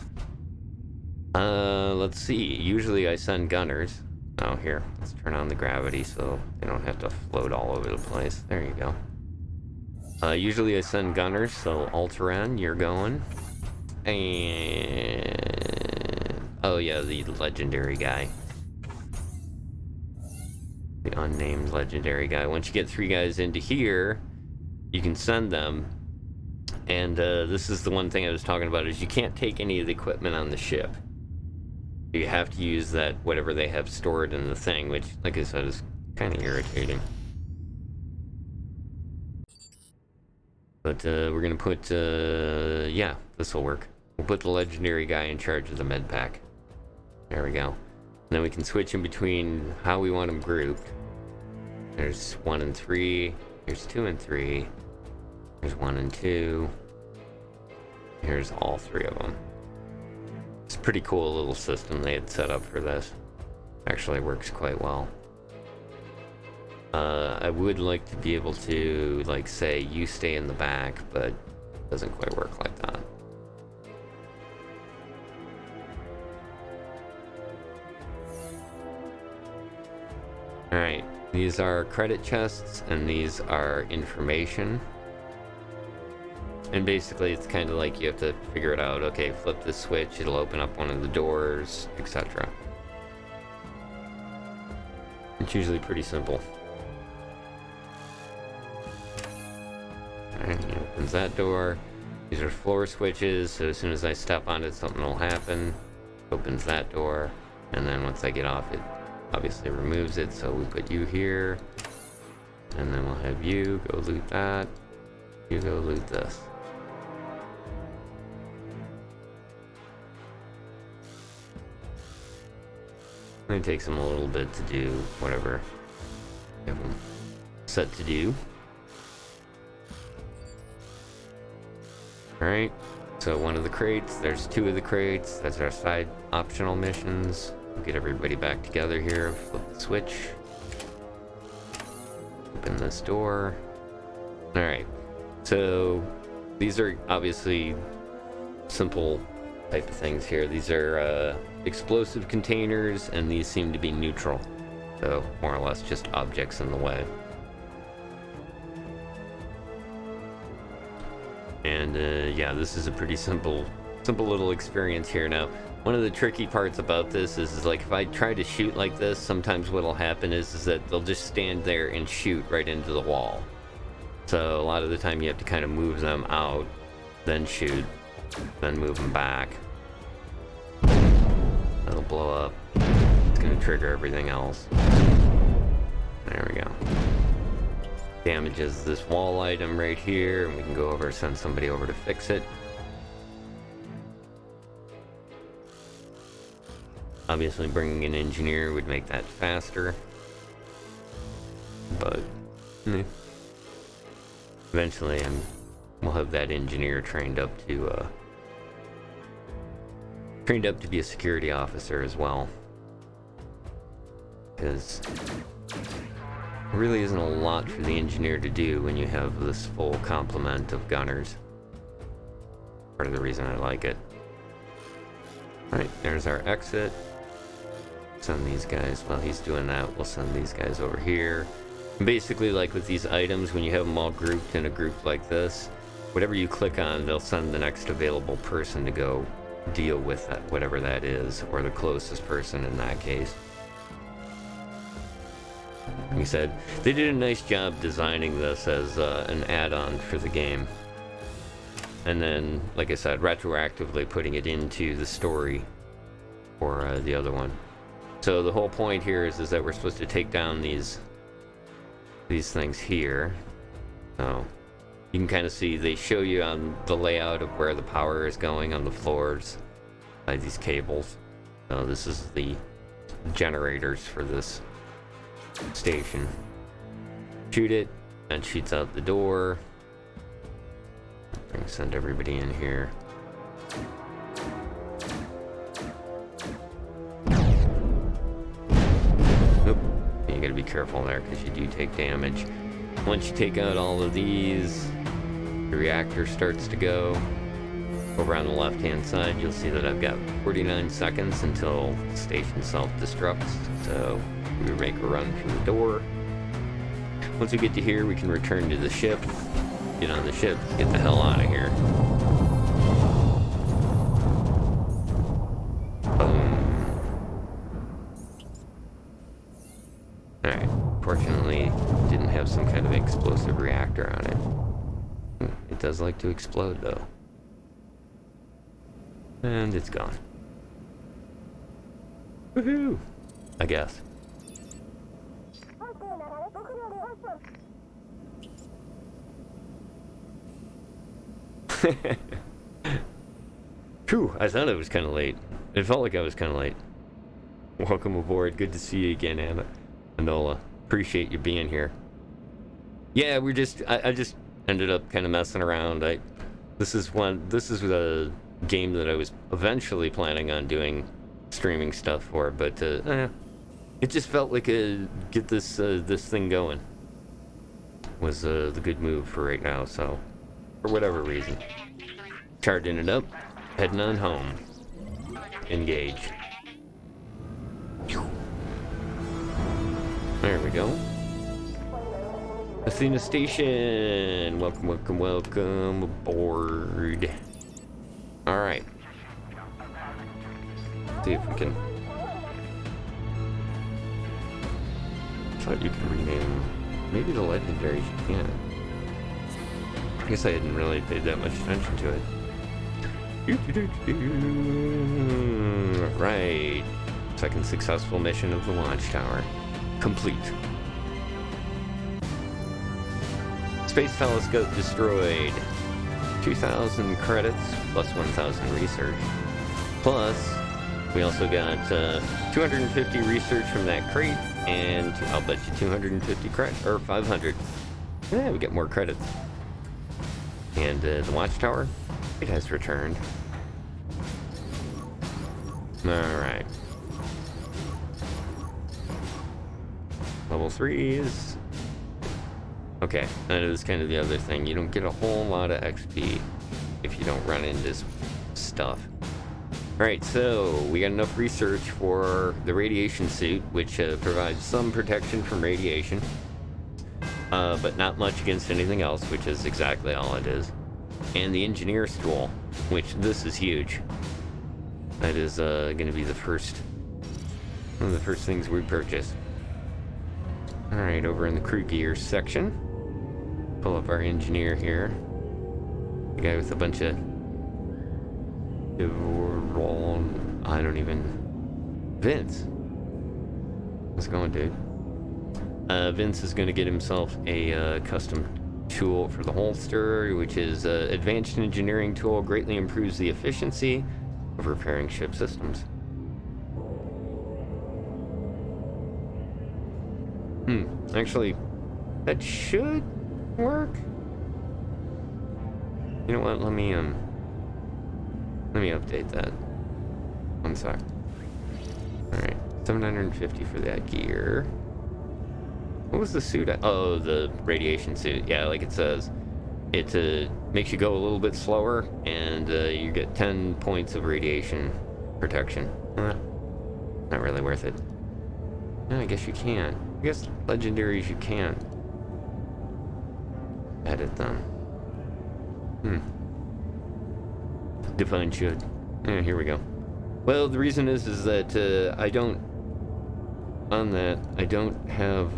Let's see. Usually I send gunners. Oh, here. Let's turn on the gravity so they don't have to float all over the place. There you go. Usually I send gunners, so Alteran, you're going. And... oh yeah, the legendary guy. The unnamed legendary guy. Once you get 3 guys into here, you can send them. And this is the one thing I was talking about, is you can't take any of the equipment on the ship. You have to use that, whatever they have stored in the thing, which, like I said, is kind of irritating. But we're going to put, yeah, this will work. We'll put the legendary guy in charge of the med pack. There we go. And then we can switch in between how we want them grouped. There's 1 and 3. Here's 2 and 3. There's 1 and 2. Here's all 3 of them. It's a pretty cool little system they had set up for this. Actually works quite well. I would like to be able to, like, say, you stay in the back, but it doesn't quite work like that. Alright, these are credit chests, and these are information. And basically, it's kind of like you have to figure it out. Okay, flip this switch, it'll open up one of the doors, etc. It's usually pretty simple. Alright, he opens that door. These are floor switches, so as soon as I step on it, something will happen. Opens that door, and then once I get off, it obviously removes it, so we put you here. And then we'll have you go loot that. You go loot this. It takes them a little bit to do whatever you have them set to do. Alright, so 1 of the crates, there's 2 of the crates, that's our side optional missions. We'll get everybody back together here, flip the switch. Open this door. Alright, so these are obviously simple type of things here. These are explosive containers, and these seem to be neutral. So more or less just objects in the way. And yeah, this is a pretty simple little experience here. Now, one of the tricky parts about this is like if I try to shoot like this, sometimes what'll happen is that they'll just stand there and shoot right into the wall. So a lot of the time you have to kind of move them out, then shoot, then move them back. That'll blow up. It's gonna trigger everything else. There we go. Damages this wall item right here, and we can go over, send somebody over to fix it. Obviously bringing an engineer would make that faster, but eventually we'll have that engineer trained up to be a security officer as well, because there really isn't a lot for the engineer to do when you have this full complement of gunners. Part of the reason I like it. Alright, there's our exit. Send these guys, while he's doing that, we'll send these guys over here. And basically, like with these items, when you have them all grouped in a group like this, whatever you click on, they'll send the next available person to go deal with that, whatever that is, or the closest person in that case. Like I said, they did a nice job designing this as an add-on for the game. And then, like I said, retroactively putting it into the story for the other one. So the whole point here is that we're supposed to take down these things here. So you can kind of see they show you on the layout of where the power is going on the floors by these cables. So this is the generators for this station. Shoot it, and shoots out the door. Send everybody in here. Nope. You gotta be careful there because you do take damage. Once you take out all of these, the reactor starts to go. Over on the left-hand side, you'll see that I've got 49 seconds until the station self-destructs. So we make a run for the door. Once we get to here, we can return to the ship, get on the ship, get the hell out of here. Boom. Alright, fortunately, didn't have some kind of explosive reactor on it. It does like to explode, though. And it's gone. Woohoo! I guess. Phew, I thought it was kind of late. It felt like I was kind of late. Welcome aboard. Good to see you again, Anna. Anola. Appreciate you being here. Yeah, I just ended up kind of messing around. This is the game that I was eventually planning on doing streaming stuff for, but it just felt like get this thing going was the good move for right now. So for whatever reason, charging it up, heading on home. Engage. There we go. Athena Station. Welcome, welcome, welcome aboard. All right. See if we can. I thought you could rename maybe the legendaries you can. I guess I hadn't really paid that much attention to it. Right. Second successful mission of the launch tower. Complete. Space telescope destroyed. 2,000 credits plus 1,000 research. Plus, we also got 250 research from that crate, and I'll bet you 250 credits, or 500. Yeah, we get more credits. And the watchtower, it has returned. Alright. Level 3 is... Okay, that is kind of the other thing. You don't get a whole lot of XP if you don't run into stuff. Alright, so we got enough research for the radiation suit, which provides some protection from radiation, but not much against anything else, which is exactly all it is. And the engineer stool, which this is huge. That is going to be one of the first things we purchase. Alright, over in the crew gear section, pull up our engineer here. The guy with a bunch of... I don't even... Vince. How's it going, dude? Vince is going to get himself a custom tool for the holster, which is advanced engineering tool, greatly improves the efficiency of repairing ship systems. Actually, that should work. You know what? Let me update that. One sec. All right, 750 for that gear. What was the suit? Oh, the radiation suit. Yeah, like it says, it makes you go a little bit slower, and you get 10 points of radiation protection. Not really worth it. No, I guess you can. I guess legendaries you can edit them. Define should. Yeah, here we go. Well, the reason is that I don't have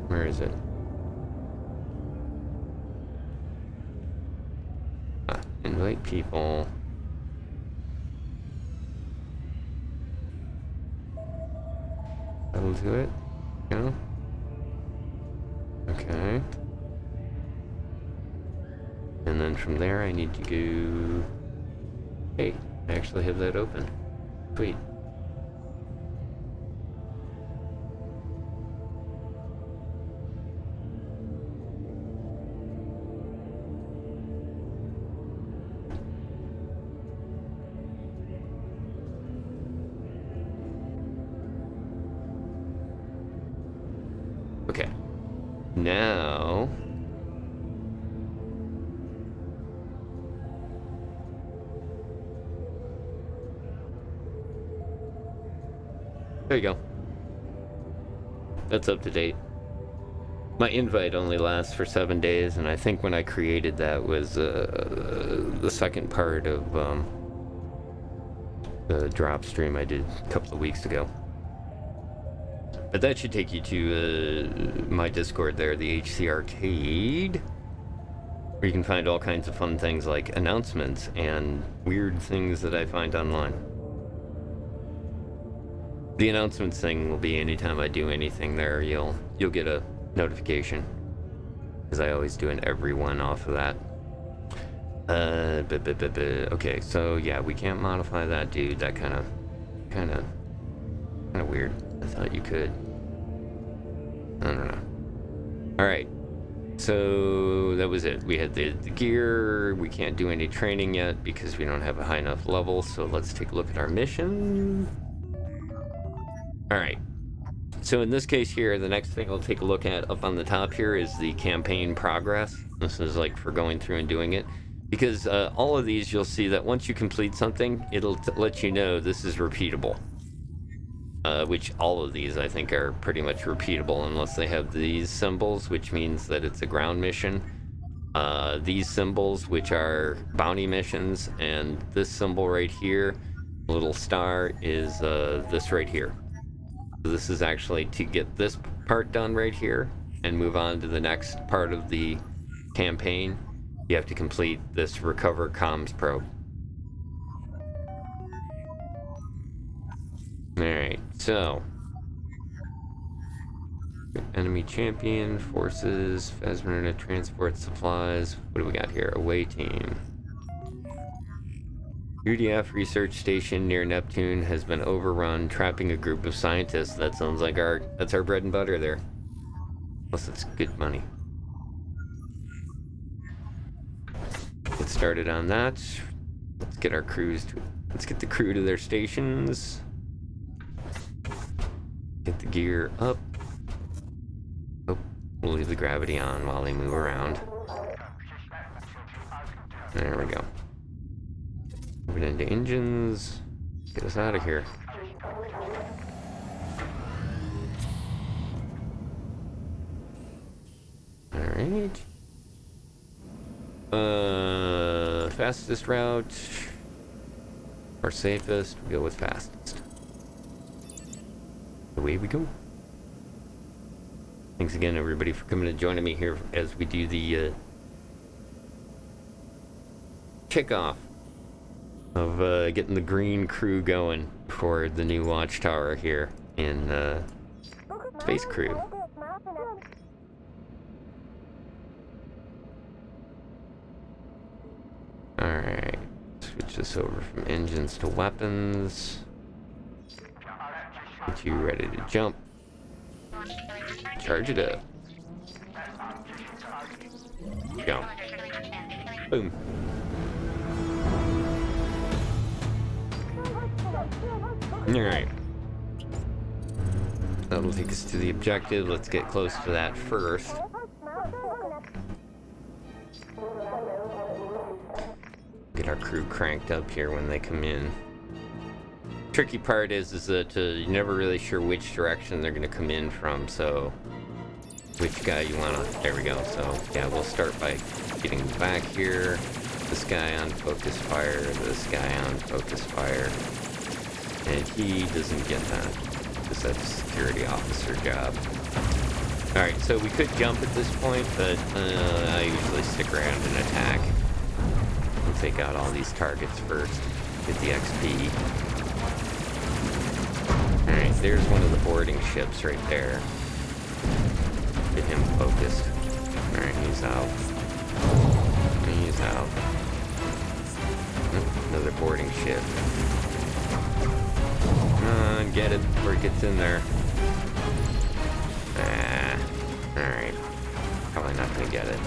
where is it? Invite people. That'll do it. Yeah. Okay. And then from there I need to go... Hey, I actually have that open. Sweet. Okay. Now... there you go. That's up to date. My invite only lasts for 7 days, and I think when I created that was the second part of the drop stream I did a couple of weeks ago. But that should take you to my Discord there, the HC Arcade, where you can find all kinds of fun things like announcements and weird things that I find online. The announcements thing will be anytime I do anything there, you'll get a notification, because I always do an every one off of that. Okay, so yeah, we can't modify that, dude. That kind of weird. I thought you could. I don't know. All right, so that was it. We had the gear. We can't do any training yet because we don't have a high enough level. So let's take a look at our mission. All right. So in this case here, the next thing I'll take a look at up on the top here is the campaign progress. This is like for going through and doing it. Because all of these, you'll see that once you complete something, it'll let you know this is repeatable. Which all of these, I think, are pretty much repeatable unless they have these symbols, which means that it's a ground mission. These symbols, which are bounty missions, and this symbol right here, little star, is this right here. This is actually to get this part done right here and move on to the next part of the campaign. You have to complete this recover comms probe. Alright, so enemy champion, forces, Phasma transport supplies. What do we got here? Away team. UDF research station near Neptune has been overrun, trapping a group of scientists. That sounds like that's our bread and butter there. Plus it's good money. Get started on that. Let's get our crews let's get the crew to their stations. Get the gear up. Oh, we'll leave the gravity on while they move around. There we go. Moving into engines. Get us out of here. Alright. Fastest route. Or safest. We'll go with fastest. Away we go. Thanks again, everybody, for coming and joining me here as we do the kickoff of getting the green crew going for the new watchtower here in Space Crew. Alright, switch this over from engines to weapons. Get you ready to jump. Charge it up. Go. Boom. Alright. That'll take us to the objective. Let's get close to that first. Get our crew cranked up here when they come in. Tricky part is that you're never really sure which direction they're going to come in from, so which guy you want to... There we go. So, yeah, we'll start by getting back here. This guy on focus fire, this guy on focus fire. And he doesn't get that, because that's a security officer job. Alright, so we could jump at this point, but I usually stick around and attack. We'll take out all these targets first, get the XP. Alright, there's one of the boarding ships right there. Get him focused. Alright, he's out. He's out. Another boarding ship. Come on, get it before it gets in there. Ah, alright. Probably not gonna get it.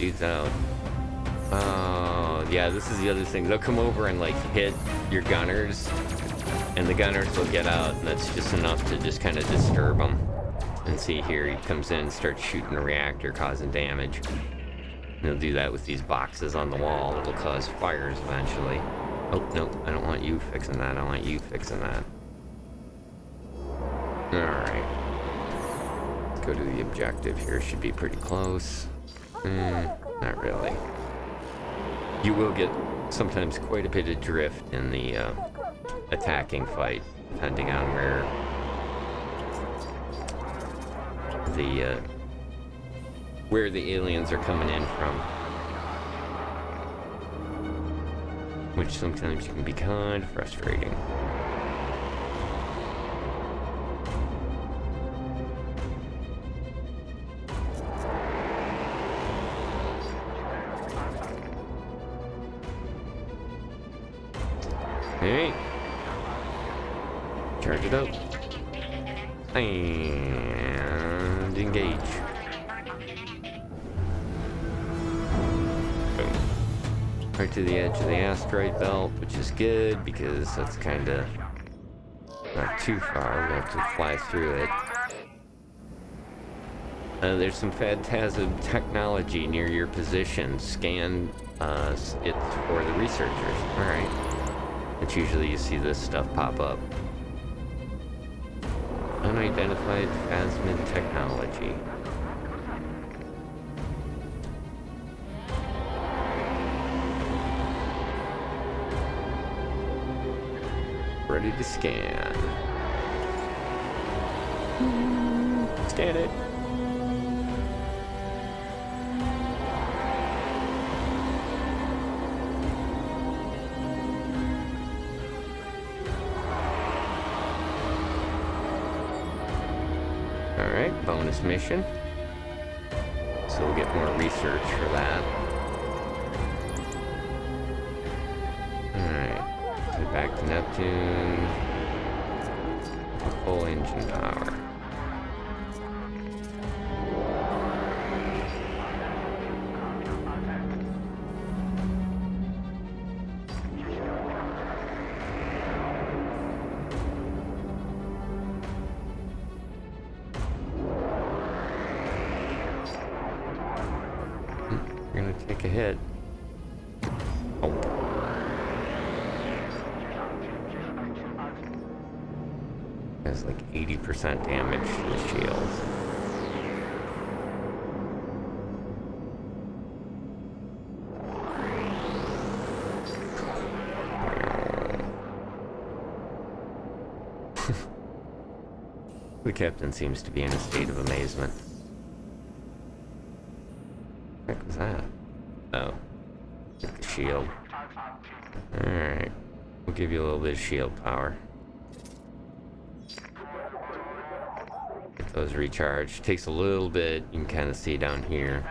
dude's out. Oh, yeah, this is the other thing. They'll come over and, like, hit your gunners, and the gunners will get out, and that's just enough to just kind of disturb them. And see here, he comes in and starts shooting a reactor, causing damage. And he'll do that with these boxes on the wall. It'll cause fires eventually. Oh, no, I don't want you fixing that. I want you fixing that. Alright. Let's go to the objective here. Should be pretty close. Not really. You will get sometimes quite a bit of drift in the attacking fight, depending on where the aliens are coming in from, which sometimes can be kind of frustrating. Hey, charge it up and engage. Boom. Right to the edge of the asteroid belt, which is good because that's kind of not too far. We have to fly through it. There's some phantasm technology near your position. Scan it for the researchers. All right. It's usually you see this stuff pop up. Unidentified phasmid technology. Ready to scan. Scan it. Alright, bonus mission. So we'll get more research for that. Alright, head back to Neptune. Full engine power. Take a hit. Oh. Has like 80% damage to the shields. The captain seems to be in a state of amazement. What the heck was that? Oh, get the shield. Alright, we'll give you a little bit of shield power. Get those recharged. Takes a little bit, you can kind of see down here.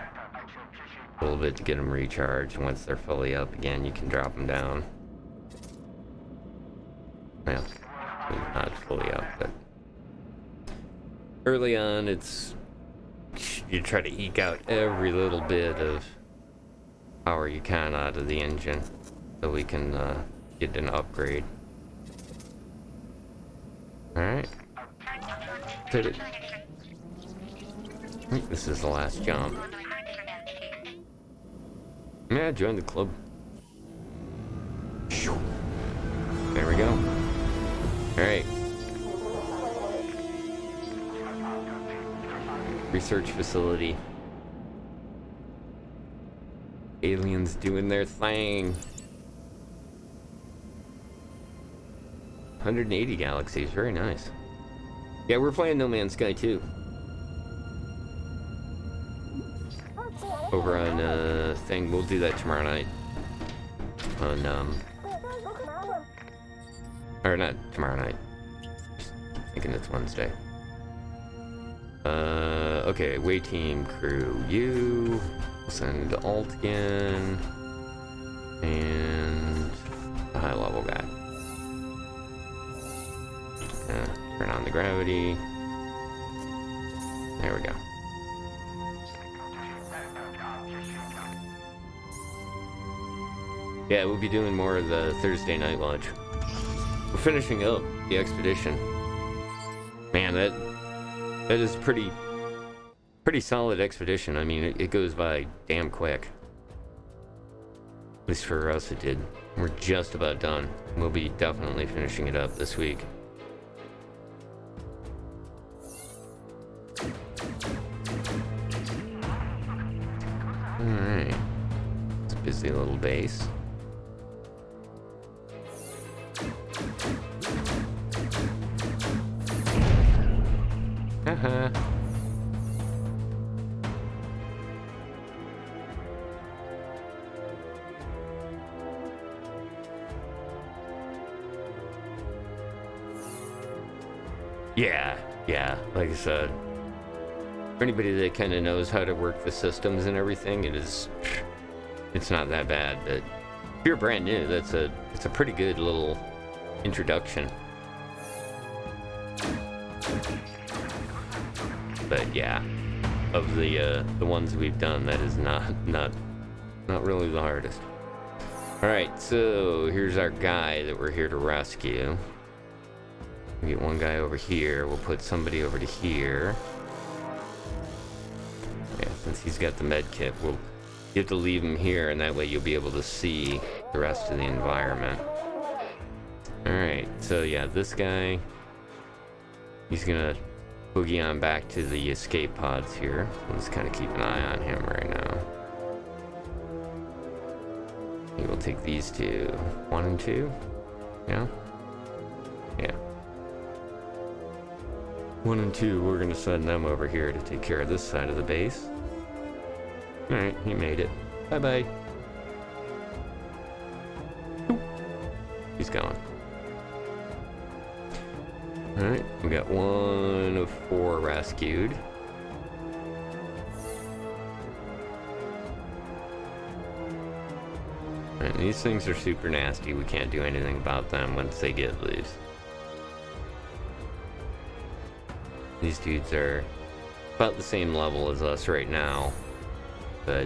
A little bit to get them recharged. Once they're fully up again, you can drop them down. Well, not fully up, but early on, you try to eke out every little bit of power you can out of the engine so we can get an upgrade. Alright. Did it. I think this is the last jump. Yeah, join the club. There we go. Alright. Research facility. Aliens doing their thing. 180 galaxies, very nice. Yeah, we're playing No Man's Sky 2. Over on thing, we'll do that tomorrow night. On or not tomorrow night. Just thinking it's Wednesday. Okay, away team crew. You send alt again, and a high level guy. Turn on the gravity. There we go. Yeah, we'll be doing more of the Thursday night watch. We're finishing up the expedition. Man, that is pretty solid expedition. I mean, it goes by damn quick. At least for us it did. We're just about done. We'll be definitely finishing it up this week. Alright. It's a busy little base. Haha. Yeah, like I said, for anybody that kind of knows how to work the systems and everything, it's not that bad. But if you're brand new, it's a pretty good little introduction. But yeah, of the ones we've done, that is not really the hardest. All right, so here's our guy that we're here to rescue. We get one guy over here. We'll put somebody over to here. Yeah, since he's got the med kit, you have to leave him here, and that way you'll be able to see the rest of the environment. Alright, so yeah, this guy, he's gonna boogie on back to the escape pods here. Let's kind of keep an eye on him right now. He will take these two. 1 and 2? Yeah? Yeah. 1 and 2, we're gonna send them over here to take care of this side of the base. Alright, he made it. Bye-bye. He's gone. Alright, we got 1 of 4 rescued. Alright, these things are super nasty. We can't do anything about them once they get loose. These dudes are about the same level as us right now, but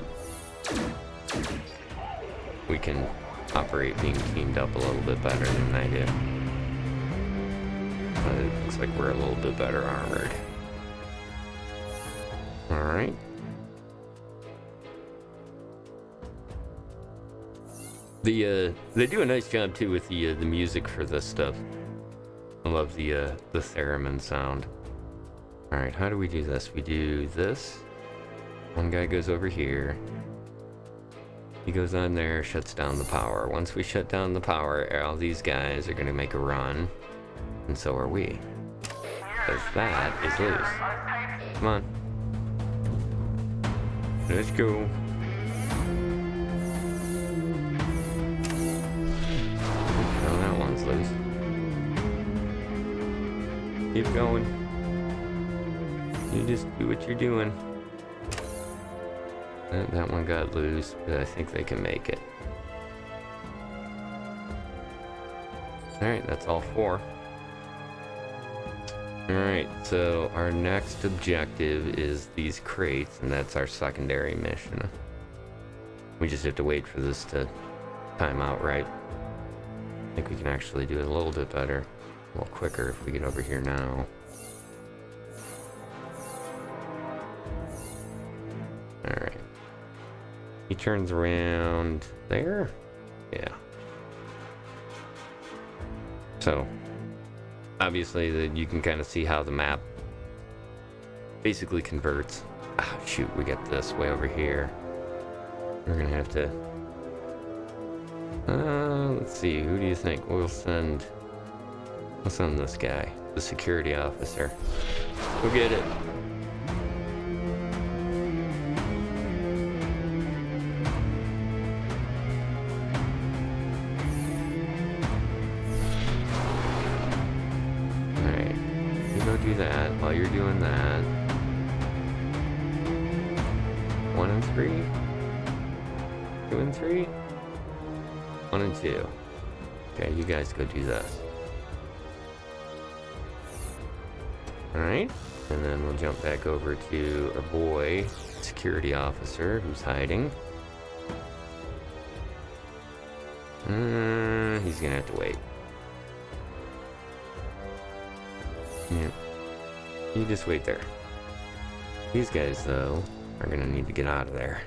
we can operate being teamed up a little bit better than they do. But it looks like we're a little bit better armored. Alright. They do a nice job too with the music for this stuff. I love the theremin sound. Alright, how do we do this? We do this. One guy goes over here. He goes on there, shuts down the power. Once we shut down the power, all these guys are going to make a run. And so are we. Because that is loose. Come on. Let's go. Oh, that one's loose. Keep going. You just do what you're doing. That one got loose, but I think they can make it. Alright, that's all 4. Alright, so our next objective is these crates, and that's our secondary mission. We just have to wait for this to time out right. I think we can actually do it a little bit better, a little quicker if we get over here now. Alright. He turns around there? Yeah. So, obviously you can kind of see how the map basically converts. Ah, shoot, we got this way over here. We're gonna have to... let's see, who do you think we'll send? We'll send this guy, the security officer. Go get it. Do that while you're doing that. 1 and 3. 2 and 3. 1 and 2. Okay, you guys go do this. Alright, and then we'll jump back over to our boy, security officer, who's hiding. He's gonna have to wait. Yeah. You just wait there. These guys, though, are gonna need to get out of there.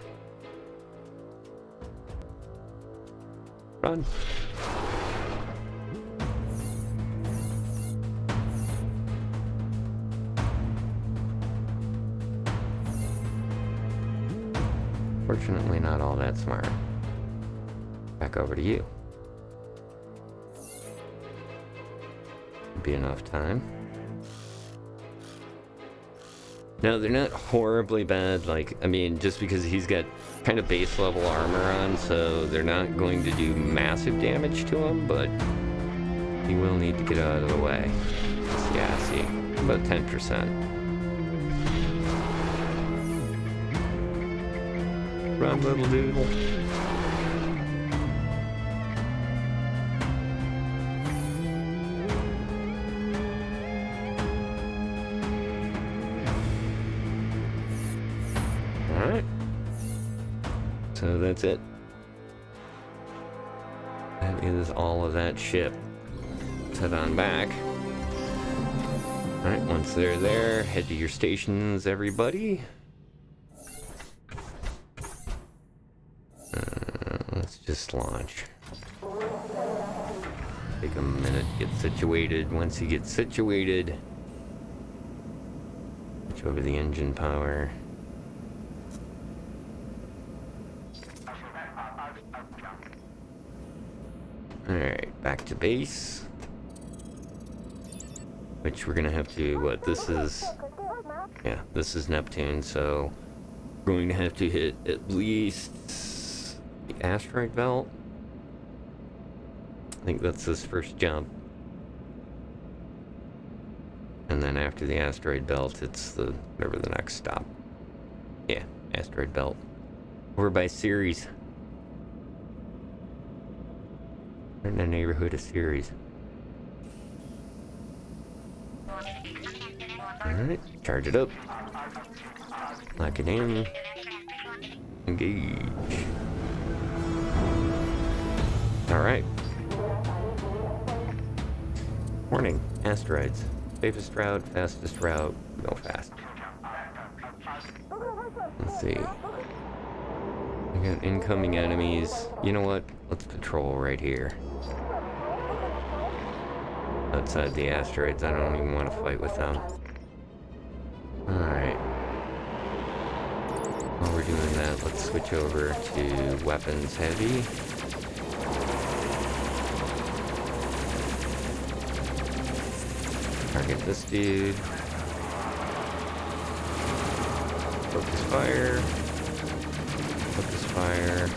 Run. Fortunately, not all that smart. Back over to you. Be enough time. No, they're not horribly bad. Like, I mean, just because he's got kind of base level armor on, so they're not going to do massive damage to him, but he will need to get out of the way. It's gassy. About 10%. Run, little doodle. Alright. So that's it. That is all of that ship. Let's head on back. Alright, once they're there, head to your stations, everybody. Let's just launch. Take a minute to get situated. Once you get situated, switch over the engine power. Alright, back to base. Which we're gonna have to, what, this is... Yeah, this is Neptune, so... We're going to have to hit at least... the asteroid belt. I think that's his first jump. And then after the asteroid belt, it's the, whatever the next stop. Yeah, asteroid belt. Over by Ceres. We're in the neighborhood of Ceres. Alright, charge it up. Lock it in. Engage. Alright. Warning, asteroids. Safest route, fastest route, go fast. Let's see. We got incoming enemies. You know what? Let's patrol right here. Outside the asteroids, I don't even want to fight with them. Alright. While we're doing that, let's switch over to weapons heavy. Target this dude. Focus fire. Focus fire.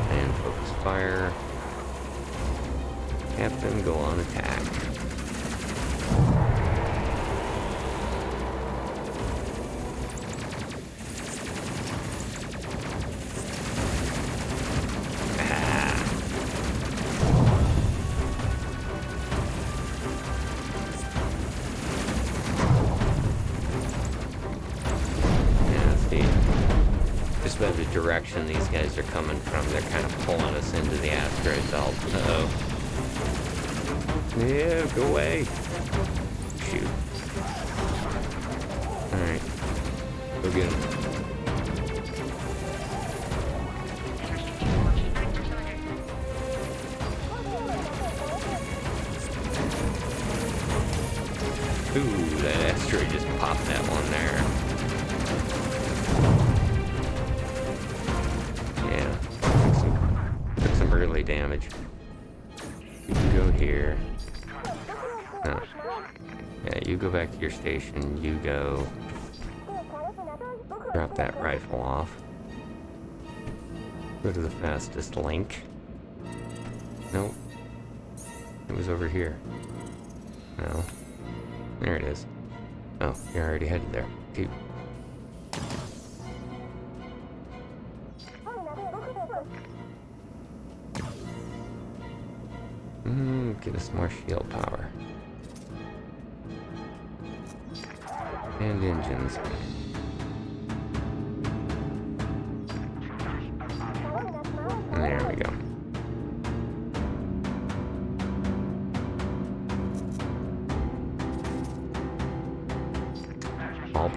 And focus fire. Captain, go on attack. By the direction these guys are coming from, they're kind of pulling us into the asteroid belt. Uh-oh. Yeah, go away. Shoot. Alright. Go get him. Ooh, that asteroid just popped that one there. Early damage. You can go here. Oh. Yeah, you go back to your station. You go. Drop that rifle off. Go to the fastest link. Nope. It was over here. No. There it is. Oh, you're already headed there. Keep. Get us more shield power. And engines. And there we go.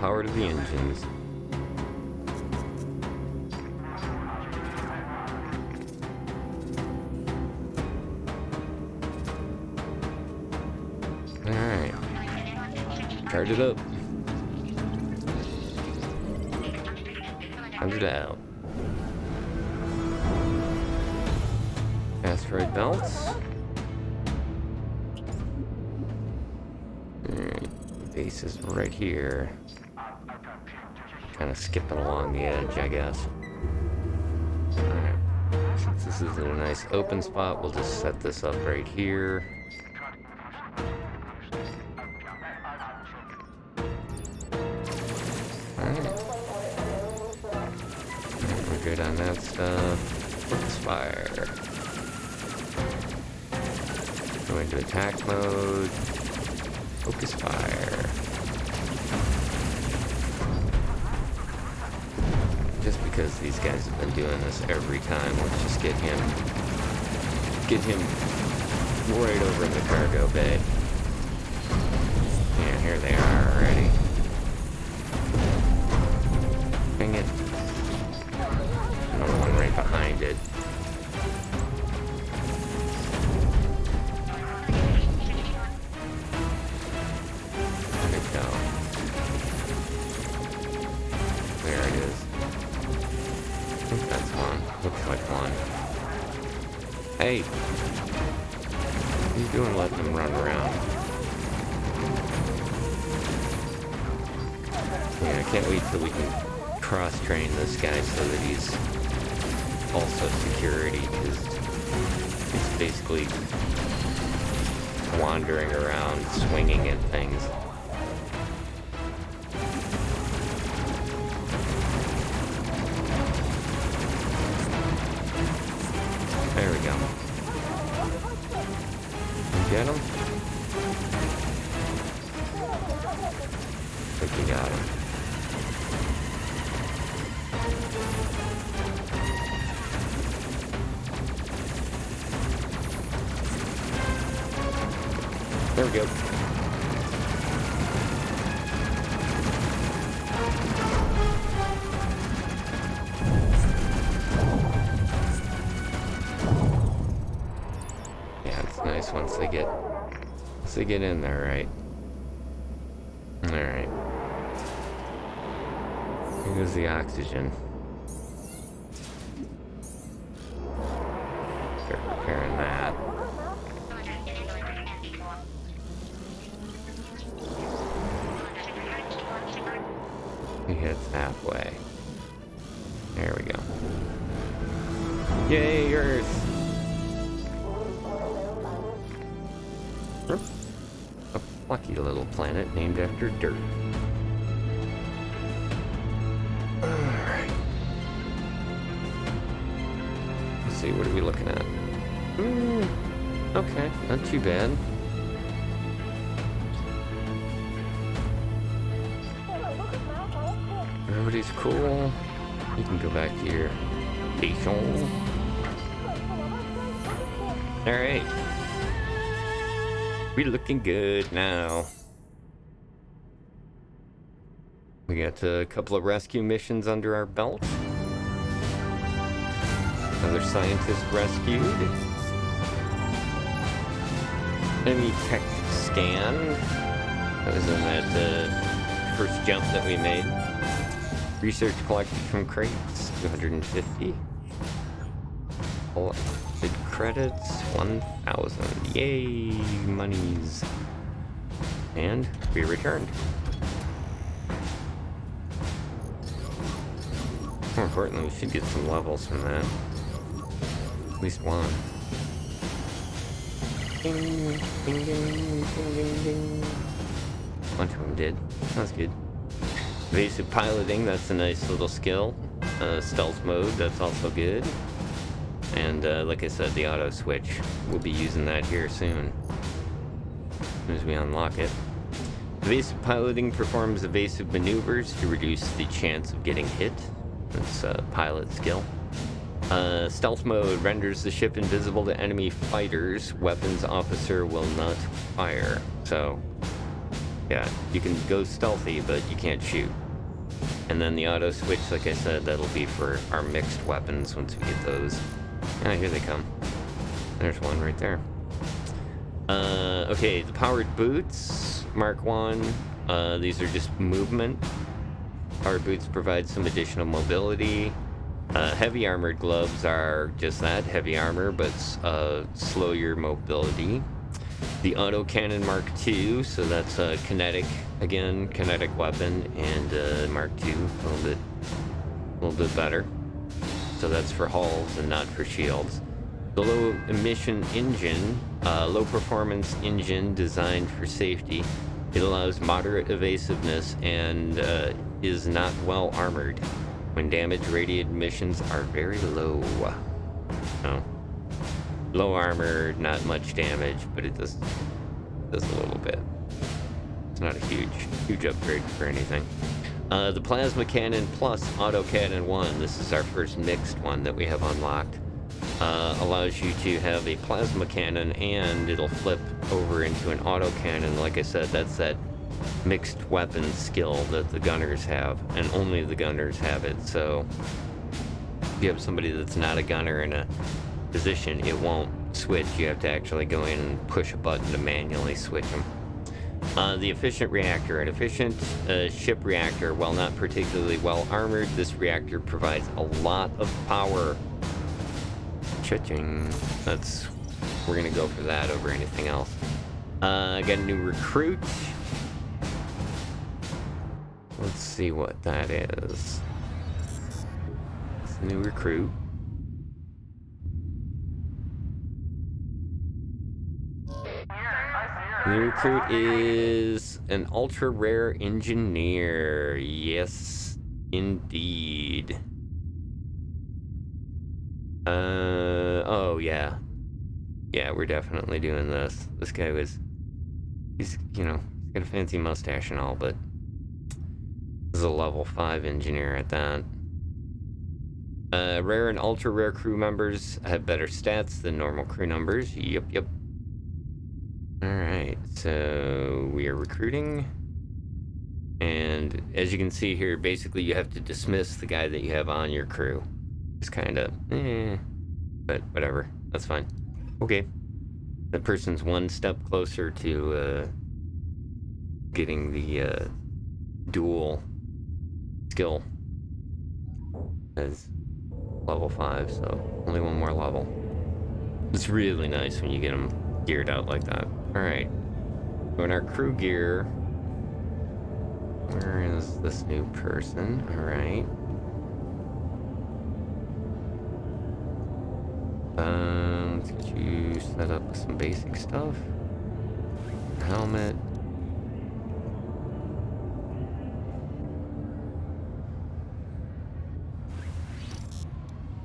power to the engines. Alright. Start it up. Send it out. Asteroid belts. Alright. Base is right here. Kind of skipping along the edge, I guess. Alright. Since this is in a nice open spot, we'll just set this up right here. Good on that stuff. Focus fire. Go into attack mode. Focus fire. Just because these guys have been doing this every time, let's just get him right over in the cargo bay. Yeah, here they are already. Dang it. Another one right behind it. There we go. There it is. I think that's one. Looks like one. Hey! What are you doing letting them run around? Yeah, I can't wait till we can cross-train this guy so that he's also security, because he's basically wandering around, swinging at things. There we go. You get him? I think you got him. There we go. Yeah, it's nice once they get in there, right? Alright. Here goes the oxygen. Start repairing that. He hits halfway. There we go. Yay, Earth! A lucky little planet named after dirt. Alright. Let's see, what are we looking at? Okay, not too bad. Everybody's cool. You can go back to your station. Alright. We're looking good now. We got a couple of rescue missions under our belt. Another scientist rescued. Enemy tech scan. That was in that first jump that we made. Research collected from crates, 250. Collected credits, 1,000. Yay, monies. And we returned. More importantly, we should get some levels from that. At least one. Ding, ding, ding, ding, ding, ding. A bunch of them did. That's good. Evasive piloting, that's a nice little skill. Stealth mode, that's also good. And like I said, the auto switch. We'll be using that here soon. As soon as we unlock it. Evasive piloting performs evasive maneuvers to reduce the chance of getting hit. That's a pilot skill. Stealth mode renders the ship invisible to enemy fighters. Weapons officer will not fire. So, Yeah, you can go stealthy, but you can't shoot. And then the auto switch, like I said, that'll be for our mixed weapons once we get those. Ah, here they come. There's one right there. Okay, the powered boots, Mark 1. These are just movement. Powered boots provide some additional mobility. Heavy armored gloves are just that, heavy armor, but slow your mobility. The autocannon Mark II, so that's kinetic, again, kinetic weapon, and Mark II, a little bit better. So that's for hulls and not for shields. The low emission engine, low performance engine designed for safety. It allows moderate evasiveness and is not well armored. When damage, radiated emissions are very low. No. Low armor, not much damage, but it does a little bit. It's not a huge upgrade for anything. The Plasma Cannon Plus Auto Cannon 1, this is our first mixed one that we have unlocked, allows you to have a Plasma Cannon and it'll flip over into an Auto Cannon. Like I said, that's that mixed weapon skill that the gunners have, and only the gunners have it. So if you have somebody that's not a gunner in a position, it won't switch. You have to actually go in and push a button to manually switch them. The efficient reactor. An efficient ship reactor, while not particularly well armored, this reactor provides a lot of power. Cha-ching. We're gonna go for that over anything else. I got a new recruit. Let's see what that is. It's a new recruit. The new recruit is an ultra rare engineer. Yes, indeed. Oh yeah. Yeah, we're definitely doing this. This guy he's got a fancy mustache and all, but this is a level 5 engineer at that. Rare and ultra rare crew members have better stats than normal crew numbers. Yep. Alright, so we are recruiting. And as you can see here, basically you have to dismiss the guy that you have on your crew. It's kind of, but whatever, that's fine. Okay, that person's one step closer to getting the dual skill as level 5, so only one more level. It's really nice when you get them geared out like that. Alright, so in our crew gear, where is this new person? Alright. Let's get you set up with some basic stuff. Helmet.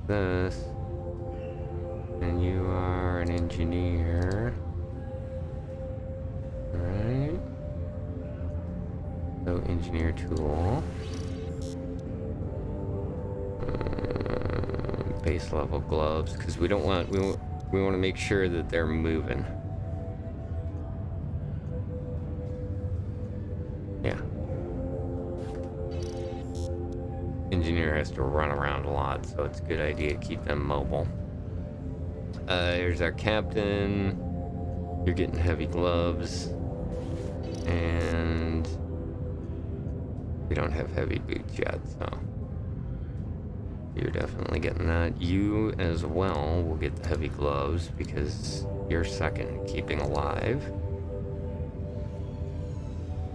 This. And you are an engineer. Alright. So engineer tool. Base level gloves, because we want to make sure that they're moving. Yeah. Engineer has to run around a lot, so it's a good idea to keep them mobile. Here's our captain. You're getting heavy gloves. And we don't have heavy boots yet, so you're definitely getting that. You as well will get the heavy gloves because you're second keeping alive.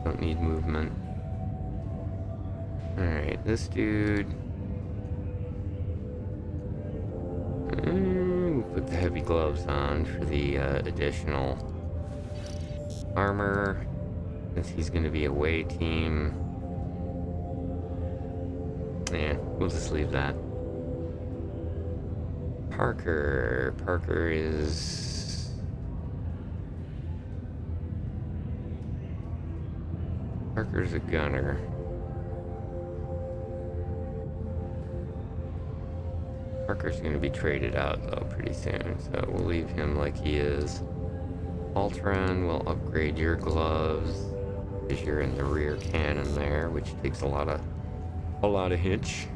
Don't need movement. Alright, this dude. We'll put the heavy gloves on for the additional armor, since he's going to be away team. Yeah, we'll just leave that. Parker's a gunner. Parker's going to be traded out though pretty soon, so we'll leave him like he is. Ultron will upgrade your gloves. because you're in the rear cannon there, which takes a lot of hitch.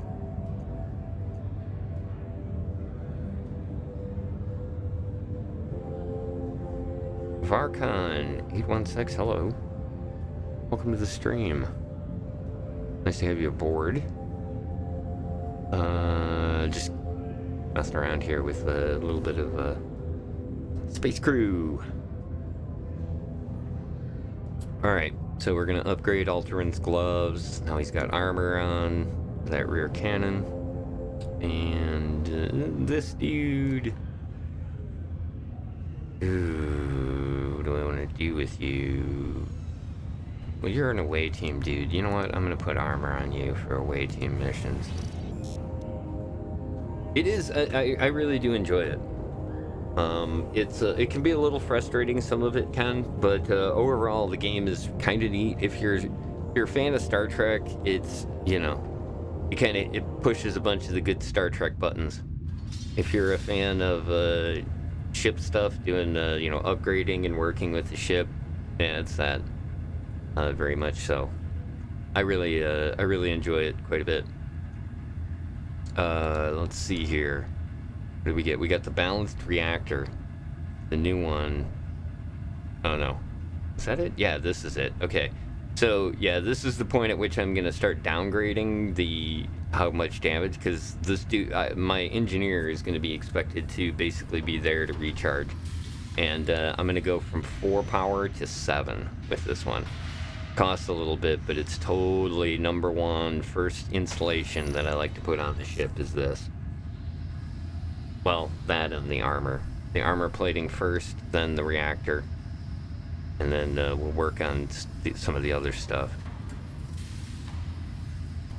Varkon 816, hello. Welcome to the stream. Nice to have you aboard. Just messing around here with a little bit of space crew. Alright, so we're gonna upgrade Alteran's gloves. Now he's got armor on, that rear cannon. And this dude. Ooh, what do I want to do with you? Well, you're an away team, dude. You know what? I'm gonna put armor on you for away team missions. It is. I really do enjoy it. It can be a little frustrating. Some of it can, but overall, the game is kind of neat. If you're a fan of Star Trek, it's it pushes a bunch of the good Star Trek buttons. If you're a fan of ship stuff, doing upgrading and working with the ship, yeah, it's that. Very much so. I really enjoy it quite a bit. Let's see here. What do we get? We got the balanced reactor, the new one. Oh no, is that it? Yeah, this is it. Okay, so yeah, this is the point at which I'm gonna start downgrading how much damage, because this dude, my engineer, is gonna be expected to basically be there to recharge, and I'm gonna go from 4 power to 7 with this one. Costs a little bit, but it's totally number one first installation that I like to put on the ship is this. Well, that and the armor. The armor plating first, then the reactor. And then we'll work on some of the other stuff.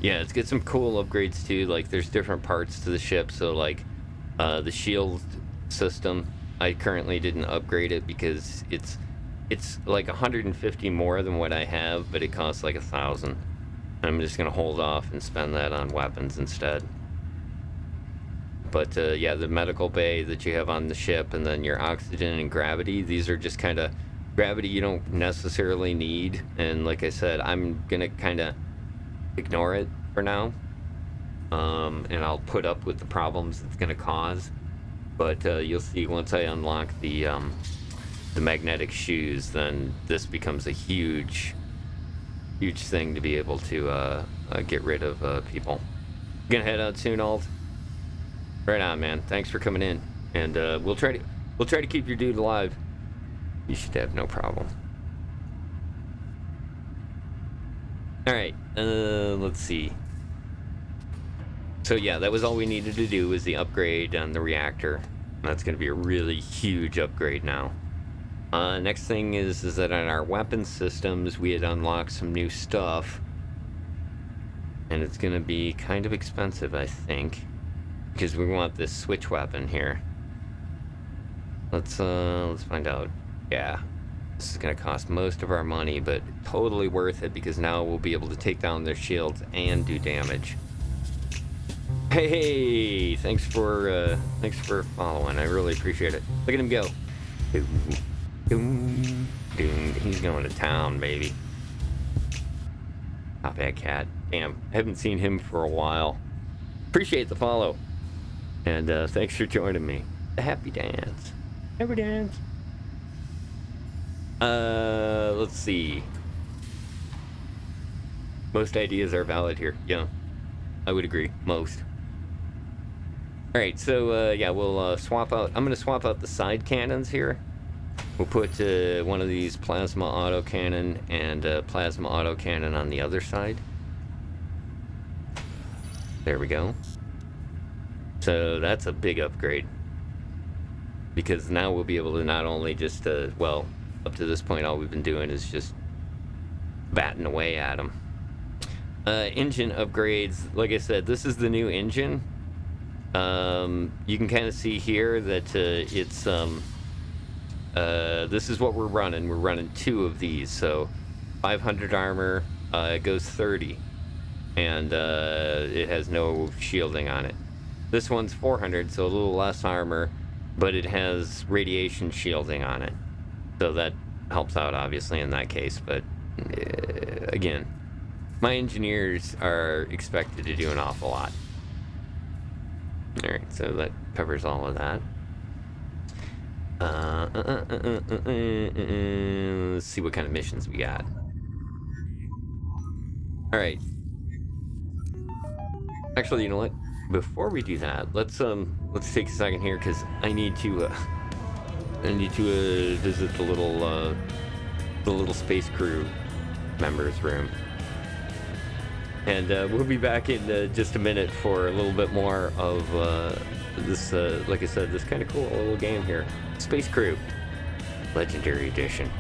Yeah, let's get some cool upgrades too. Like, there's different parts to the ship. So, like, the shield system, I currently didn't upgrade it because it's like 150 more than what I have, but it costs like 1,000. I'm just gonna hold off and spend that on weapons instead. But yeah, the medical bay that you have on the ship, and then your oxygen and gravity, these are just kind of gravity you don't necessarily need. And like I said, I'm gonna kind of ignore it for now, and I'll put up with the problems it's gonna cause. But you'll see once I unlock the magnetic shoes, then this becomes a huge thing to be able to get rid of people. You gonna head out soon, Alt? Right on, man. Thanks for coming in, and we'll try to keep your dude alive. You should have no problem. All right, let's see. So yeah, that was all we needed to do, was the upgrade on the reactor. That's gonna be a really huge upgrade now. Next thing is that on our weapon systems, we had unlocked some new stuff. And it's gonna be kind of expensive, I think, because we want this switch weapon here. Let's find out. Yeah, this is gonna cost most of our money, but totally worth it, because now we'll be able to take down their shields and do damage. Hey, thanks for following. I really appreciate it. Look at him go. He's going to town, baby. Not bad, cat. Damn, I haven't seen him for a while. Appreciate the follow. And thanks for joining me. The happy dance. Happy dance. Let's see. Most ideas are valid here. Yeah, I would agree. Most. Alright, so yeah, we'll swap out. I'm going to swap out the side cannons here. We'll put one of these plasma autocannon and plasma autocannon on the other side. There we go. So that's a big upgrade, because now we'll be able to not only just, well, up to this point all we've been doing is just batting away at them. Engine upgrades, like I said, this is the new engine. You can kind of see here that it's... this is what we're running. We're running 2 of these, so 500 armor, it goes 30, and it has no shielding on it. This one's 400, so a little less armor, but it has radiation shielding on it, so that helps out obviously in that case. But again, my engineers are expected to do an awful lot. Alright, so that covers all of that. Let's see what kind of missions we got. Alright. Actually, you know what? Before we do that, let's take a second here, because I need to visit the little space crew members room. And we'll be back in just a minute for a little bit more of this, like I said, this kind of cool little game here. Space Crew, Legendary Edition.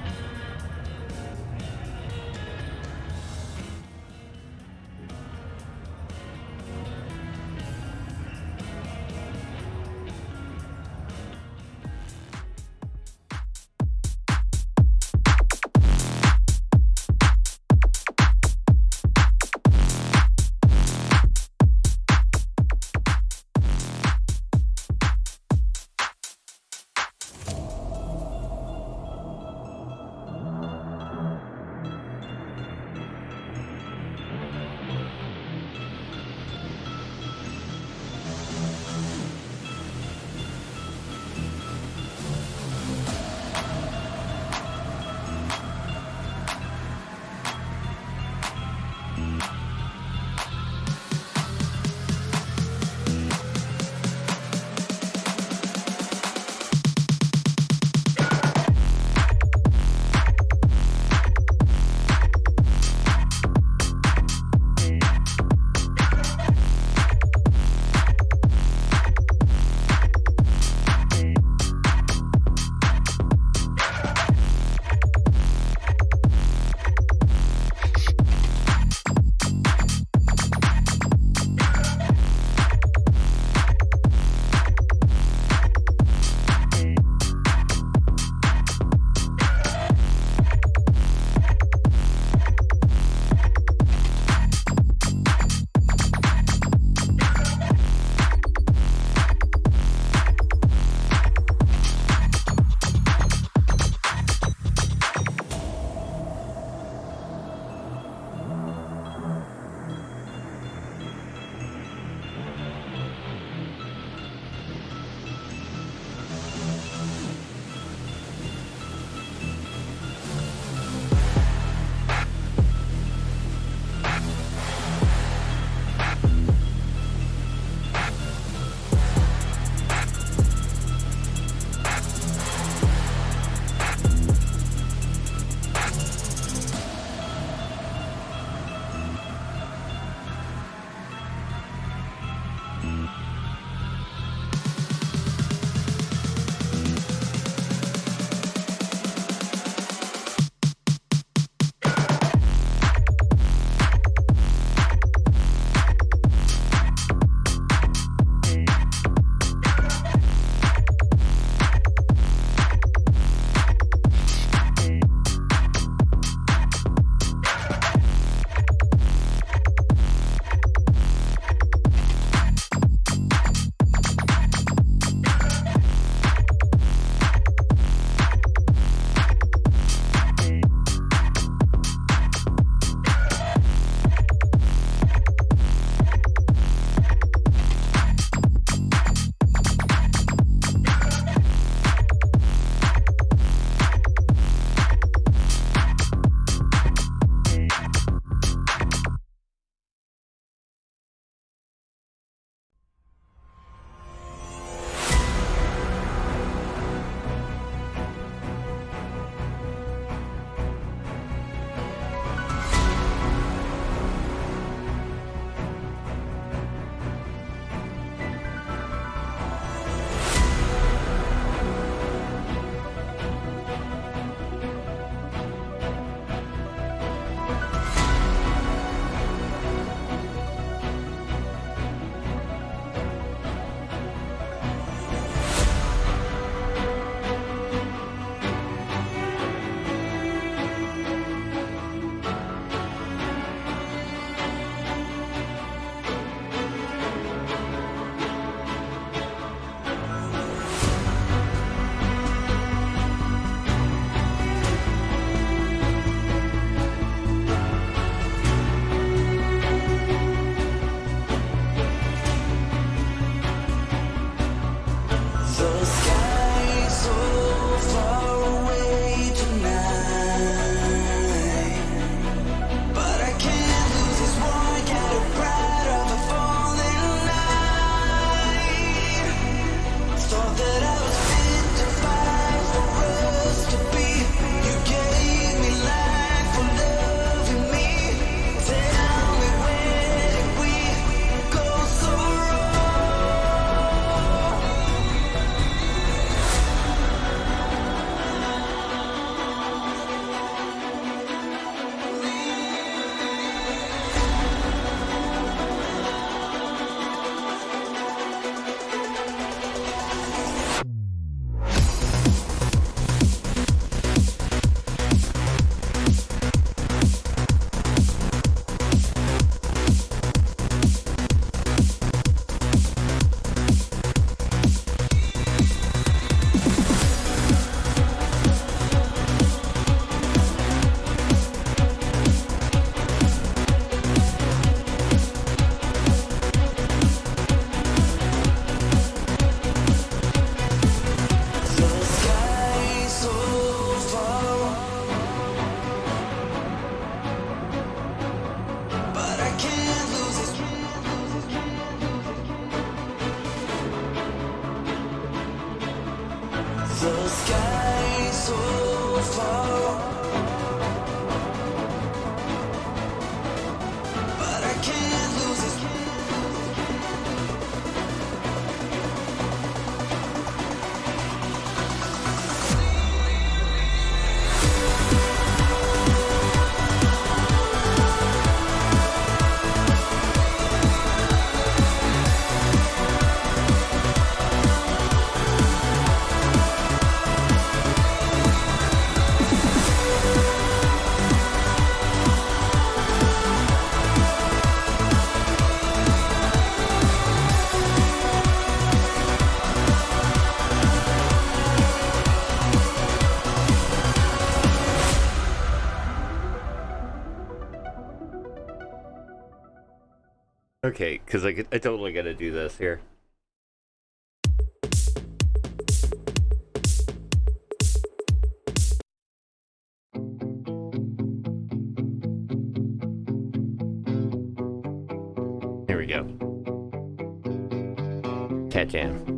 The sky so far, but I can't lose it. Okay, because I totally got to do this here. Here we go. Cat Jam.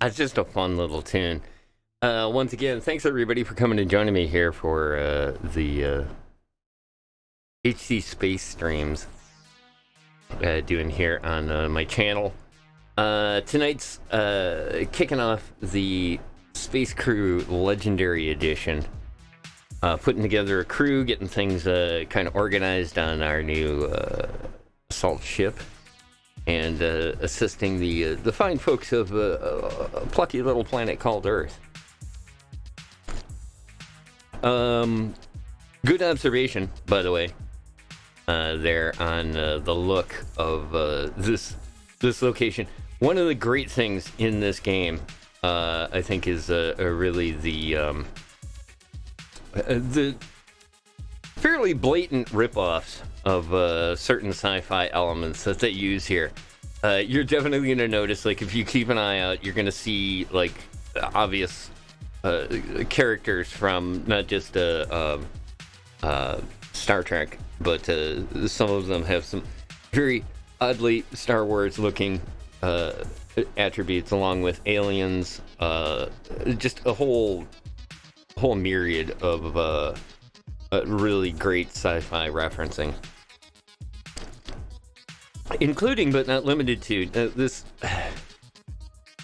It's just a fun little tune. Once again, thanks everybody for coming and joining me here for the HC Space streams doing here on my channel. Tonight's kicking off the Space Crew Legendary Edition. Putting together a crew, getting things kind of organized on our new assault ship. And assisting the fine folks of a plucky little planet called Earth. Good observation, by the way, there on the look of this location. One of the great things in this game, I think, is really the fairly blatant ripoffs of certain sci-fi elements that they use here. You're definitely going to notice, like, if you keep an eye out, you're going to see, like, obvious characters from not just Star Trek, but some of them have some very oddly Star Wars looking attributes, along with aliens, just a whole myriad of really great sci-fi referencing, including but not limited to this. I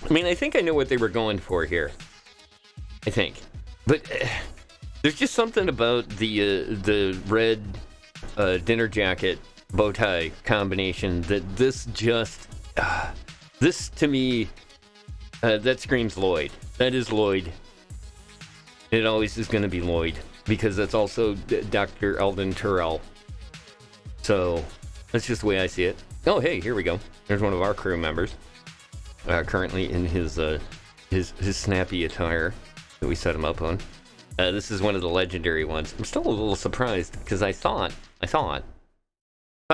mean, I think I know what they were going for here. I think, but there's just something about the red dinner jacket bow tie combination that this just... this, to me, that screams Lloyd. That is Lloyd. It always is going to be Lloyd, because that's also Dr. Eldon Terrell. So, that's just the way I see it. Oh, hey, here we go. There's one of our crew members, currently in his snappy attire that we set him up on. This is one of the legendary ones. I'm still a little surprised, because I thought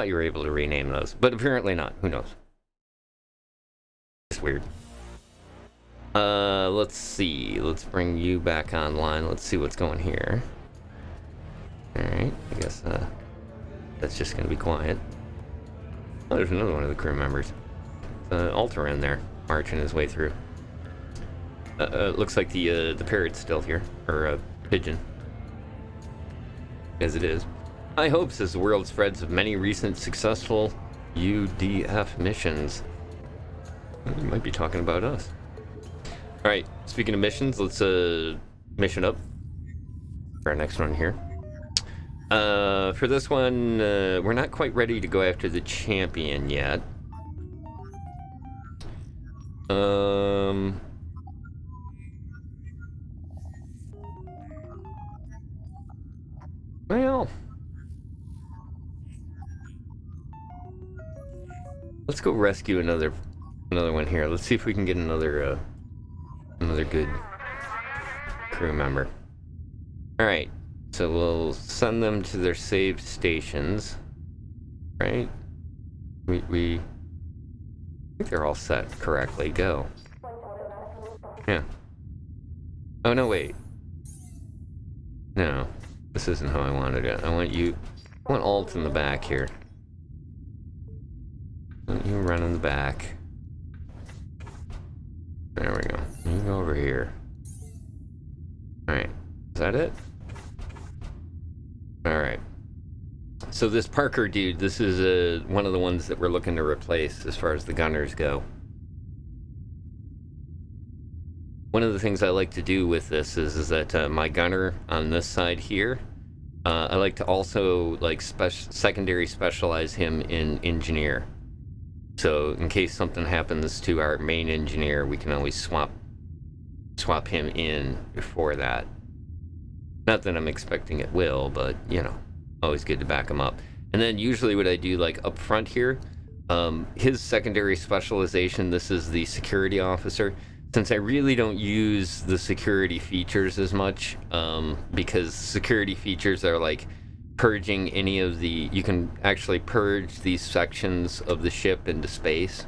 you were able to rename those, but apparently not. Who knows? It's weird. Let's see. Let's bring you back online. Let's see what's going here. Alright, I guess, that's just gonna be quiet. Oh, there's another one of the crew members. Alter in there, marching his way through. Looks like the parrot's still here, or pigeon. As it is. High hopes as the world spreads of many recent successful UDF missions. You might be talking about us. Alright, speaking of missions, let's mission up for our next one here. For this one, we're not quite ready to go after the champion yet. Well, let's go rescue another one here. Let's see if we can get another good crew member. All right, so we'll send them to their saved stations. Right? We think they're all set correctly. Go. Yeah. Oh no, wait. No. This isn't how I wanted it. I want Alt in the back here. You run in the back. There we go. You go over here. Alright. Is that it? Alright. So this Parker dude, this is one of the ones that we're looking to replace as far as the gunners go. One of the things I like to do with this is that my gunner on this side here, I like to also like secondary specialize him in engineer. So in case something happens to our main engineer, we can always swap him in before that. Not that I'm expecting it will, but you know, always good to back him up. And then usually what I do like up front here, his secondary specialization, this is the security officer. Since I really don't use the security features as much, because security features are like purging any of the... You can actually purge these sections of the ship into space.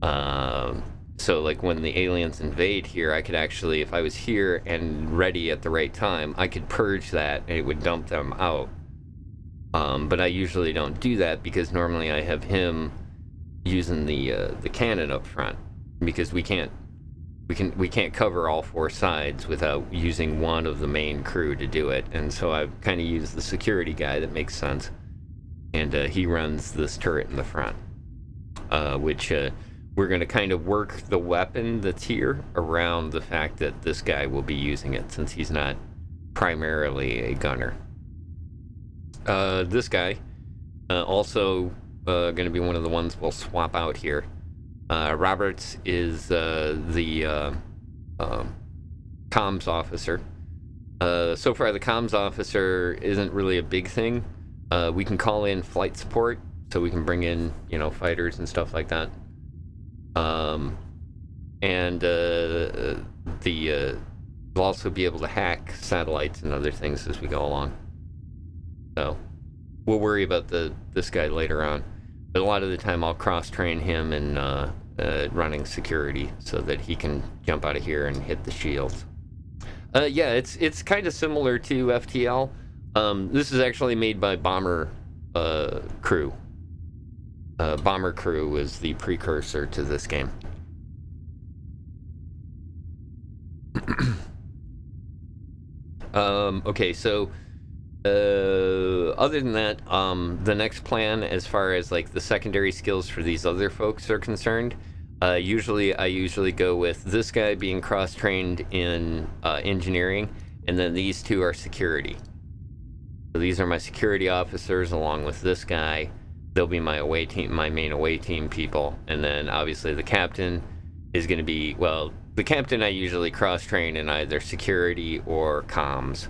So like when the aliens invade here, I could actually, if I was here and ready at the right time, I could purge that and it would dump them out. But I usually don't do that because normally I have him using the cannon up front. Because we can't cover all four sides without using one of the main crew to do it, and so I've kind of used the security guy that makes sense, and he runs this turret in the front, which we're going to kind of work the weapon that's here around the fact that this guy will be using it since he's not primarily a gunner. This guy also going to be one of the ones we'll swap out here. Roberts is the comms officer. So far, the comms officer isn't really a big thing. We can call in flight support, so we can bring in, you know, fighters and stuff like that. We'll also be able to hack satellites and other things as we go along. So we'll worry about this guy later on. But a lot of the time I'll cross-train him in running security so that he can jump out of here and hit the shields. Yeah, it's kind of similar to FTL. This is actually made by Bomber Crew. Bomber Crew was the precursor to this game. Okay, so... other than that, the next plan as far as like the secondary skills for these other folks are concerned, I usually go with this guy being cross-trained in engineering, and then these two are security. So these are my security officers along with this guy. They'll be my away team, my main away team people. And then obviously the captain is going to be, well, the captain I usually cross-train in either security or comms.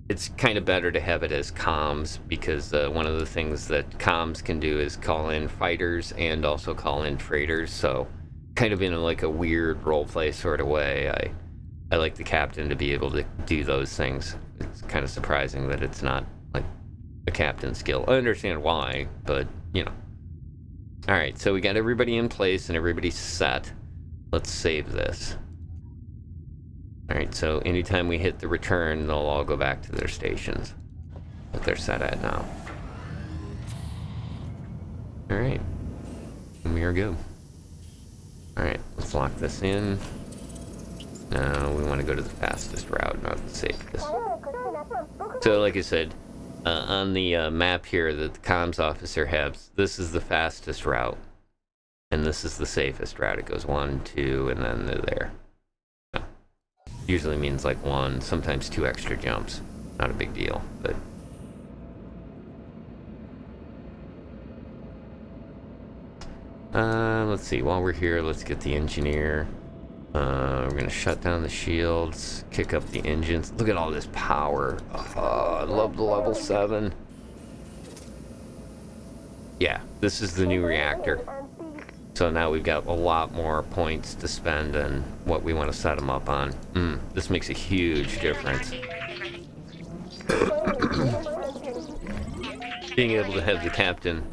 It's kind of better to have it as comms because one of the things that comms can do is call in fighters and also call in freighters. So kind of in like a weird roleplay sort of way, I like the captain to be able to do those things. It's kind of surprising that it's not like a captain skill. I understand why, but you know. All right, so we got everybody in place and everybody's set. Let's save this. All right, so anytime we hit the return, they'll all go back to their stations that they're set at now. All right, and we are good. All right, let's lock this in. Now we want to go to the fastest route, not the safest. So like I said, on the map here that the comms officer has, this is the fastest route. And this is the safest route. It goes 1, 2, and then they're there. Usually means like 1, sometimes 2 extra jumps. Not a big deal, but... let's see, while we're here, let's get the engineer. We're gonna shut down the shields, kick up the engines. Look at all this power. I love the level 7. Yeah, this is the new reactor. So now we've got a lot more points to spend on what we want to set them up on. This makes a huge difference. Being able to have the captain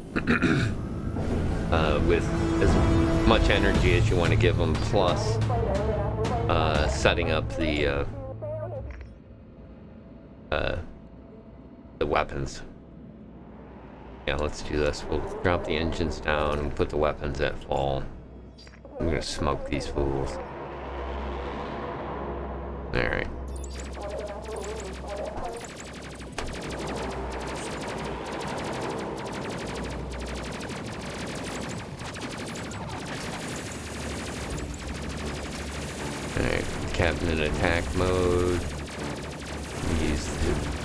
with as much energy as you want to give them, plus setting up the weapons. Yeah, let's do this. We'll drop the engines down and put the weapons at full. I'm gonna smoke these fools. Alright. Alright, captain in attack mode.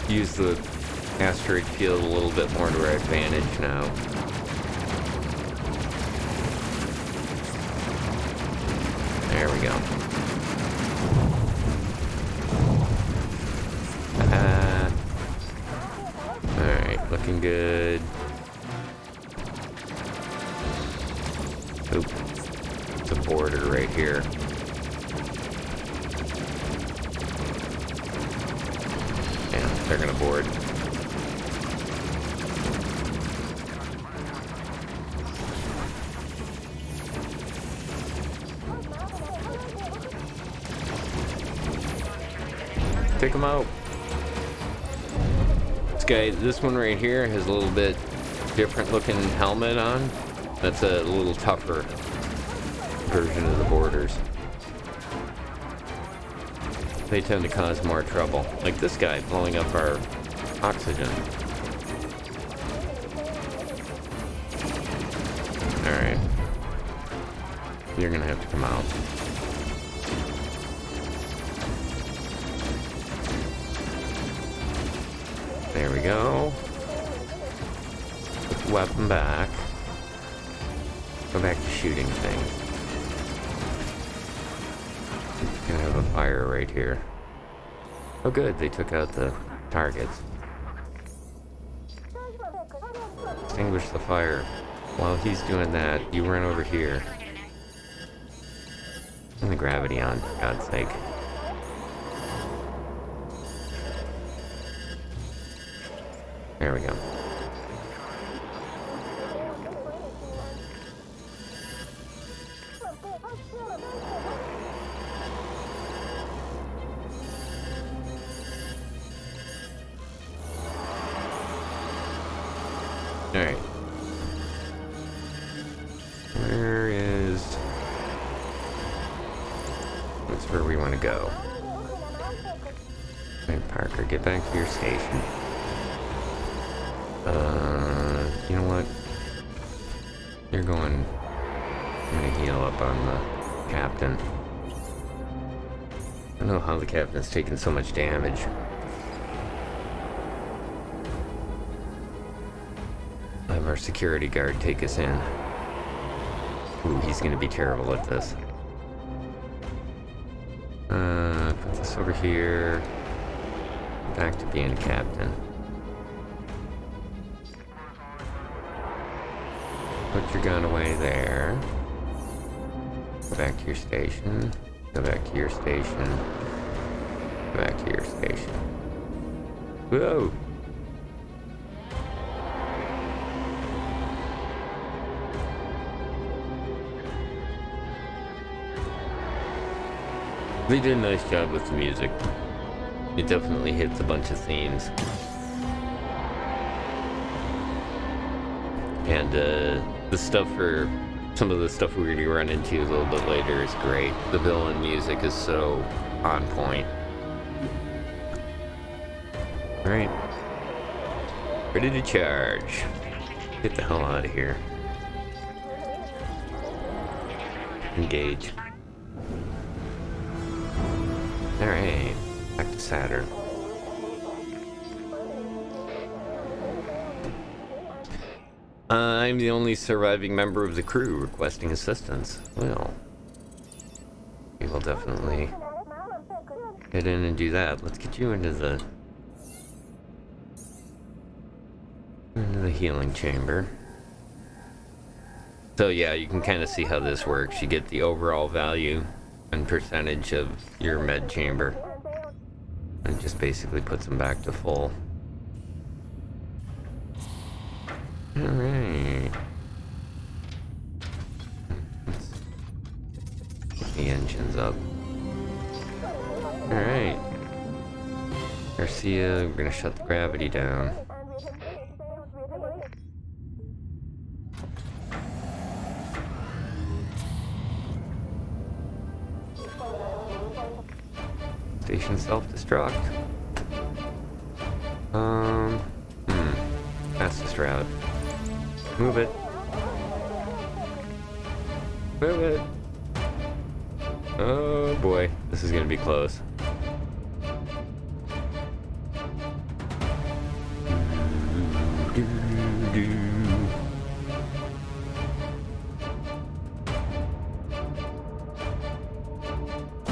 Use the asteroid field a little bit more to our advantage now. There we go. Alright, looking good. Oop. It's a border right here. Yeah, they're gonna board. Take them out. This one right here has a little bit different looking helmet on. That's a little tougher version of the boarders. They tend to cause more trouble. Like this guy blowing up our oxygen. Alright. You're gonna have to come out. There we go. Put the weapon back. Go back to shooting things. Gonna have a fire right here. Oh good, they took out the targets. Extinguish the fire. While he's doing that, you run over here. Turn the gravity on, for God's sake. There we go. Alright. Where is... That's where we want to go. Alright, Parker, get back to your station. You know what? You're going... I'm gonna heal up on the captain. I don't know how the captain's taking so much damage. have our security guard take us in. Ooh, he's gonna be terrible at this. Put this over here. Back to being a captain. Put your gun away there. Go back to your station. Go back to your station. Go back to your station. Whoa! They did a nice job with the music. It definitely hits a bunch of themes. And the stuff for some of the stuff we're going to run into a little bit later is great. The villain music is so on point. Alright. Ready to charge. Get the hell out of here. Engage. Alright. Back to Saturn. I'm the only surviving member of the crew requesting assistance. Well, we will definitely get in and do that. Let's get you into the healing chamber. So yeah, you can kind of see how this works. You get the overall value and percentage of your med chamber, and just basically puts them back to full. Alright. Let's get the engines up. Alright. Garcia, we're gonna shut the gravity down. Station self-destruct. Fastest route. Move it. Move it. Oh boy, this is gonna be close.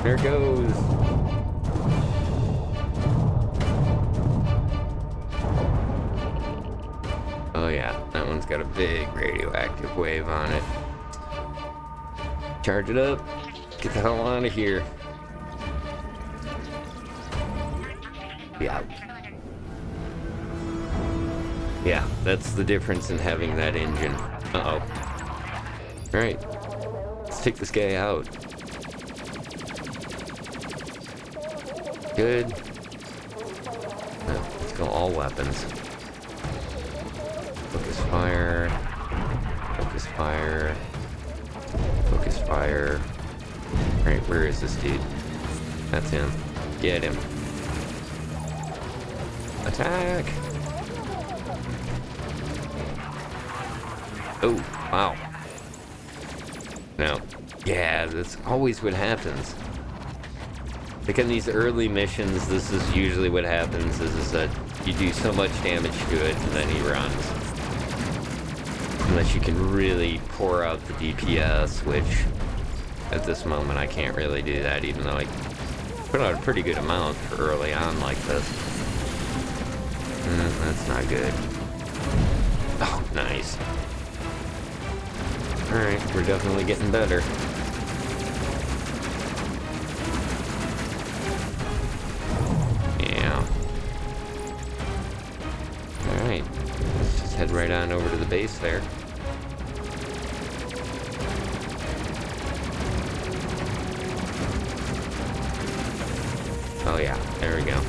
There it goes. Oh yeah, that one's got a big radioactive wave on it. Charge it up. Get the hell out of here. Yeah. Yeah, that's the difference in having that engine. Uh-oh. Alright. Let's take this guy out. Good. Now, let's go all weapons. Focus fire. Focus fire. Focus fire. Alright, where is this dude? That's him. Get him. Attack! Oh, wow. Now, yeah, that's always what happens. Like in these early missions, this is usually what happens, is that you do so much damage to it and then he runs. Unless you can really pour out the DPS, which at this moment I can't really do that, even though I put out a pretty good amount for early on like this. That's not good. Oh, nice. Alright, we're definitely getting better. Yeah. Alright, let's just head right on over to the base there. Oh yeah, there we go.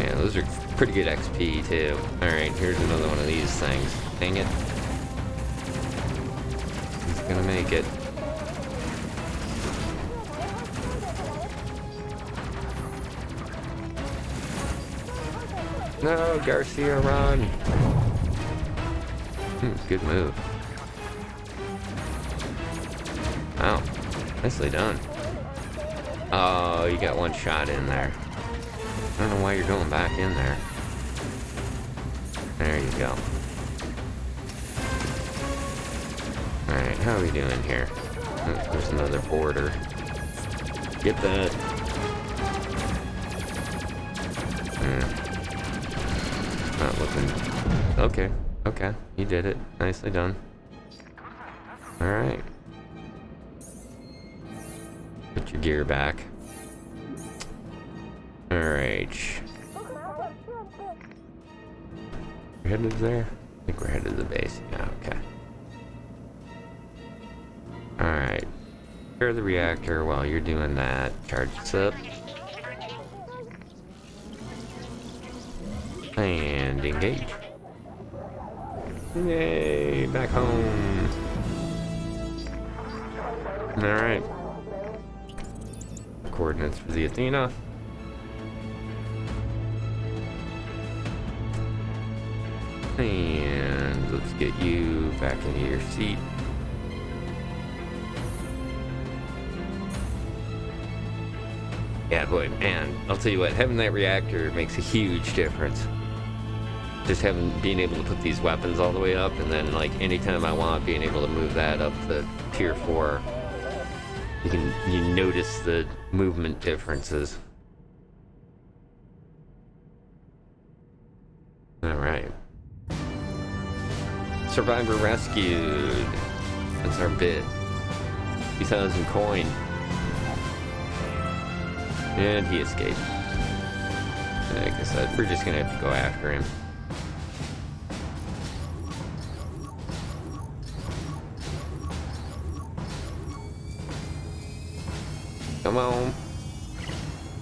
Yeah, those are pretty good XP too. Alright, here's another one of these things. Dang it. He's gonna make it. No, Garcia, run! Good move. Wow, nicely done. Oh, you got one shot in there. I don't know why you're going back in there. There you go. Alright, how are we doing here? Oh, there's another border. Get that. Not looking... Okay, okay. You did it. Nicely done. Alright. Put your gear back. Alright. We're headed there? I think we're headed to the base. Yeah, okay. Alright. Prepare the reactor while you're doing that. Charge this up. And engage. Yay, back home. Alright. Coordinates for the Athena. And let's get you back into your seat. Yeah, boy, man, I'll tell you what, having that reactor makes a huge difference. Just being able to put these weapons all the way up, and then, like, anytime I want, being able to move that up to tier 4. You notice the movement differences. Alright. Survivor rescued. That's our bid. 2,000 coin. And he escaped. Like I said, we're just gonna have to go after him. Come on.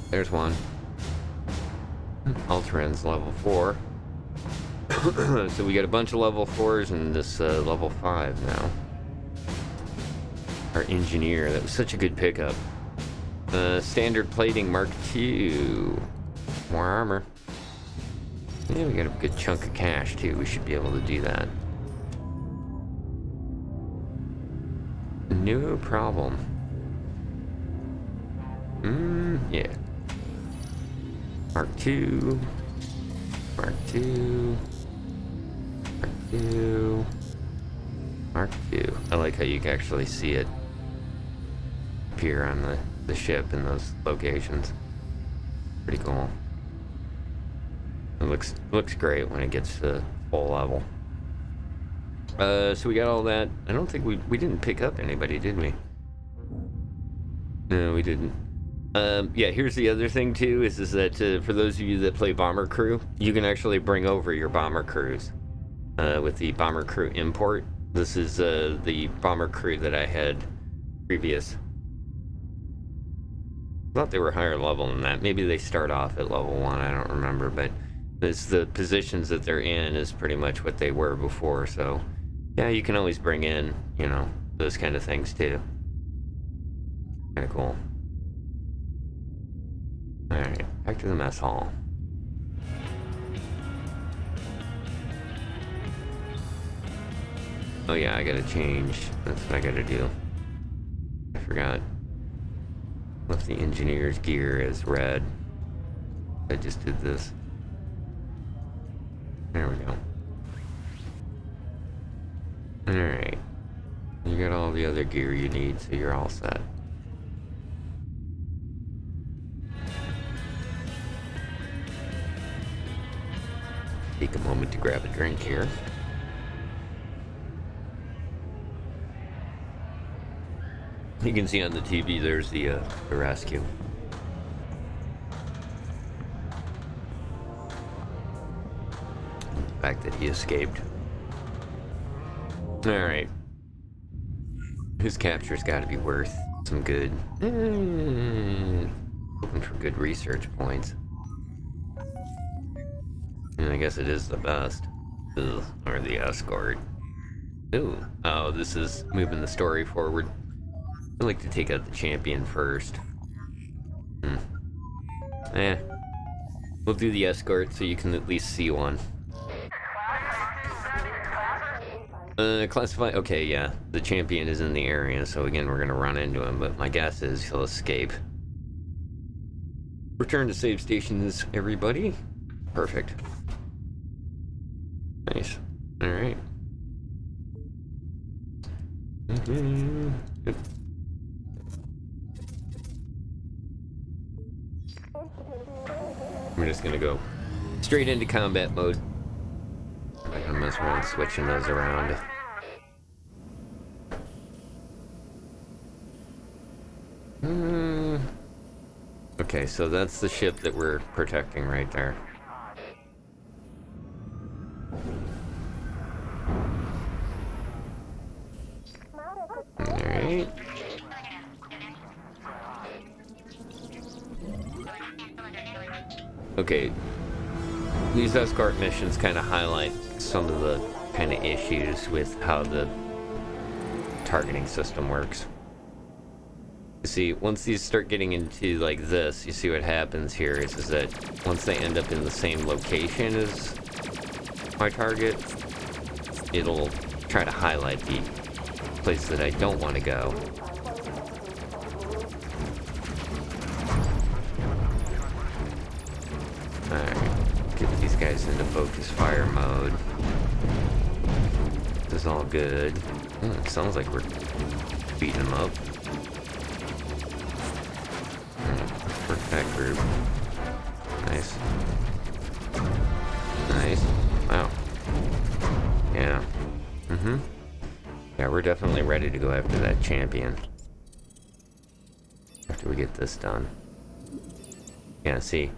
There's one. Alteran's level 4. So we got a bunch of level 4s and this level 5 now. Our engineer, that was such a good pickup. Standard plating Mark II. More armor. Yeah, we got a good chunk of cash too. We should be able to do that. No problem. Yeah. Mark II. Mark II. Mark II. Mark II. I like how you can actually see it appear on the ship in those locations. Pretty cool. It looks great when it gets to full level. So we got all that. I don't think we didn't pick up anybody, did we? No, we didn't. Yeah, here's the other thing too, is that for those of you that play Bomber Crew, you can actually bring over your Bomber Crews with the Bomber Crew import. This is the Bomber Crew that I had previous. I thought they were higher level than that. Maybe they start off at level 1, I don't remember, but it's the positions that they're in is pretty much what they were before, so yeah, you can always bring in, you know, those kind of things too. Kinda cool. Alright, back to the mess hall. Oh yeah, I gotta change. That's what I gotta do. I forgot. Left the engineer's gear as red. I just did this. There we go. Alright. You got all the other gear you need, so you're all set. Take a moment to grab a drink here. You can see on the TV there's the rescue. The fact that he escaped. Alright. His capture's gotta be worth some good. Looking for good research points. And I guess it is the best. Ugh, or the escort. Ooh. Oh, this is moving the story forward. I like to take out the champion first. We'll do the escort so you can at least see one. Classify. Okay, yeah. The champion is in the area, so again, we're gonna run into him, but my guess is he'll escape. Return to save stations, everybody. Perfect. Nice. Alright. Good. We're just gonna go straight into combat mode. I'm not gonna mess around switching those around. Okay, so that's the ship that we're protecting right there. Alright. Okay, these escort missions kind of highlight some of the kind of issues with how the targeting system works. You see, once these start getting into like this, you see what happens here is that once they end up in the same location as my target, it'll try to highlight the place that I don't want to go. Alright, get these guys into focus fire mode. This is all good. It sounds like we're beating them up. Work that group. Nice. Nice. Wow. Yeah. Yeah, we're definitely ready to go after that champion. After we get this done. Yeah, see.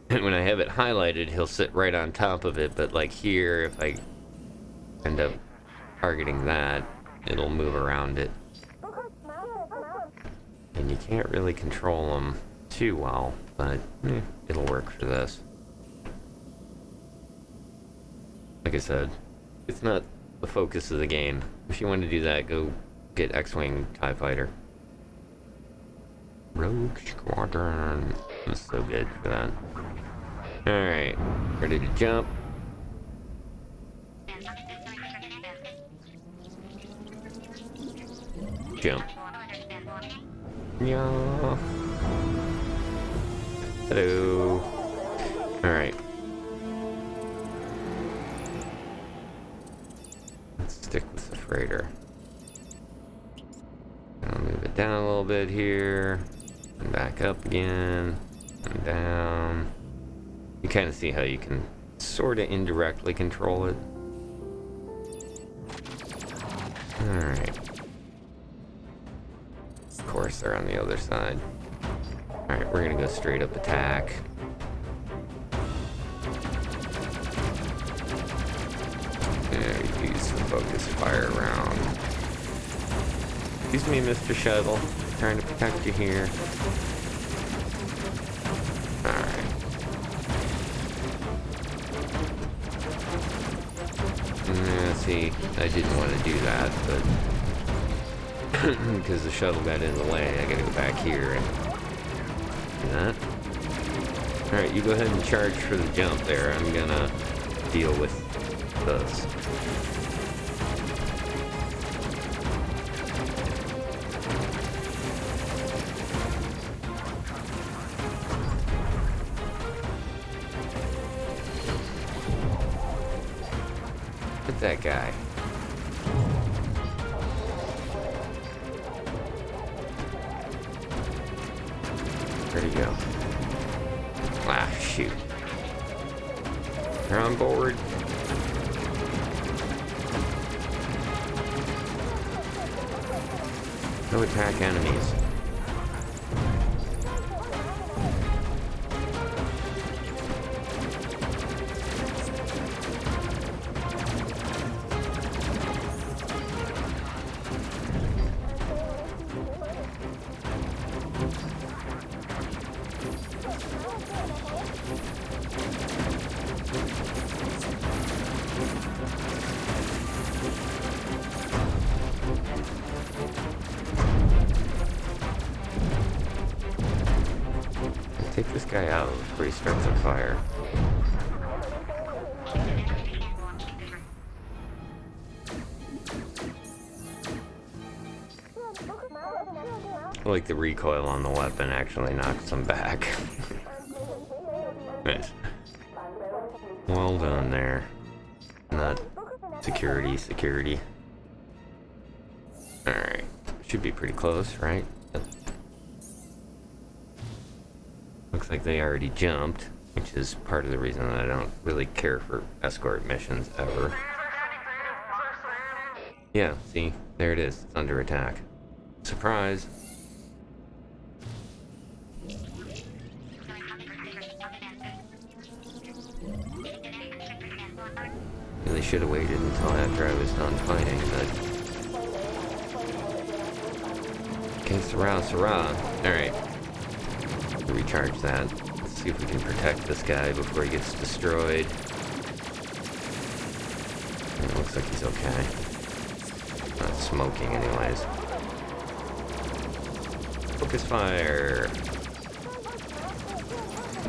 When I have it highlighted, he'll sit right on top of it, but like here, if I end up targeting that, it'll move around it. And you can't really control them too well, but it'll work for this. Like I said, it's not the focus of the game. If you want to do that, go get X-Wing TIE Fighter. Rogue Squadron. That's so good for that. Alright, ready to jump. Jump. Yeah. Hello. Alright. Let's stick with the freighter. I'll move it down a little bit here. And back up again. And down. You kind of see how you can sort of indirectly control it. Alright. Of course, they're on the other side. Alright, we're gonna go straight up attack. Yeah, use the focus fire round. Excuse me, Mr. Shuttle. Trying to protect you here. Alright. Yeah, see, I didn't want to do that, but because the shuttle got in the way, I gotta go back here and do that. Alright, you go ahead and charge for the jump there. I'm gonna deal with those. Hit that guy. Where'd he go? Ah, shoot. You're on board. No attack enemies. Take this guy out before he starts on fire. like the recoil on the weapon actually knocks them back. Nice. Well done there. Not security. Alright. Should be pretty close, right? Yep. Looks like they already jumped, which is part of the reason that I don't really care for escort missions ever. Yeah, see? There it is. It's under attack. Surprise! Really should have waited until after I was done fighting, but... Okay, Sarah. Alright. Recharge that. Let's see if we can protect this guy before he gets destroyed. It looks like he's okay. Not smoking anyways. Focus fire!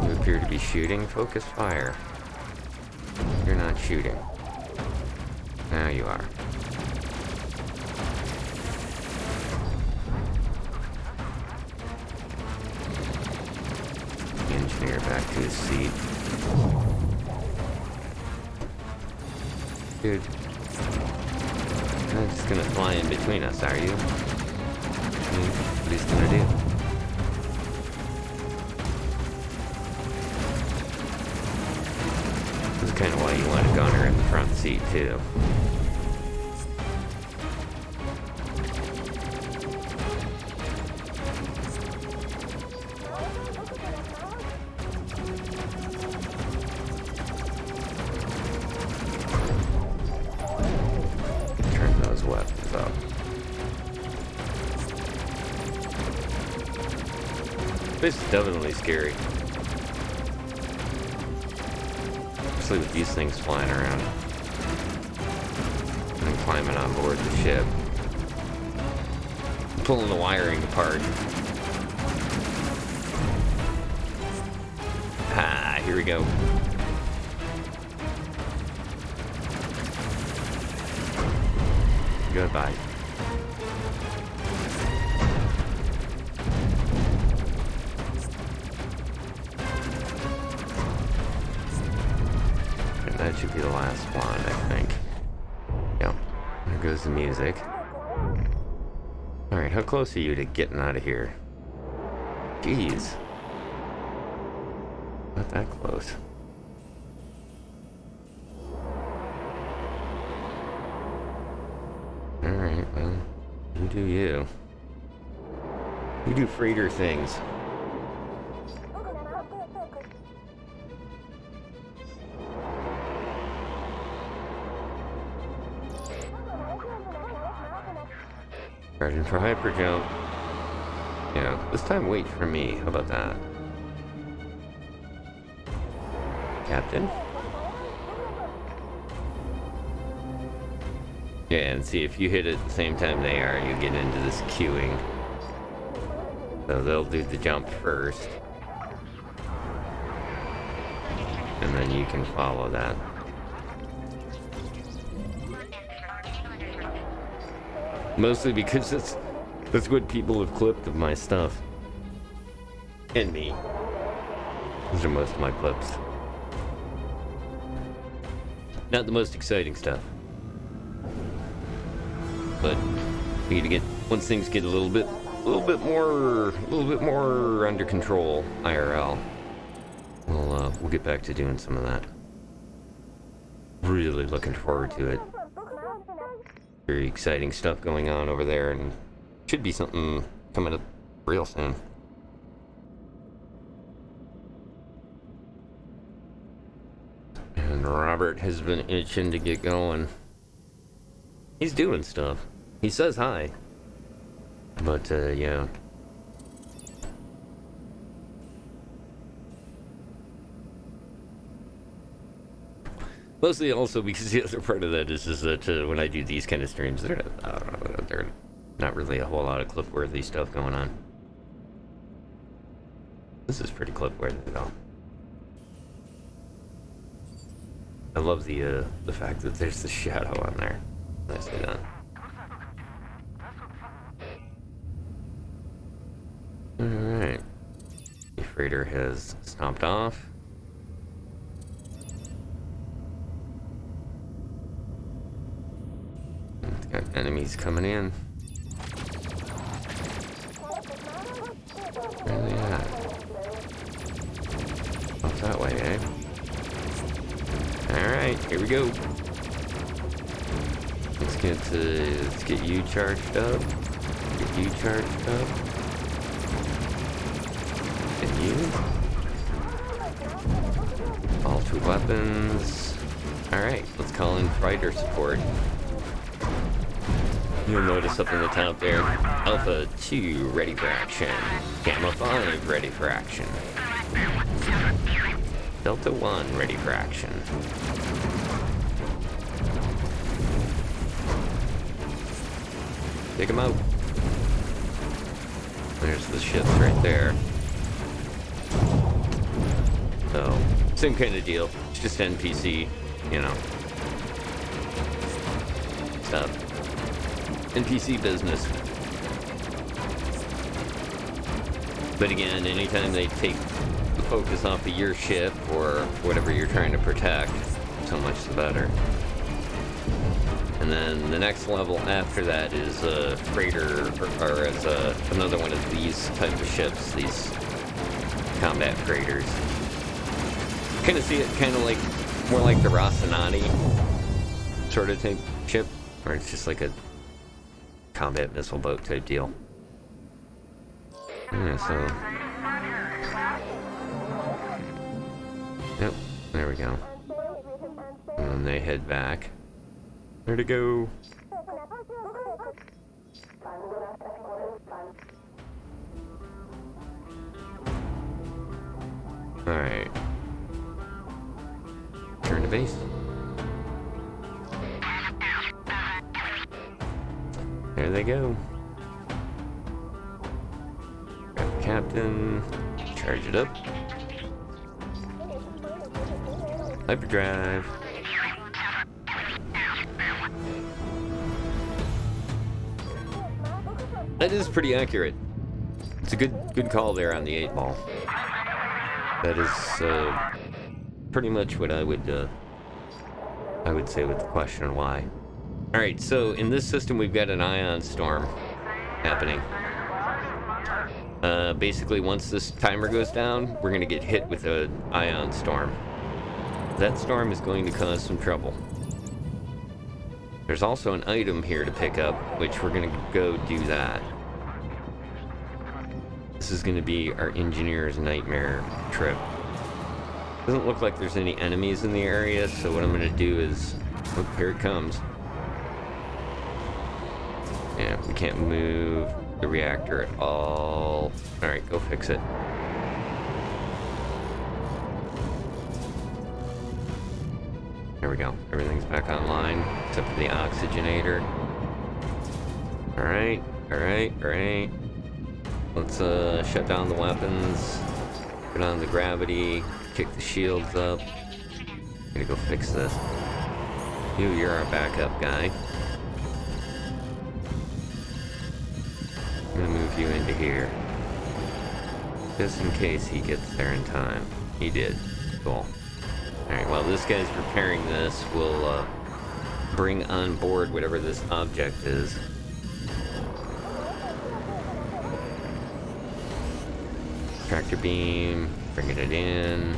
You appear to be shooting. Focus fire. You're not shooting. Now you are. The engineer back to his seat. Dude. You're not just gonna fly in between us, are you? What he's gonna do? This is kind of why you want a gunner in the front seat, too. Turn those weapons up. This is definitely scary. Especially with these things flying around. And climbing on board the ship. Pulling the wiring apart. Ah, here we go. Goodbye. That should be the last one, I think. Yep. There goes the music. Alright, how close are you to getting out of here? Jeez. Not that close. Alright, well, you do you. You do freighter things. Charging for hyper jump. Yeah, this time wait for me. How about that? Captain? Yeah, and see, if you hit it at the same time they are, you get into this queuing. So they'll do the jump first. And then you can follow that. Mostly because that's what people have clipped of my stuff. And me. Those are most of my clips. Not the most exciting stuff. But we need to get, once things get a little bit more under control, IRL, we'll get back to doing some of that. Really looking forward to it. Very exciting stuff going on over there, and should be something coming up real soon. And Robert has been itching to get going. He's doing stuff. He says hi. But, yeah. Mostly also because the other part of that is that when I do these kind of streams, they're not really a whole lot of clip-worthy stuff going on. This is pretty clip-worthy though. I love the fact that there's the shadow on there. Nicely done. is stomped off. It's got enemies coming in. Where are they at? Up that way, eh? Alright, here we go. Let's get you charged up. Get you charged up. And you. All 2 weapons. Alright, let's call in fighter support. You'll notice up in the top there, Alpha 2 ready for action. Gamma 5 ready for action. Delta 1 ready for action. Take them out. There's the ships right there. So, same kind of deal. It's just NPC, you know. Stuff. NPC business. But again, anytime they take the focus off of your ship or whatever you're trying to protect, so much the better. And then the next level after that is a freighter, or as another one of these type of ships, these combat freighters. Kind of see it kind of like, more like the Rocinante sort of type ship, where it's just like a combat missile boat type deal. Yeah, so... Yep, there we go. And then they head back. Where to go? Alright. Turn to base. There they go. Grab the captain. Charge it up. Hyperdrive. That is pretty accurate. It's a good call there on the 8-ball. That is pretty much what I would say with the question why. All right, so in this system we've got an ion storm happening. Basically, once this timer goes down, we're gonna get hit with an ion storm. That storm is going to cause some trouble. There's also an item here to pick up, which we're gonna go do that. This is gonna be our engineer's nightmare trip. Doesn't look like there's any enemies in the area, so what I'm gonna do is, oh, here it comes. Yeah, we can't move the reactor at all. Alright, go fix it. There we go. Everything's back online, except for the oxygenator. Alright, alright, alright. Let's shut down the weapons, put on the gravity, kick the shields up. Gonna go fix this. You're our backup guy. I'm gonna move you into here. Just in case he gets there in time. He did. Cool. Alright, while this guy's repairing this, we'll bring on board whatever this object is. Tractor beam, bringing it in.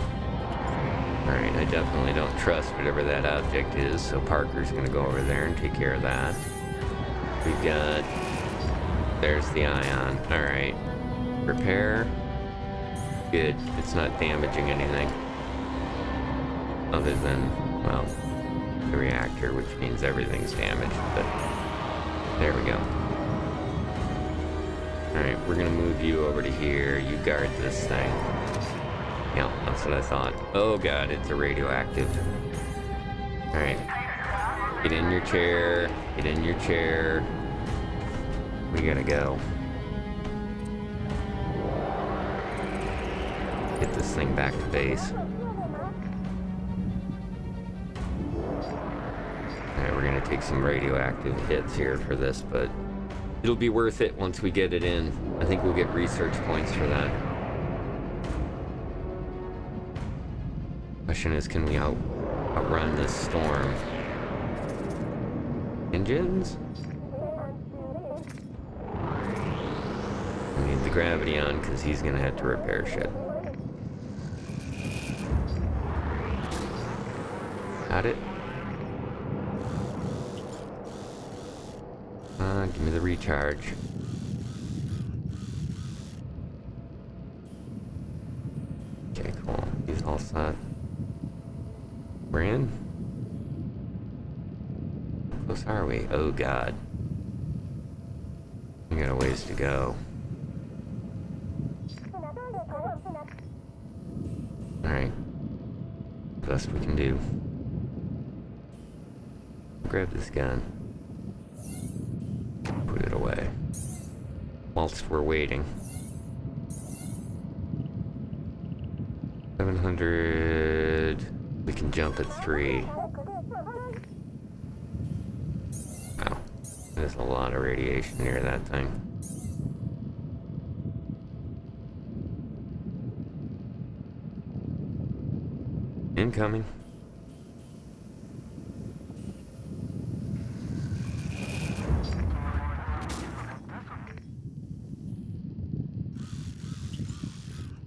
Alright, I definitely don't trust whatever that object is, so Parker's gonna go over there and take care of that. We've got... There's the ion. Alright. Repair. Good. It's not damaging anything. Other than, well, the reactor, which means everything's damaged, but there we go. Alright, we're gonna move you over to here. You guard this thing. Yeah, that's what I thought. Oh god, it's a radioactive. Alright. Get in your chair. Get in your chair. We gotta go. Get this thing back to base. Alright, we're gonna take some radioactive hits here for this, but it'll be worth it once we get it in. I think we'll get research points for that. Question is, can we outrun this storm? Engines? We need the gravity on because he's gonna have to repair shit. Got it? Give me the recharge. Okay, cool. He's all set. We're in? How close are we? Oh god. We got a ways to go. Alright. Best we can do. Grab this gun. Put it away. Whilst we're waiting. 700. We can jump at 3. Wow. There's a lot of radiation near that thing. Incoming.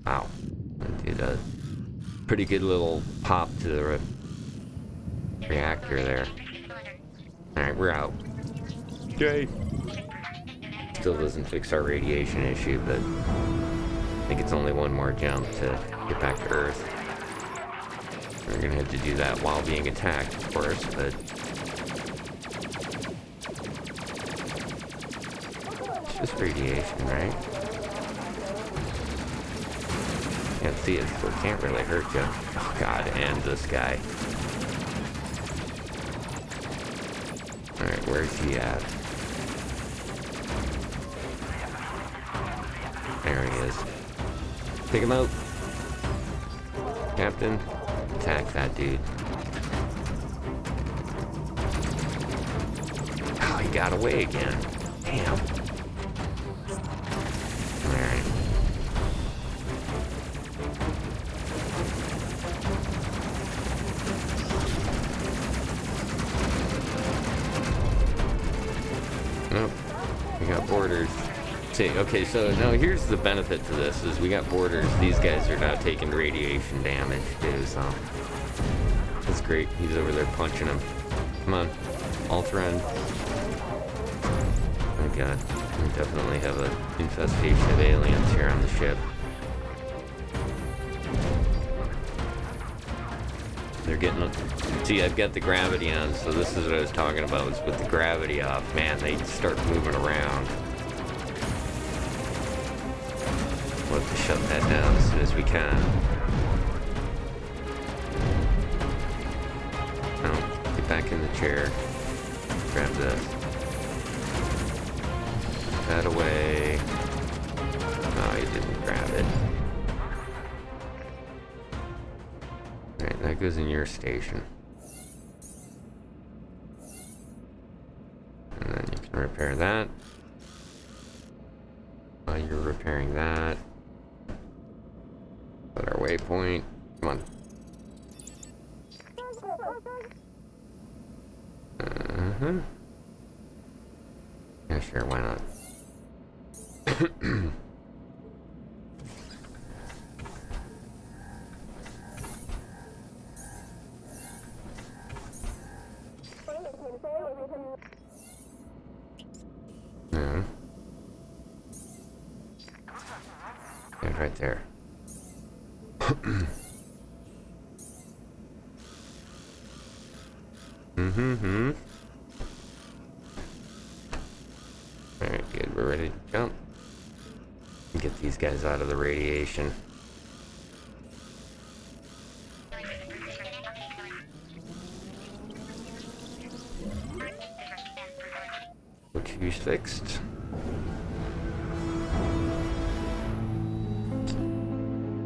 Wow. That did a pretty good little pop to the reactor there. Alright, we're out. Yay! Still doesn't fix our radiation issue, but I think it's only one more jump to get back to Earth. We're gonna have to do that while being attacked, of course, but it's just radiation, right? Can't see it, so it can't really hurt you. Oh god, and this guy. Alright, where's he at? There he is. Take him out. Captain, attack that dude. Oh, he got away again. Damn. Alright. Nope. We got borders. See, okay, so now here's the benefit to this, is we got borders. These guys are not taking radiation damage, too, so that's great. He's over there punching him. Come on. Alt-run. Oh god. We definitely have an infestation of aliens here on the ship. They're getting... See, I've got the gravity on, so this is what I was talking about, is with the gravity off, man, they start moving around. We'll have to shut that down as soon as we can. No, get back in the chair. Grab this. Put that away. No, you didn't grab it. Alright, that goes in your station. And then you can repair that. While you're repairing that. Put our waypoint. Come on. Uh-huh. Yeah, sure, why not? Yeah. Yeah, right there. Mm-hmm. Alright, good. We're ready to jump. Get these guys out of the radiation. Which is fixed.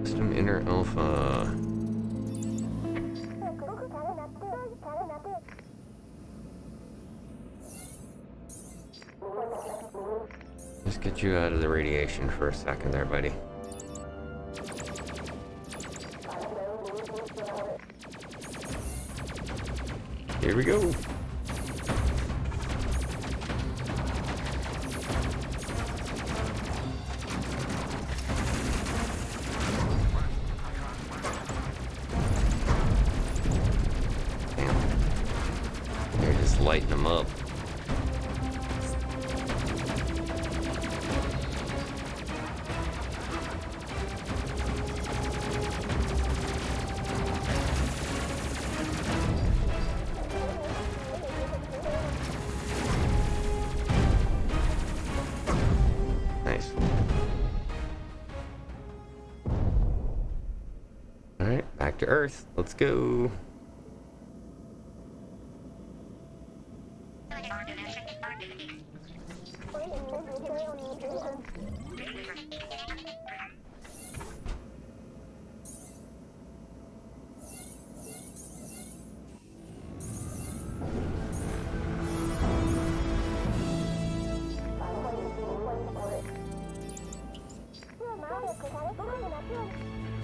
System inner alpha. Just get you out of the radiation for a second there, buddy. Here we go. They're just lighting them up. Nice. All right, back to Earth. Let's go.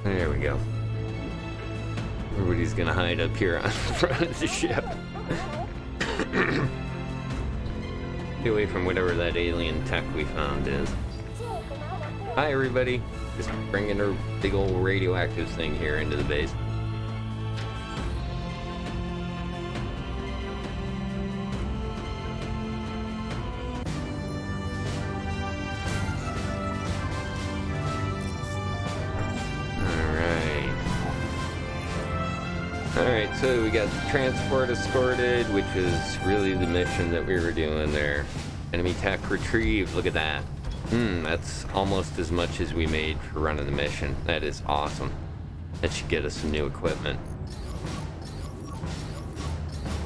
There we go. Everybody's gonna hide up here on the front of the ship. Get away from whatever that alien tech we found is. Hi everybody. Just bringing our big old radioactive thing here into the base. Alright, so we got transport escorted, which is really the mission that we were doing there. Enemy tech retrieved, look at that. That's almost as much as we made for running the mission. That is awesome. That should get us some new equipment.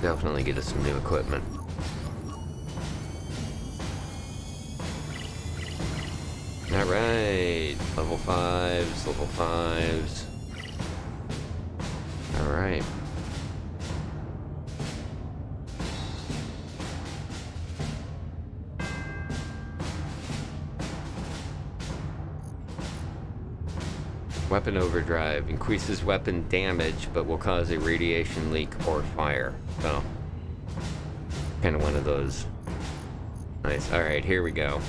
Definitely get us some new equipment. Alright, level 5s, level 5s. Alright. Weapon overdrive increases weapon damage but will cause a radiation leak or fire. So, kind of one of those. Nice. Alright, here we go.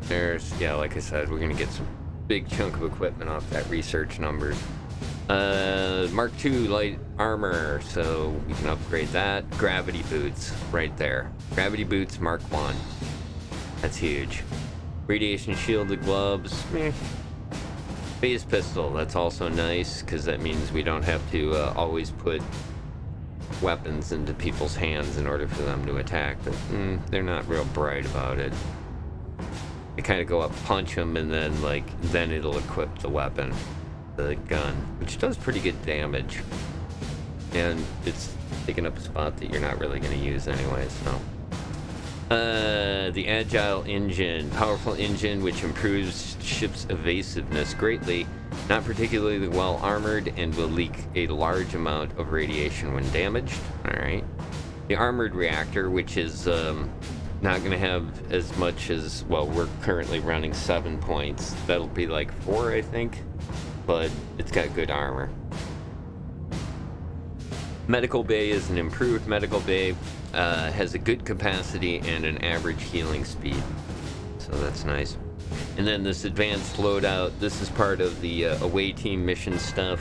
There's, yeah, like I said, we're gonna get some big chunk of equipment off that research numbers. Mark II light armor, so we can upgrade that. Gravity boots, right there. Gravity boots, Mark I. That's huge. Radiation shielded gloves, meh. Phase pistol, that's also nice, because that means we don't have to always put weapons into people's hands in order for them to attack. But they're not real bright about it. They kind of go up, punch them, and then, like, then it'll equip the weapon. The gun, which does pretty good damage, and it's taking up a spot that you're not really going to use anyway. So the agile engine, powerful engine which improves ship's evasiveness greatly, not particularly well armored, and will leak a large amount of radiation when damaged. All right. The armored reactor, which is not going to have as much as, well, we're currently running 7 points. That'll be like 4, I think. But it's got good armor. Medical bay is an improved medical bay, has a good capacity and an average healing speed, so that's nice. And then this advanced loadout, this is part of the away team mission stuff.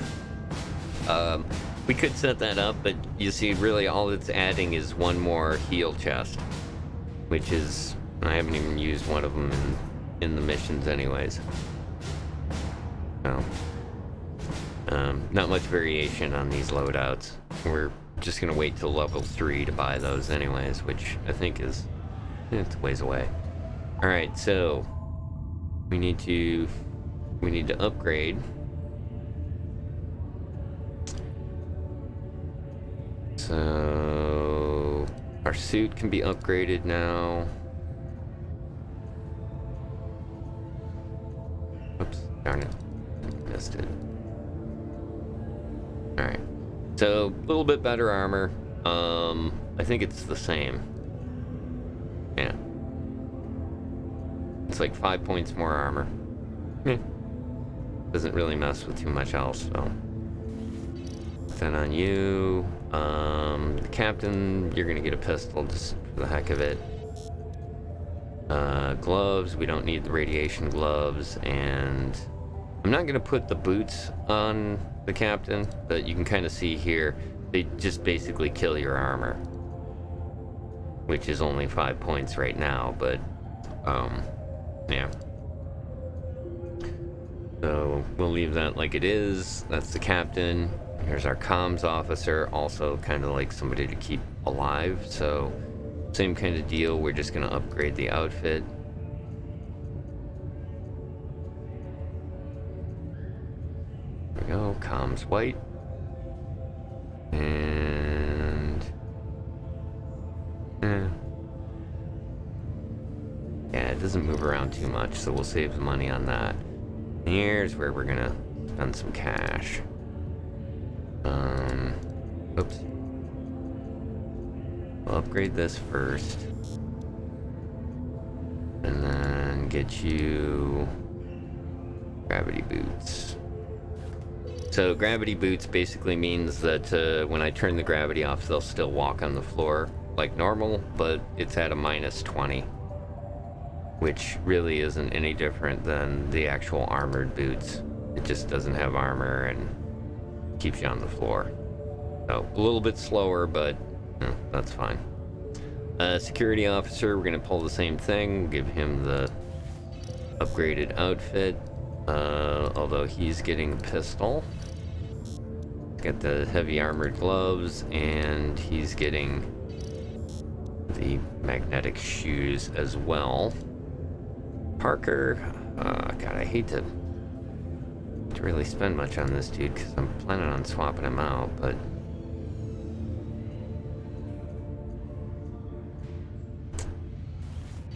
We could set that up, but you see, really all it's adding is one more heal chest, which is, I haven't even used one of them in the missions anyways. So. Not much variation on these loadouts. We're just gonna wait till level 3 to buy those anyways, which I think is, it's a ways away. Alright, so we need to upgrade. So our suit can be upgraded now. Oops, darn it. Missed it. Alright, so a little bit better armor. I think it's the same. Yeah. It's like 5 points more armor. Doesn't really mess with too much else, so. Put that on you. The captain, you're gonna get a pistol just for the heck of it. Gloves, we don't need the radiation gloves, and I'm not gonna put the boots on the captain, but you can kind of see here, they just basically kill your armor, which is only 5 points right now, but yeah. So we'll leave that like it is. That's the captain. Here's our comms officer, also kind of like somebody to keep alive. So same kind of deal. We're just going to upgrade the outfit. There we go. Comms white. And yeah, it doesn't move around too much, so we'll save the money on that. Here's where we're gonna spend some cash. Oops. We'll upgrade this first. And then get you gravity boots. So gravity boots basically means that when I turn the gravity off, they'll still walk on the floor like normal, but it's at a -20. Which really isn't any different than the actual armored boots. It just doesn't have armor and keeps you on the floor. So a little bit slower, but that's fine. Security officer, we're gonna pull the same thing, give him the upgraded outfit, although he's getting a pistol. Got the heavy armored gloves, and he's getting the magnetic shoes as well. Parker, God, I hate to really spend much on this dude because I'm planning on swapping him out, but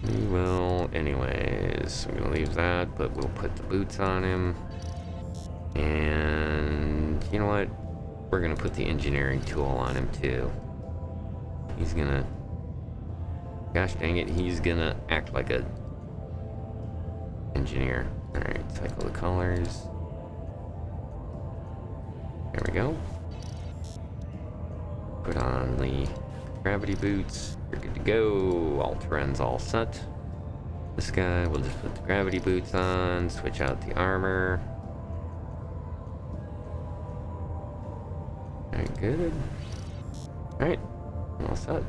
we will anyways. I'm gonna leave that, but we'll put the boots on him, and you know what? We're gonna put the engineering tool on him too. He's gonna, gosh dang it, he's gonna act like a engineer. Alright, cycle the colors. There we go. Put on the gravity boots. You're good to go. All terrain's all set. This guy, we'll just put the gravity boots on, switch out the armor. Alright, good. Alright, all set.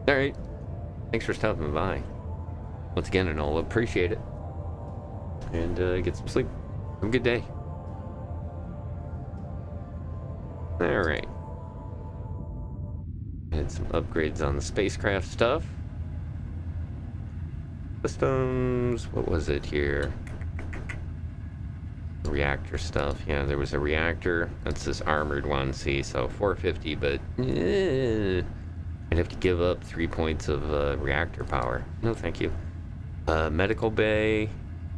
Alright, thanks for stopping by. Once again, and I'll appreciate it. And get some sleep. Have a good day. Alright. Had some upgrades on the spacecraft stuff. Systems, what was it here? Reactor stuff. Yeah, there was a reactor. That's this armored one, see, so 450, but I'd have to give up 3 points of reactor power. No, thank you. Medical bay.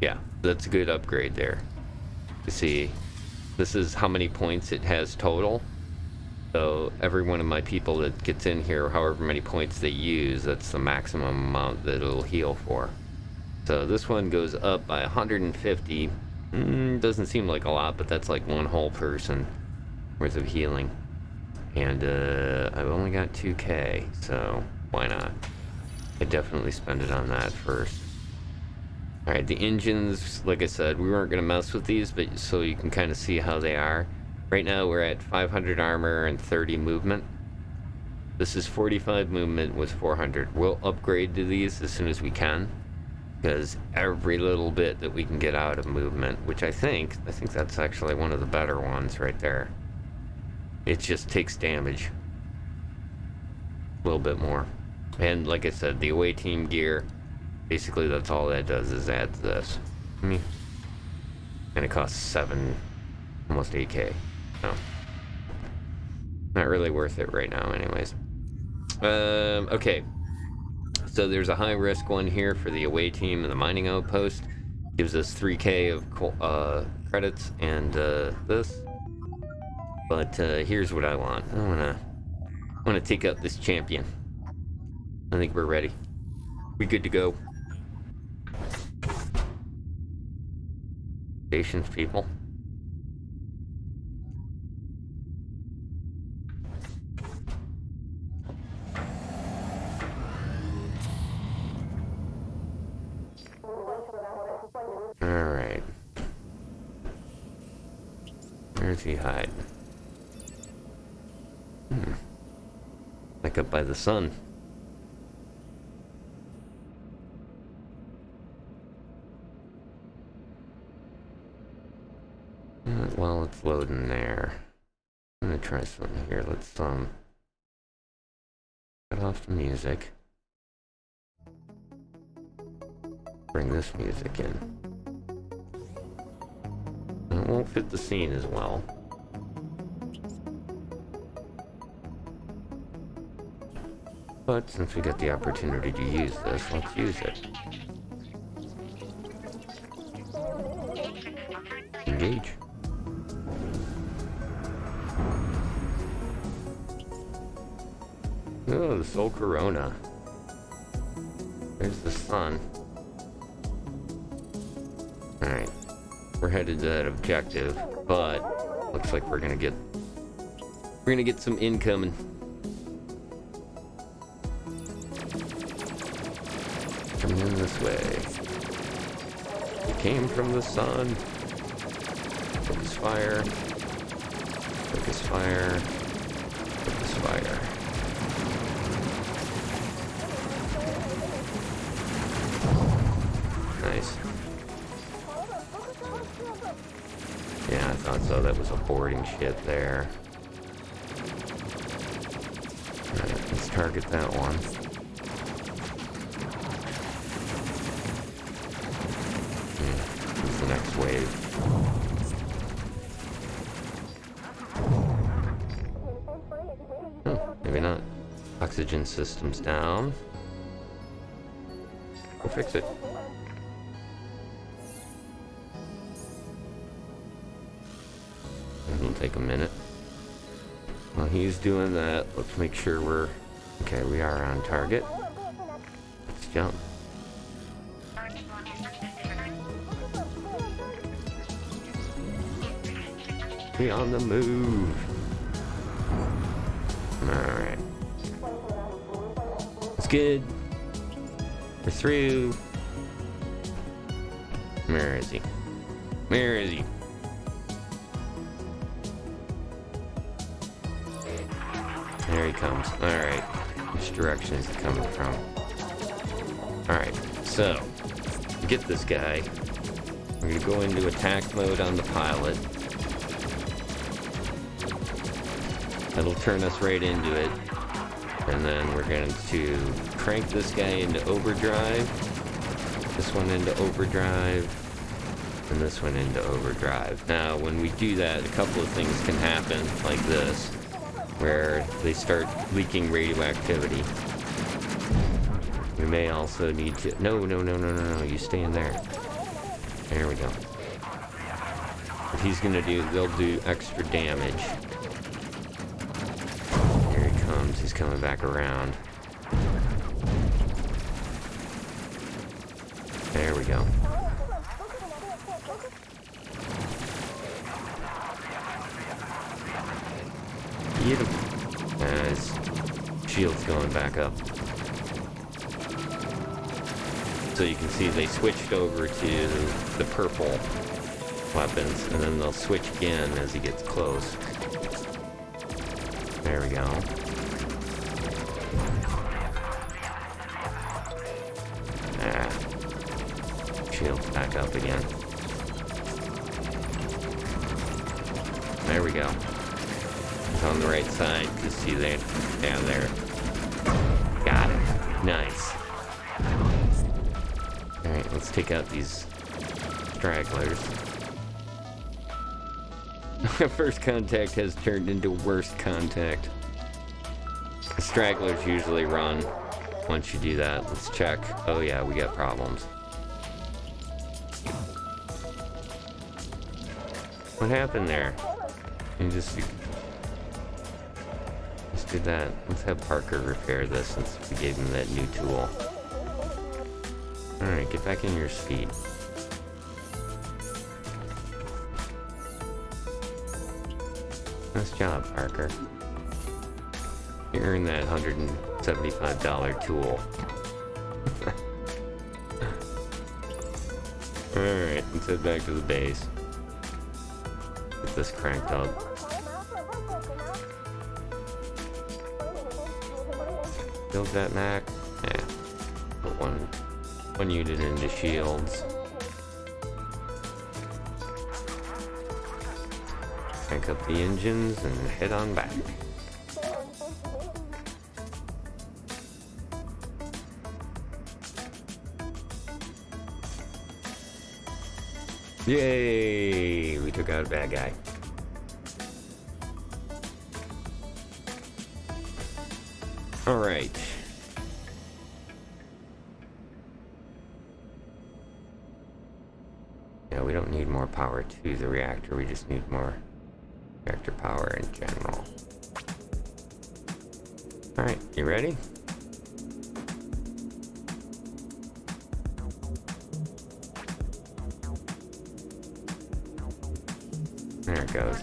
Yeah, that's a good upgrade there. You see, this is how many points it has total. So every one of my people that gets in here, however many points they use, that's the maximum amount that it'll heal for. So this one goes up by 150. Doesn't seem like a lot, but that's like one whole person worth of healing. And I've only got 2k, so why not? I definitely spend it on that first. Alright, the engines, like I said, we weren't going to mess with these, but so you can kind of see how they are. Right now we're at 500 armor and 30 movement. This is 45 movement with 400. We'll upgrade to these as soon as we can, because every little bit that we can get out of movement, which I think that's actually one of the better ones right there. It just takes damage a little bit more. And like I said, the away team gear, basically that's all that does is add this. And it costs 7, almost 8k. No. Not really worth it right now anyways. Okay. So there's a high risk one here for the away team and the mining outpost. Gives us 3k of credits and this. But here's what I want. I wanna take out this champion. I think we're ready. We good to go. Patience, people. Alright. Where's he hiding? Like up by the sun. While it's loading there. I'm gonna try something here. Let's cut off the music. Bring this music in. It won't fit the scene as well. But since we got the opportunity to use this, let's use it. Engage. Oh, the Sol Corona. There's the sun. Alright. We're headed to that objective, but looks like we're gonna get some incoming. Coming in this way. We came from the sun. Focus fire. Focus fire. Focus fire. Nice. Yeah, I thought so. That was a boarding ship there. Alright, let's target that one. What's the next wave? Oh, maybe not. Oxygen system's down. We'll fix it. It'll take a minute. While he's doing that, let's make sure we're... Okay, we are on target. Let's jump. We on the move. Alright. It's good. We're through. Where is he? Where is he? There he comes. Alright. Which direction is he coming from? Alright, so to get this guy, we're gonna go into attack mode on the pilot. That'll turn us right into it. And then we're going to crank this guy into overdrive. This one into overdrive. And this one into overdrive. Now, when we do that, a couple of things can happen, like this, where they start leaking radioactivity. We may also need to... No, you stay in there. There we go. What he's going to do, they'll do extra damage. He's coming back around. There we go. Get him. His shield's going back up. So you can see they switched over to the purple weapons, and then they'll switch again as he gets close. There we go. Shield's back up again. There we go. It's on the right side. You see that? Down there. Got it. Nice. Alright, let's take out these stragglers. First contact has turned into worst contact. The stragglers usually run once you do that. Let's check. Oh yeah, we got problems. What happened there? You just did that. Let's have Parker repair this since we gave him that new tool. Alright, get back in your speed. Nice job, Parker. You earned that $175 tool. Alright, let's head back to the base. Get this cranked up. Build that Mac. Yeah. Put one unit into shields. Crank up the engines and head on back. Yay! We took out a bad guy. Alright. Yeah, we don't need more power to the reactor, we just need more reactor power in general. Alright, you ready? There it goes.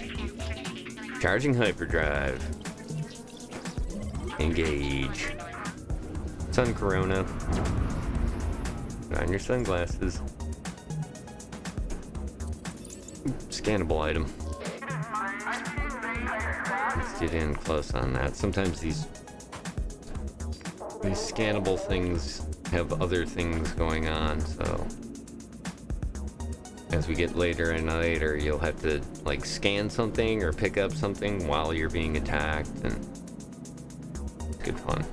Charging hyperdrive. Engage. Sun corona. Put on your sunglasses. Scannable item. Let's get in close on that. Sometimes these scannable things have other things going on, so as we get later and later, you'll have to like scan something or pick up something while you're being attacked, and it's good fun.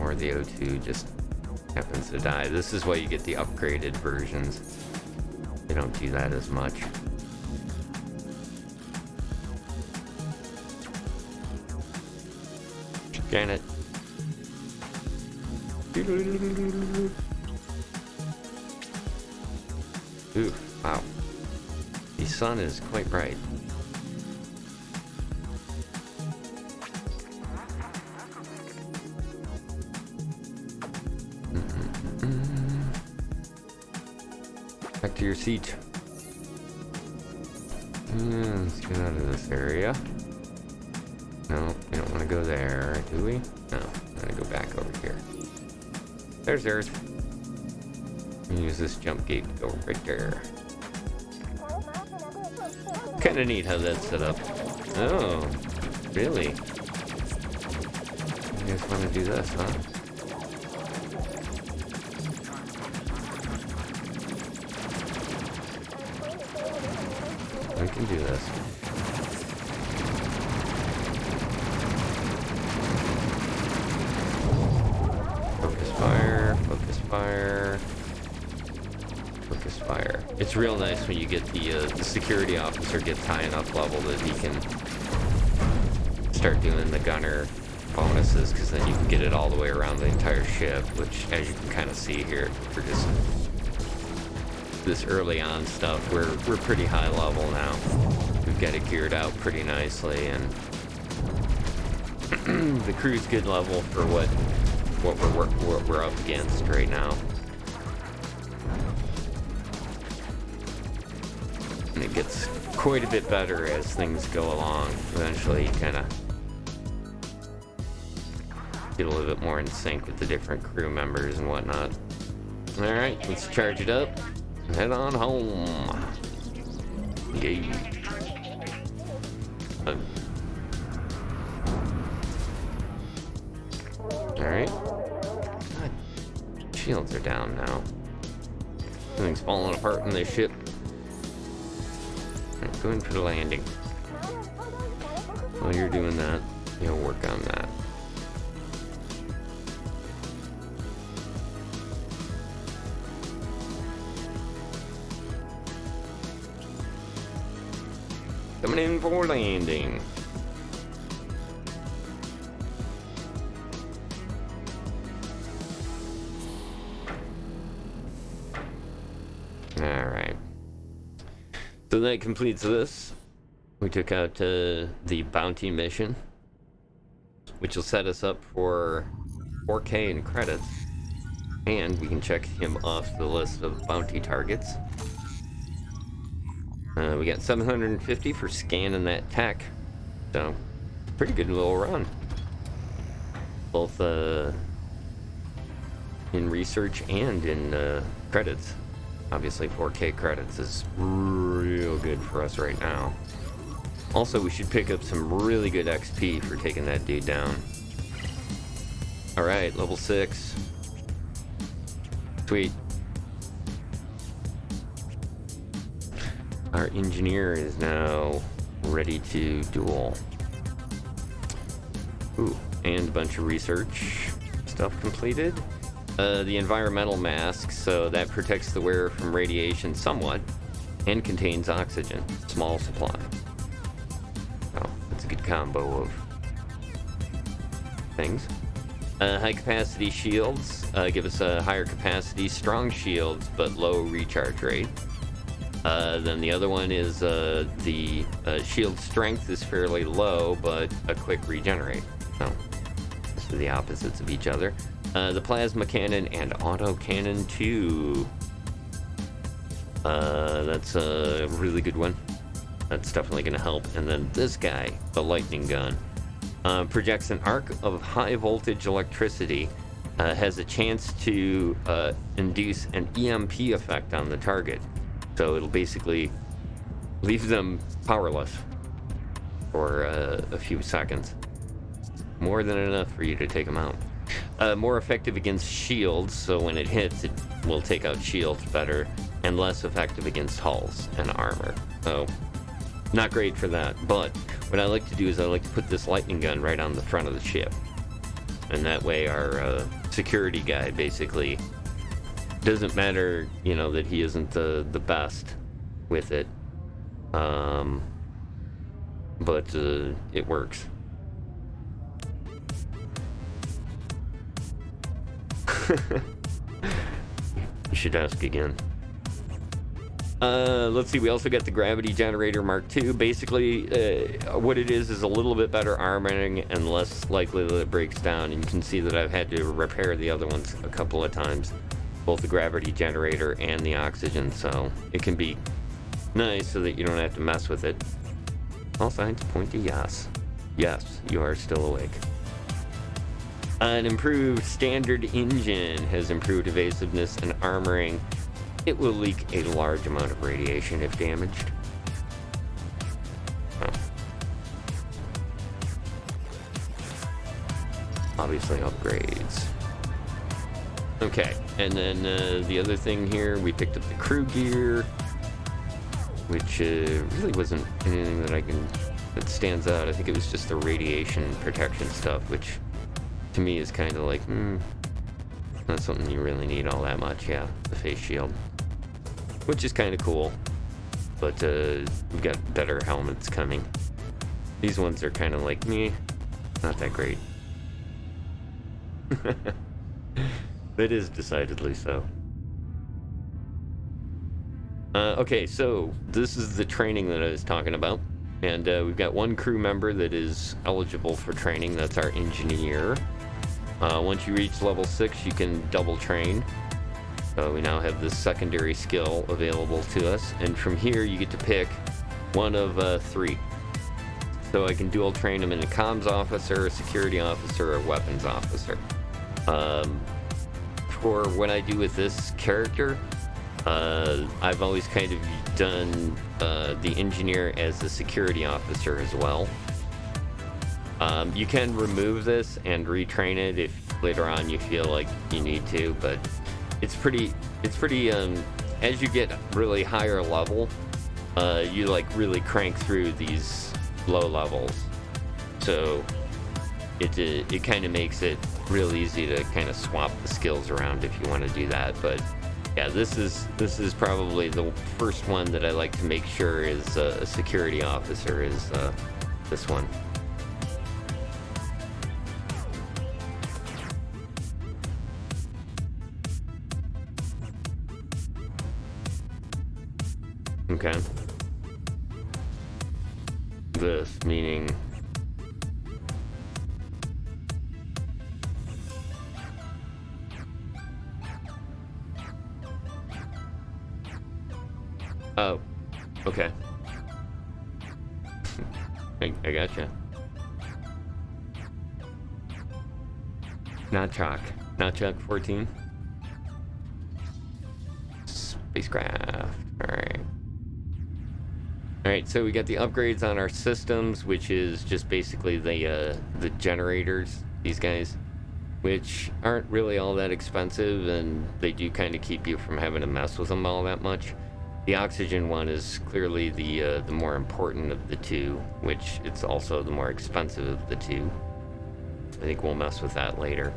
Or the O2 just happens to die. This is why you get the upgraded versions. They don't do that as much. Scan it. Ooh, wow. The sun is quite bright. Back to your seat. Let's get out of this area. No, we don't want to go there, do we? No, I'm gonna go back over here. There's Earth. Use this jump gate to go right there. Kinda neat how that's set up. Oh, really? You guys want to do this, huh? We can do this. Focus fire, focus fire, focus fire. It's real nice when you get the security officer gets high enough level that he can start doing the gunner bonuses, because then you can get it all the way around the entire ship, which, as you can kind of see here, for just this early on stuff, we're pretty high level now. We've got it geared out pretty nicely, and the crew's good level for what we're up against right now. And it gets quite a bit better as things go along. Eventually, you kind of get a little bit more in sync with the different crew members and whatnot. All right, let's charge it up. Head on home. Engage. Alright. God, shields are down now. Everything's falling apart in this ship. Alright, go in for the landing. While you're doing that, you'll work on that. Coming in for landing. Alright. So that completes this. We took out the bounty mission, which will set us up for 4K in credits. And we can check him off the list of bounty targets. We got 750 for scanning that tech, so pretty good little run. Both in research and in credits. Obviously, 4K credits is real good for us right now. Also, we should pick up some really good XP for taking that dude down. Alright, level 6. Sweet. Our engineer is now ready to duel. Ooh, and a bunch of research stuff completed. The environmental mask, so that protects the wearer from radiation somewhat, and contains oxygen, small supply. Oh, that's a good combo of things. High capacity shields give us a higher capacity, strong shields, but low recharge rate. Then the other one is the shield strength is fairly low, but a quick regenerate. So, these are the opposites of each other. The plasma cannon and auto cannon too. That's a really good one. That's definitely going to help. And then this guy, the lightning gun, projects an arc of high voltage electricity. Has a chance to induce an EMP effect on the target. So it'll basically leave them powerless for a few seconds. More than enough for you to take them out. More effective against shields, so when it hits, it will take out shields better, and less effective against hulls and armor. So, not great for that, but what I like to do is I like to put this lightning gun right on the front of the ship. And that way our security guy basically doesn't matter, you know, that he isn't the best with it. But it works. You should ask again. Let's see, we also got the gravity generator Mark II. Basically, what it is a little bit better armoring and less likely that it breaks down. And you can see that I've had to repair the other ones a couple of times, both the gravity generator and the oxygen, so it can be nice so that you don't have to mess with it. All signs point to yes. Yes, you are still awake. An improved standard engine has improved evasiveness and armoring. It will leak a large amount of radiation if damaged. Oh. Obviously upgrades. Okay, and then the other thing here, we picked up the crew gear, which really wasn't anything that stands out. I think it was just the radiation protection stuff, which to me is kind of like, not something you really need all that much. Yeah, the face shield, which is kind of cool, but we've got better helmets coming. These ones are kind of like, meh, not that great. It is decidedly so. Okay, so this is the training that I was talking about, and we've got one crew member that is eligible for training. That's our engineer. Once you reach level 6, you can double train. So we now have this secondary skill available to us, and from here you get to pick one of 3. So I can dual train him in a comms officer, a security officer, or a weapons officer. For what I do with this character, I've always kind of done the engineer as the security officer as well. You can remove this and retrain it if later on you feel like you need to, but it's pretty as you get really higher level, you like really crank through these low levels, so it kind of makes it real easy to kind of swap the skills around if you want to do that. But yeah, this is probably the first one that I like to make sure is a security officer is this one. Okay. This meaning oh, okay. I gotcha. Not chalk 14. spacecraft. Alright. Alright, so we got the upgrades on our systems, which is just basically the generators, these guys, which aren't really all that expensive, and they do kind of keep you from having to mess with them all that much. The oxygen one is clearly the more important of the two, which it's also the more expensive of the two. I think we'll mess with that later.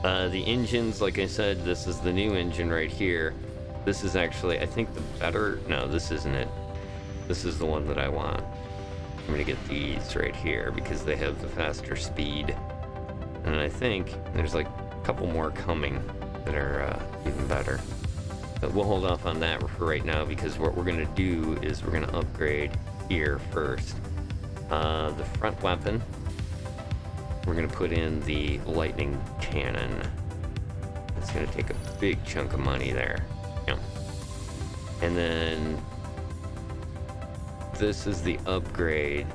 The engines, like I said, this is the new engine right here. This is actually, I think, the better... No, this isn't it. This is the one that I want. I'm going to get these right here because they have the faster speed. And I think there's like a couple more coming that are even better. But we'll hold off on that for right now because what we're going to do is we're going to upgrade here first. The front weapon, we're going to put in the lightning cannon. It's going to take a big chunk of money there. Yeah. And then this is the upgrade.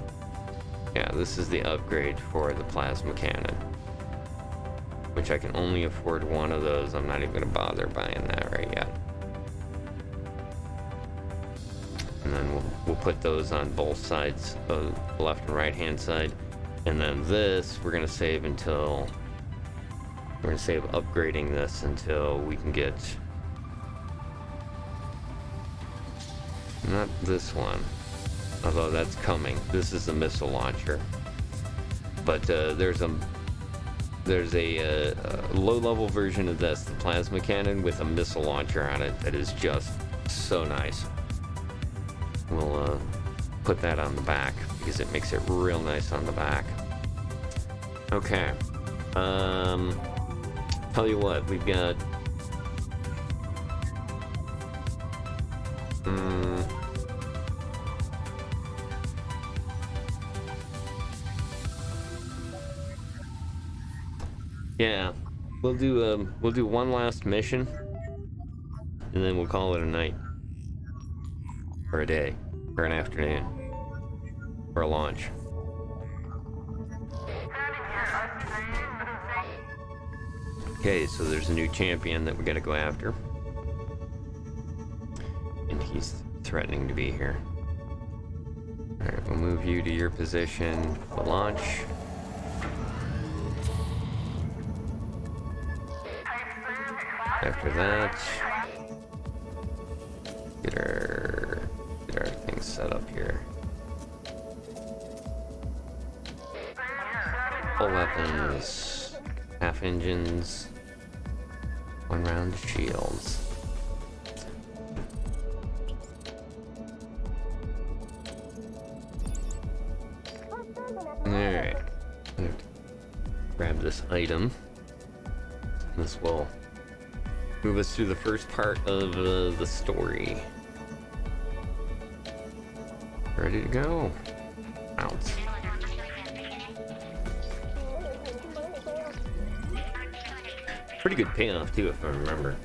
Yeah, this is the upgrade for the plasma cannon, which I can only afford one of those. I'm not even going to bother buying that right yet. And then we'll put those on both sides, the left and right hand side. And then this, we're going to save until... We're going to save upgrading this until we can get... Not this one, although that's coming. This is the missile launcher. But there's a low-level version of this, the plasma cannon, with a missile launcher on it that is just so nice. We'll put that on the back because it makes it real nice on the back. Okay. Tell you what, we've got... Yeah, we'll do one last mission, and then we'll call it a night, or a day, or an afternoon, or a launch. Okay, so there's a new champion that we gotta go after, and he's threatening to be here. All right, we'll move you to your position for launch. After that, get our things set up here. Full weapons, half engines, 1 round shields. Alright, grab this item. This will move us through the first part of the story. Ready to go. Bounce. Pretty good payoff too, if I remember.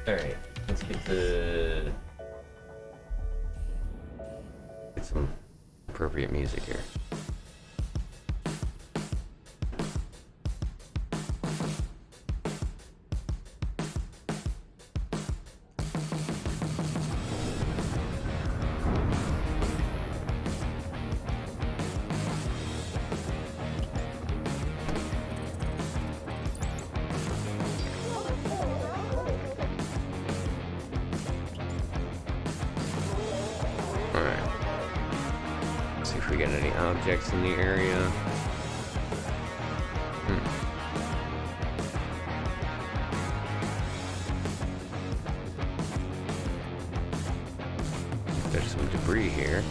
Alright, let's get some appropriate music here. We got any objects in the area? There's some debris here.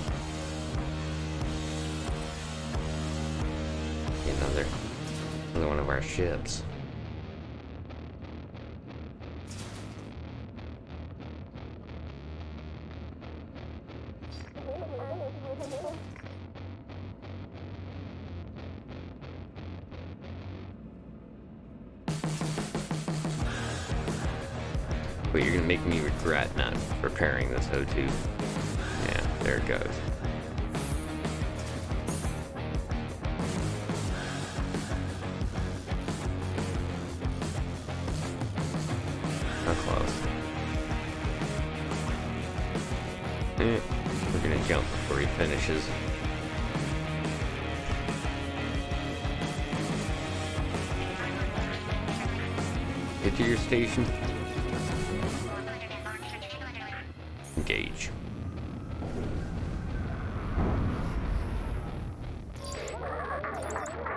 Another one of our ships. But you're gonna make me regret not repairing this O2. Yeah, there it goes. How close? We're gonna jump before he finishes. Get to your station. Engage.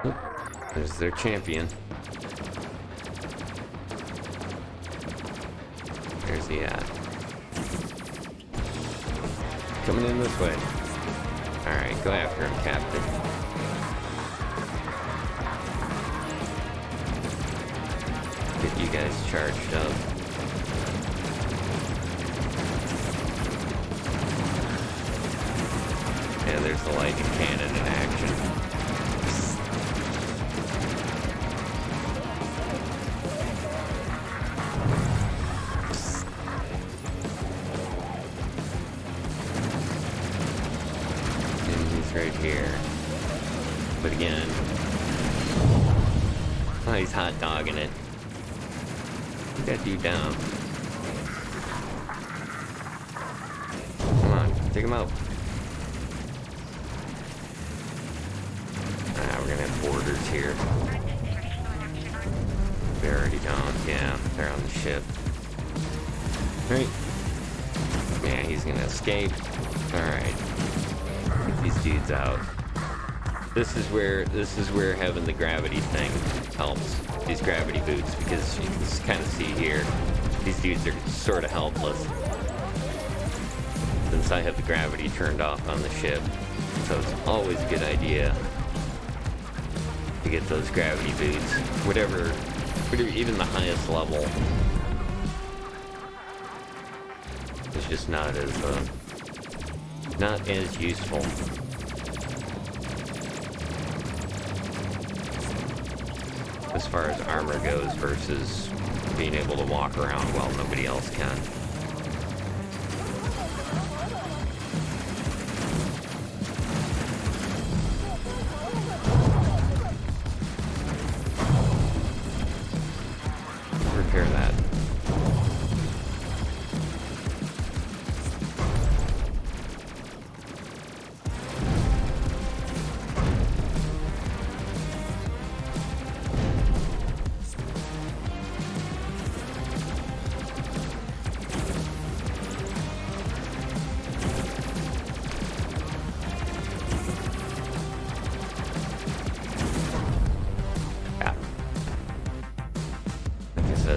Oh, there's their champion. Where's he at? Coming in this way. Alright, go after him, Captain. Get you guys charged up. And there's the lightning cannon in action. Right here. But again, oh, he's hot dogging it. Get that dude down. Come on, take him out. We're gonna have boarders here. They're already gone. Yeah, they're on the ship. Right. Yeah, he's gonna escape. Alright. These dudes out. This is where having the gravity thing helps. These gravity boots, because you can kind of see here, these dudes are sort of helpless. Since I have the gravity turned off on the ship, so it's always a good idea to get those gravity boots. Whatever, even the highest level is just not as useful. As far as armor goes versus being able to walk around while nobody else can. Repair that.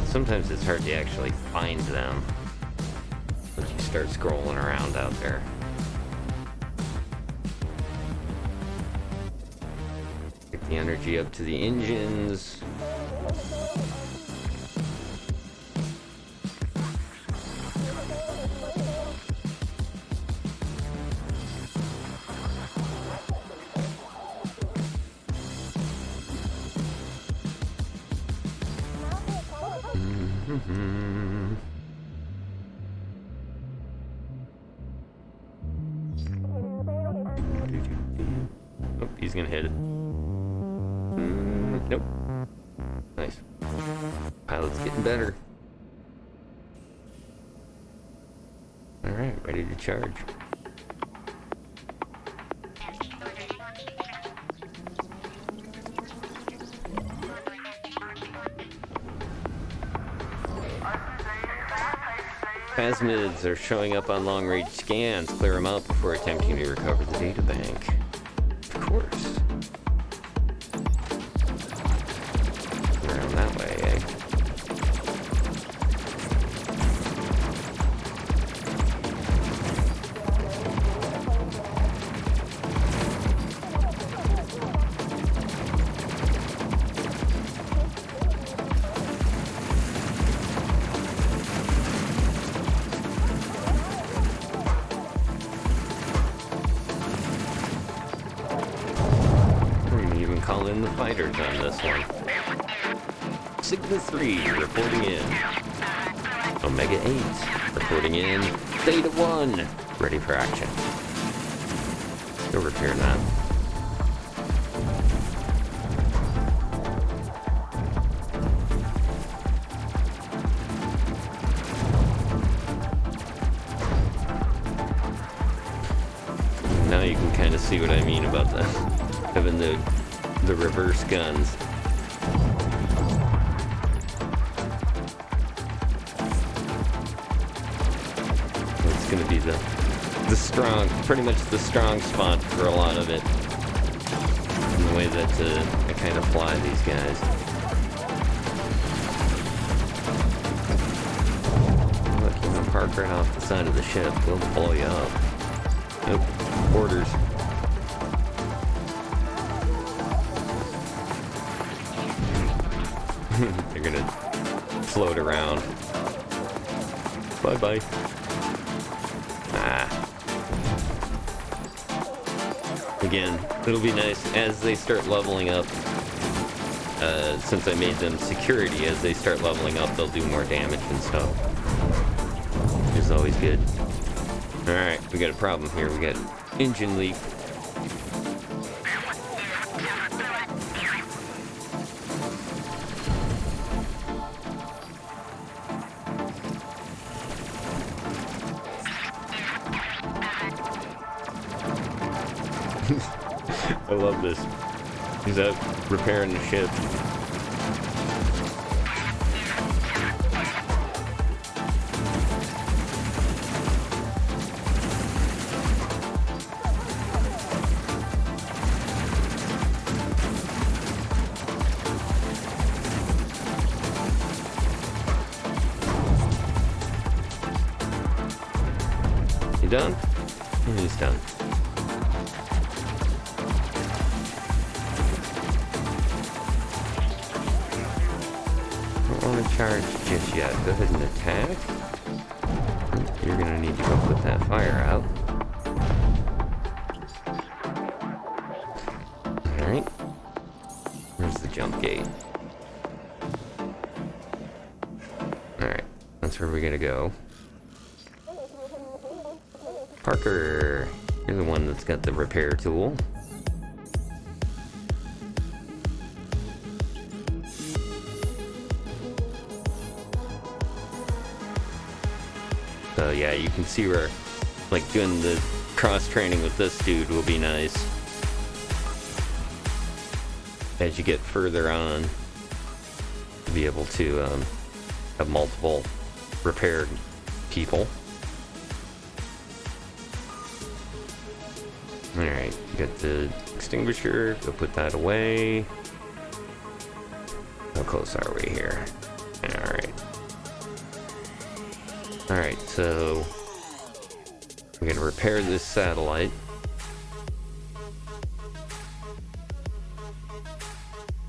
Sometimes it's hard to actually find them once you start scrolling around out there. Get the energy up to the engines. Oh, he's gonna hit it. Nope. Nice. Pilot's getting better. Alright, ready to charge. Phasmids are showing up on long-range scans. Clear them out before attempting to recover the data bank. Of course. Around that way, eh? Call in the fighters on this one. Sigma 3 reporting in. Omega 8 reporting in. Theta 1 ready for action. Go repair that. you can kind of see what I mean about the having the reverse guns. It's gonna be the strong, pretty much the strong spot for a lot of it. In the way that I kind of fly these guys. Look, you can park right off the side of the ship. We'll blow you up. Nope. Orders. They're gonna float around. Bye-bye. Again, it'll be nice as they start leveling up. Since I made them security, as they start leveling up, they'll do more damage and stuff. Which is always good. Alright, we got a problem here. We got engine leak. I love this. He's out repairing the ship. You done? He's done. Charge just yet. Go ahead and attack. You're gonna need to go put that fire out. Alright. Where's the jump gate? Alright. That's where we're gonna go. Parker, you're the one that's got the repair tool. So yeah, you can see where, like, doing the cross-training with this dude will be nice. As you get further on, to be able to have multiple repair people. Alright, you got the extinguisher, go put that away. How close are we here? Alright. Alright, so we're gonna repair this satellite.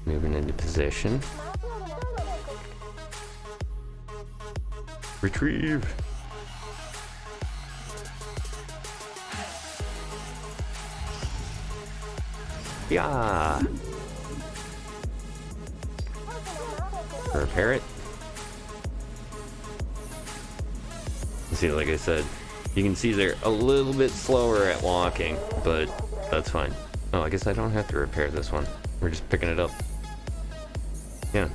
Moving into position. Retrieve. Yeah. Repair it. See, like I said, you can see they're a little bit slower at walking, but that's fine. Oh, I guess I don't have to repair this one. We're just picking it up. Yeah.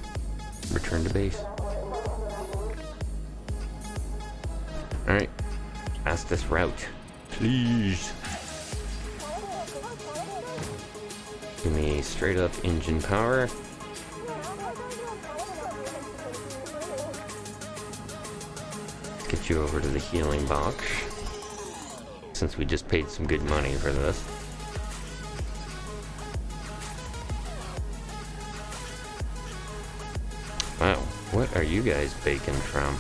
Return to base. Alright. Fastest route. Please. Give me straight up engine power. Get you over to the healing box, since we just paid some good money for this. Wow, what are you guys baking from?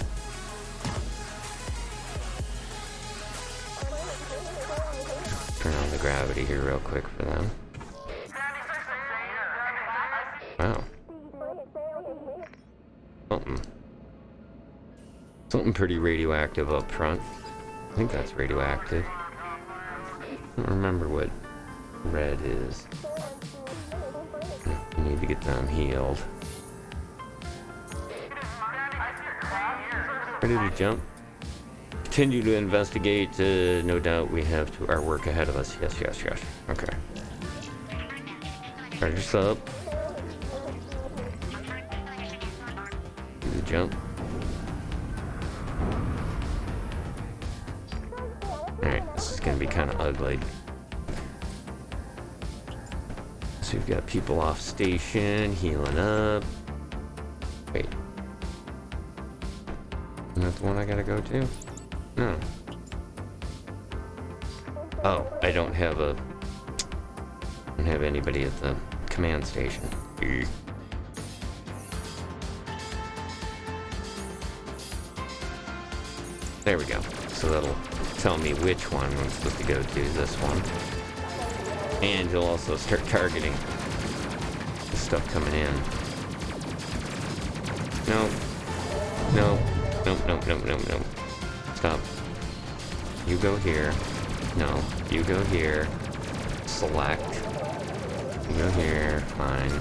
Turn on the gravity here real quick for them. Wow. Something pretty radioactive up front. I think that's radioactive. I don't remember what red is. We need to get them healed. Ready to jump? Continue to investigate. No doubt we have our work ahead of us. Yes, yes, yes. Okay. Charge us up. Do the jump. Alright, this is gonna be kind of ugly. So we've got people off station, healing up. Wait. Isn't that the one I gotta go to? No. Oh, I don't have anybody at the command station. There we go. So that'll tell me which one I'm supposed to go to, this one. And he'll also start targeting the stuff coming in. No. No. Nope, nope, nope, nope, nope. Stop. You go here. No. You go here. Select. You go here. Fine.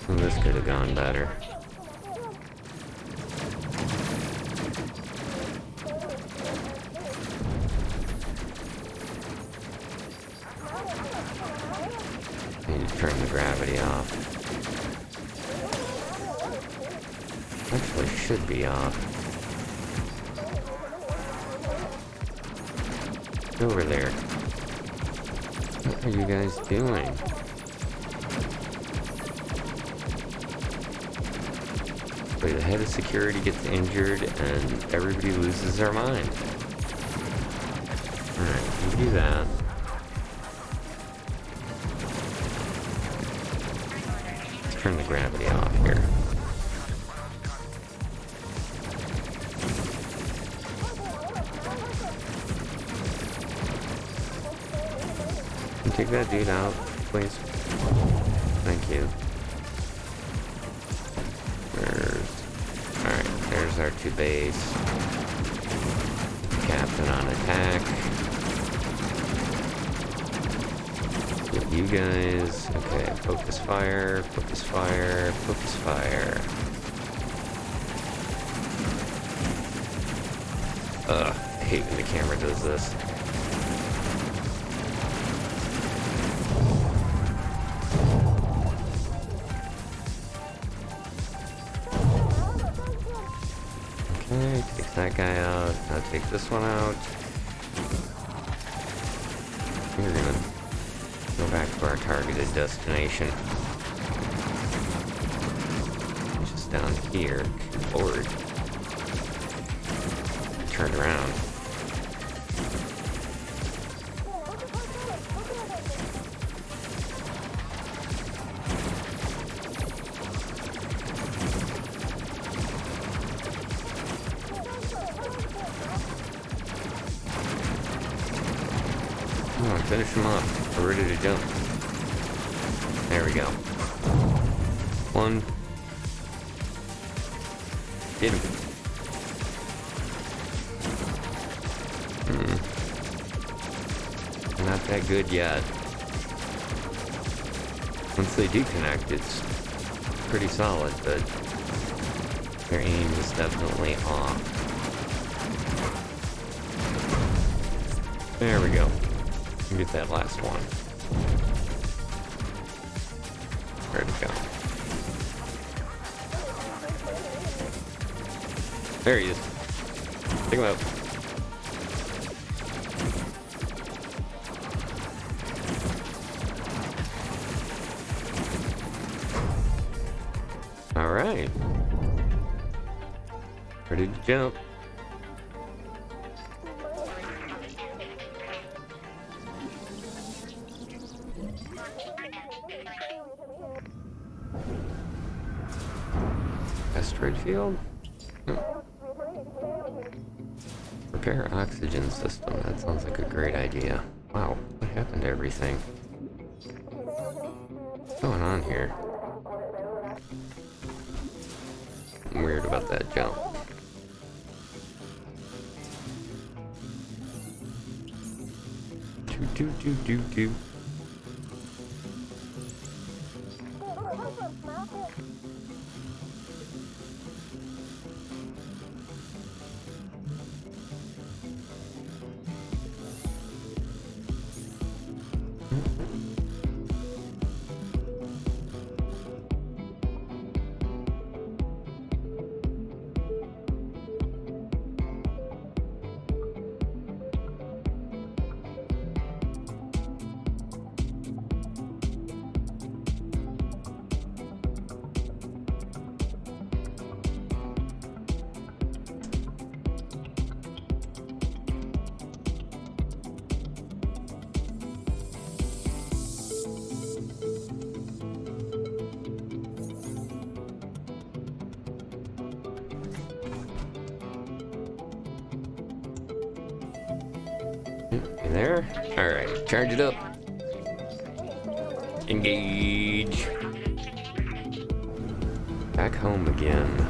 Well, this could have gone better. Need to turn the gravity off. Actually, should be off. Get over there. What are you guys doing? Wait, the head of security gets injured and everybody loses their mind. Alright, you do that. Let's turn the gravity off here. Can you take that dude out, please? Thank you. Alright, there's our two base. Captain on attack. Get you guys. Okay, focus fire, focus fire, focus fire. Ugh, I hate when the camera does this. Okay, take that guy out. Now take this one out. We're gonna go back to our targeted destination. Which is down here. Good Lord. Turn around. Come on, finish him off. We're ready to jump. There we go. One. Get him. Not that good yet. Once they do connect, it's pretty solid, but their aim is definitely off. There we go. Get that last one. Where'd it go? There he is. Take him out. Alright. Ready to jump. Asteroid field? Repair oxygen system. That sounds like a great idea. Wow, what happened to everything? What's going on here? I'm weird about that jump. Do. You there? Alright, charge it up. Engage. Back home again.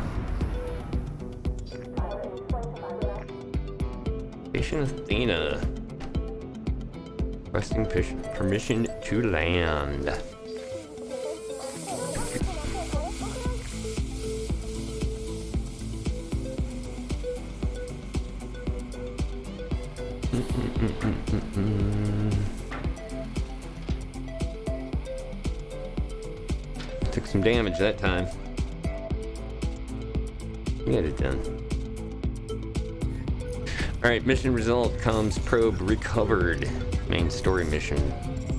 Station Athena. Requesting permission to land. Took some damage that time. We got it done. Alright, mission result, comms probe recovered. Main story mission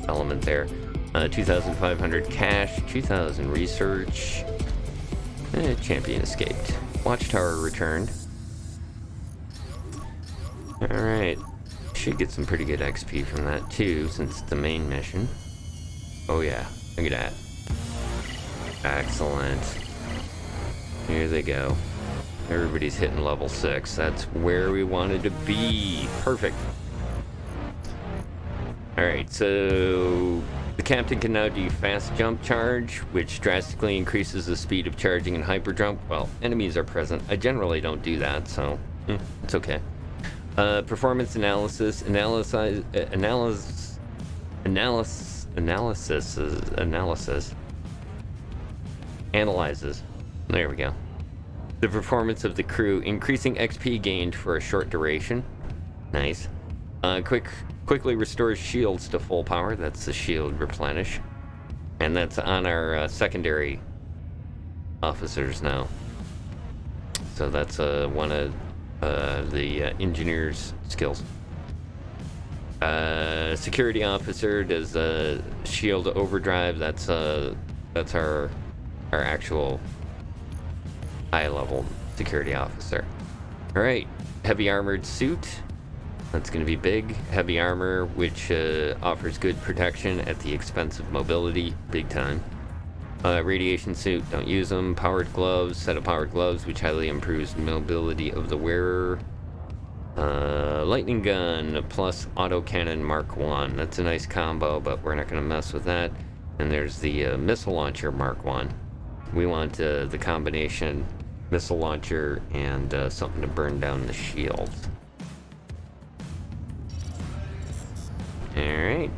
element there. 2,500 cash, 2,000 research. Champion escaped. Watchtower returned. Alright. Should get some pretty good XP from that too, since it's the main mission. Oh yeah, look at that. Excellent. Here they go. Everybody's hitting level 6. That's where we wanted to be. Perfect. Alright, so the captain can now do fast jump charge, which drastically increases the speed of charging and hyper jump. Well, enemies are present. I generally don't do that, so it's okay. Performance analysis. Analyzes. There we go. The performance of the crew, increasing XP gained for a short duration. Nice. Quickly restores shields to full power. That's the shield replenish. And that's on our secondary officers now. So that's one of the engineer's skills. Security officer does shield overdrive. That's our actual high level security officer. All right, heavy armored suit. That's going to be big. Heavy armor, which offers good protection at the expense of mobility, big time. Radiation suit, don't use them. Powered gloves, set of powered gloves, which highly improves mobility of the wearer. Lightning gun plus autocannon Mark 1. That's a nice combo, but we're not going to mess with that. And there's the missile launcher Mark 1. We want the combination missile launcher and something to burn down the shields. Alright.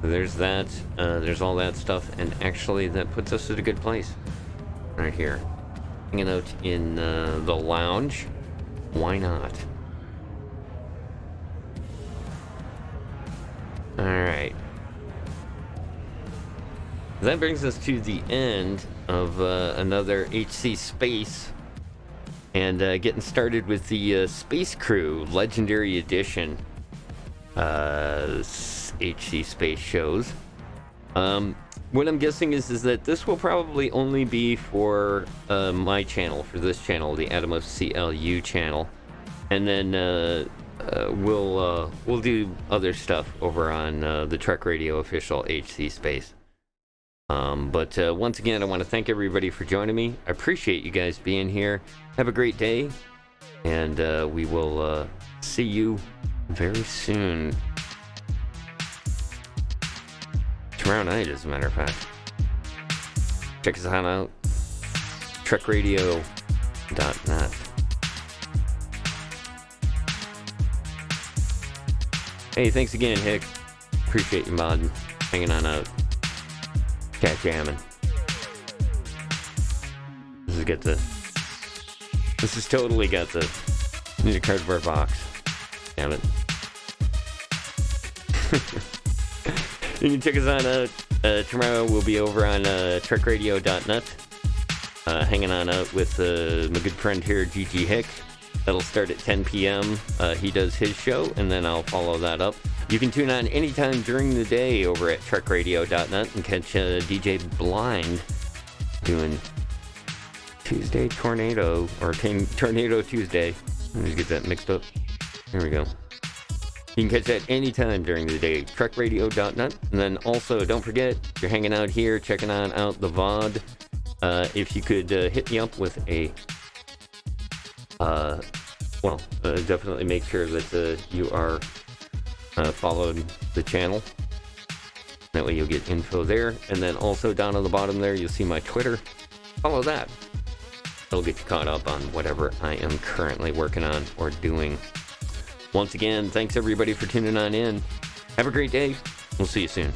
There's that. There's all that stuff. And actually, that puts us at a good place. Right here. Hanging out in the lounge. Why not? Alright. That brings us to the end of another HC Space. And getting started with the Space Crew Legendary Edition HC Space shows. What I'm guessing is that this will probably only be for my channel, for this channel, the Atomos CLU channel. And then we'll do other stuff over on the Trek Radio official HC Space. But once again, I want to thank everybody for joining me. I appreciate you guys being here. Have a great day, and we will see you very soon. Tomorrow night, as a matter of fact. Check us out, trekradio.net. Hey, thanks again, Hick. Appreciate you modding, hanging on out. Cat jamming. This has totally got the need a cardboard box. Damn it. You can check us out. Tomorrow we'll be over on trekradio.net. Hanging on out with my good friend here, GG Hick. That'll start at 10 p.m. He does his show, and then I'll follow that up. You can tune on anytime during the day over at trekradio.net and catch DJ Blind doing Tuesday Tornado, or Tornado Tuesday. Let me get that mixed up. There we go. You can catch that anytime during the day, trekradio.net. And then also, don't forget, if you're hanging out here, checking out the VOD, if you could hit me up with a... definitely make sure that you are followed the channel. That way you'll get info there. And then also down on the bottom there, you'll see my Twitter. Follow that. It'll get you caught up on whatever I am currently working on or doing. Once again, thanks everybody for tuning on in. Have a great day. We'll see you soon.